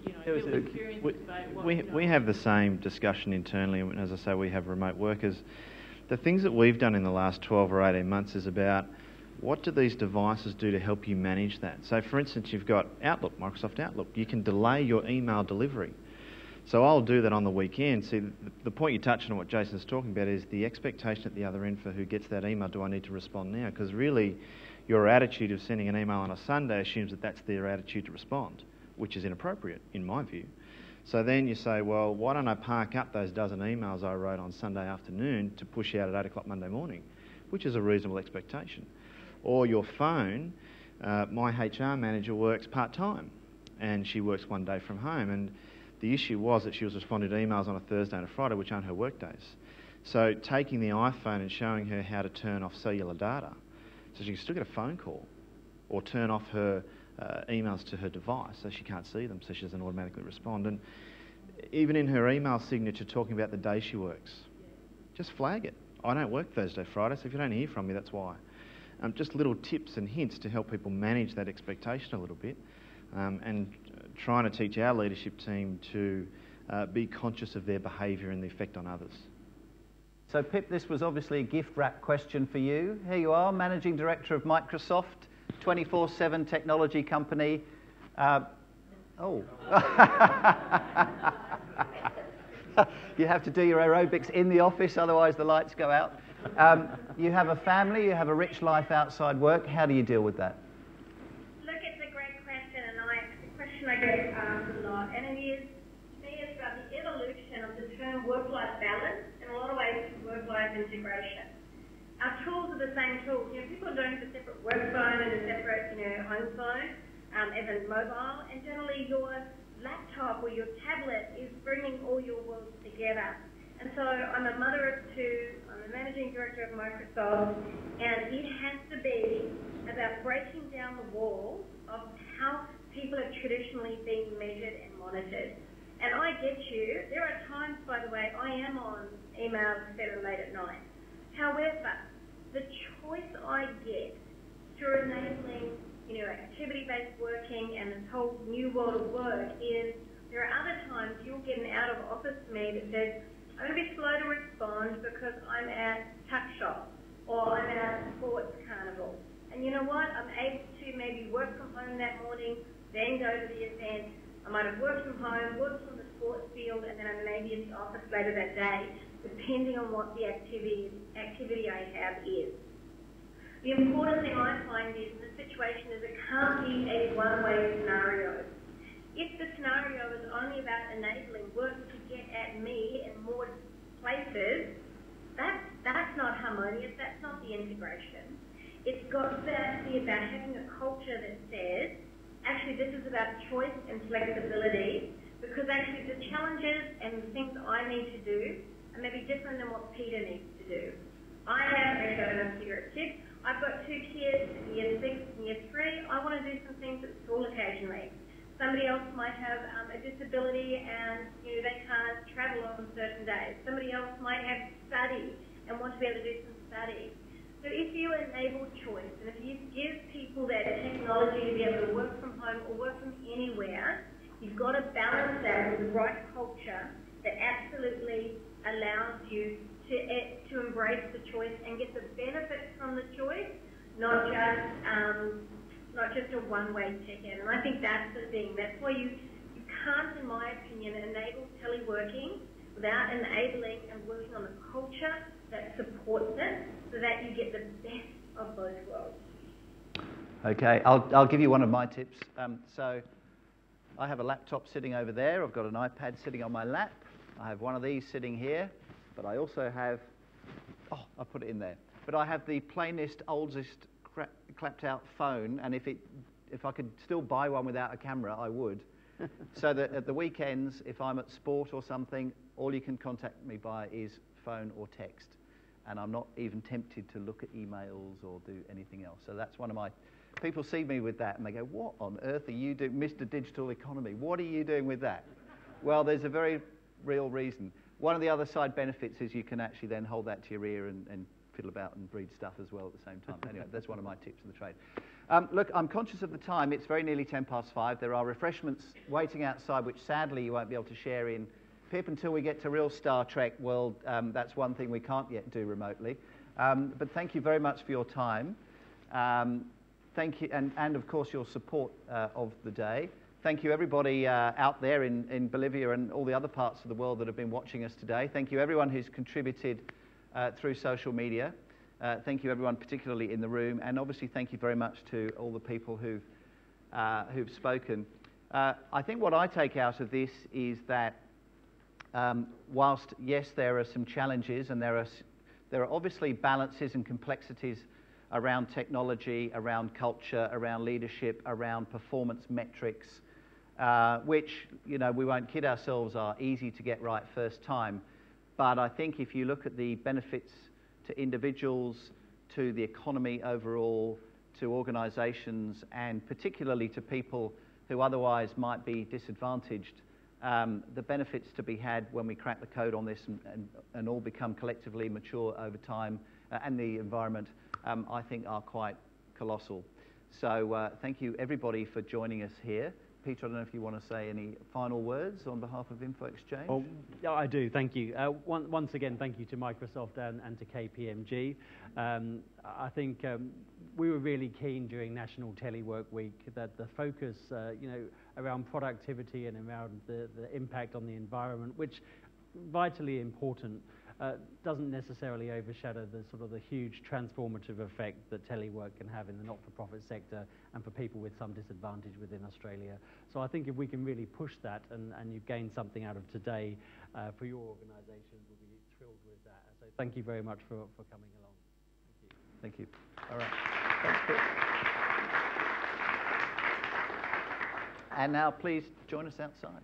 E: you know, experience debate.
V: We have the same discussion internally, and as I say, we have remote workers. The things that we've done in the last 12 or 18 months is about what do these devices do to help you manage that. So, for instance, you've got Outlook, Microsoft Outlook. You can delay your email delivery. So I'll do that on the weekend. See, the point you're touching on, what Jason's talking about, is the expectation at the other end for who gets that email. Do I need to respond now? Because really, your attitude of sending an email on a Sunday assumes that that's their attitude to respond, which is inappropriate, in my view. So then you say, well, why don't I park up those dozen emails I wrote on Sunday afternoon to push out at 8 o'clock Monday morning, which is a reasonable expectation. Or your phone, my HR manager works part-time, and she works one day from home, and the issue was that she was responding to emails on a Thursday and a Friday, which aren't her work days. So taking the iPhone and showing her how to turn off cellular data, so she can still get a phone call, or turn off her emails to her device so she can't see them, so she doesn't automatically respond. And even in her email signature talking about the day she works, just flag it. I don't work Thursday, Friday, so if you don't hear from me, that's why. Just little tips and hints to help people manage that expectation a little bit, and trying to teach our leadership team to be conscious of their behaviour and the effect on others.
A: So Pip, this was obviously a gift wrap question for you. Here you are, Managing Director of Microsoft, 24/7 technology company. Oh. You have to do your aerobics in the office, otherwise the lights go out. You have a family, you have a rich life outside work. How do you deal with that?
U: Look, it's a great question, and it's a question I get asked a lot, and it is, to me, it's about the evolution of the term work-life balance, in a lot of ways, work-life integration. Our tools are the same tools. You know, people are doing a separate work phone and a separate, you know, home phone, even mobile, and generally your laptop or your tablet is bringing all your worlds together. And so I'm a mother of two, I'm the managing director of Microsoft, and it has to be about breaking down the walls of how people have traditionally been measured and monitored. And I get you, there are times, by the way, I am on emails 7 late at night. However, the choice I get through enabling, you know, activity-based working and this whole new world of work is there are other times you'll get an out of office to me that says, I'm going to be slow to respond because I'm at tuck shop or I'm at a sports carnival. And you know what? I'm able to maybe work from home that morning, then go to the event. I might have worked from home, worked from the sports field, and then I may be in the office later that day. depending on what the activity I have is. The important thing I find is the situation is it can't be a one-way scenario. If the scenario is only about enabling work to get at me in more places, that's not harmonious, that's not the integration. It's got to be about having a culture that says, actually this is about choice and flexibility, because actually the challenges and the things I need to do are maybe different than what Peter needs to do. I have a kid. I've got 2 kids, year 6 and year 3. I want to do some things at school occasionally. Somebody else might have a disability and they can't travel on certain days. Somebody else might have study and want to be able to do some study. So if you enable choice and if you give people that technology to be able to work from home or work from anywhere, you've got to balance that with the right culture that absolutely allows you to embrace the choice and get the benefits from the choice, not just a one-way ticket. And I think that's the thing. That's why you can't, in my opinion, enable teleworking without enabling and working on the culture that supports it so that you get the best of both worlds.
A: Okay, I'll give you one of my tips. So I have a laptop sitting over there. I've got an iPad sitting on my lap. I have one of these sitting here. But I also have, I put it in there. But I have the plainest, oldest, clapped out phone, and if I could still buy one without a camera, I would. So that at the weekends, if I'm at sport or something, all you can contact me by is phone or text. And I'm not even tempted to look at emails or do anything else. So that's one of my, people see me with that and they go, what on earth are you doing, Mr. Digital Economy? What are you doing with that? Well, there's a very real reason. One of the other side benefits is you can actually then hold that to your ear and fiddle about and read stuff as well at the same time. Anyway, that's one of my tips of the trade. Look, I'm conscious of the time. It's very nearly 5:10. There are refreshments waiting outside, which sadly you won't be able to share in. Pip, until we get to real Star Trek world, that's one thing we can't yet do remotely. But thank you very much for your time. Thank you, and of course your support of the day. Thank you everybody out there in Bolivia and all the other parts of the world that have been watching us today. Thank you everyone who's contributed through social media. Thank you everyone particularly in the room, and obviously thank you very much to all the people who've spoken. I think what I take out of this is that whilst yes there are some challenges and there are obviously balances and complexities around technology, around culture, around leadership, around performance metrics, which, we won't kid ourselves, are easy to get right first time. But I think if you look at the benefits to individuals, to the economy overall, to organisations, and particularly to people who otherwise might be disadvantaged, the benefits to be had when we crack the code on this and all become collectively mature over time, and the environment, I think are quite colossal. So thank you everybody for joining us here. Peter, I don't know if you want to say any final words on behalf of Infoxchange.
B: Oh, yeah, I do, thank you. Once again, thank you to Microsoft and to KPMG. I think we were really keen during National Telework Week that the focus, around productivity and around the impact on the environment, which vitally important, doesn't necessarily overshadow the huge transformative effect that telework can have in the not-for-profit sector and for people with some disadvantage within Australia. So I think if we can really push that and you gain something out of today for your organisation, we'll be thrilled with that. So thank you very much for coming along.
A: Thank you. All right. Thanks, Pip. And now please join us outside.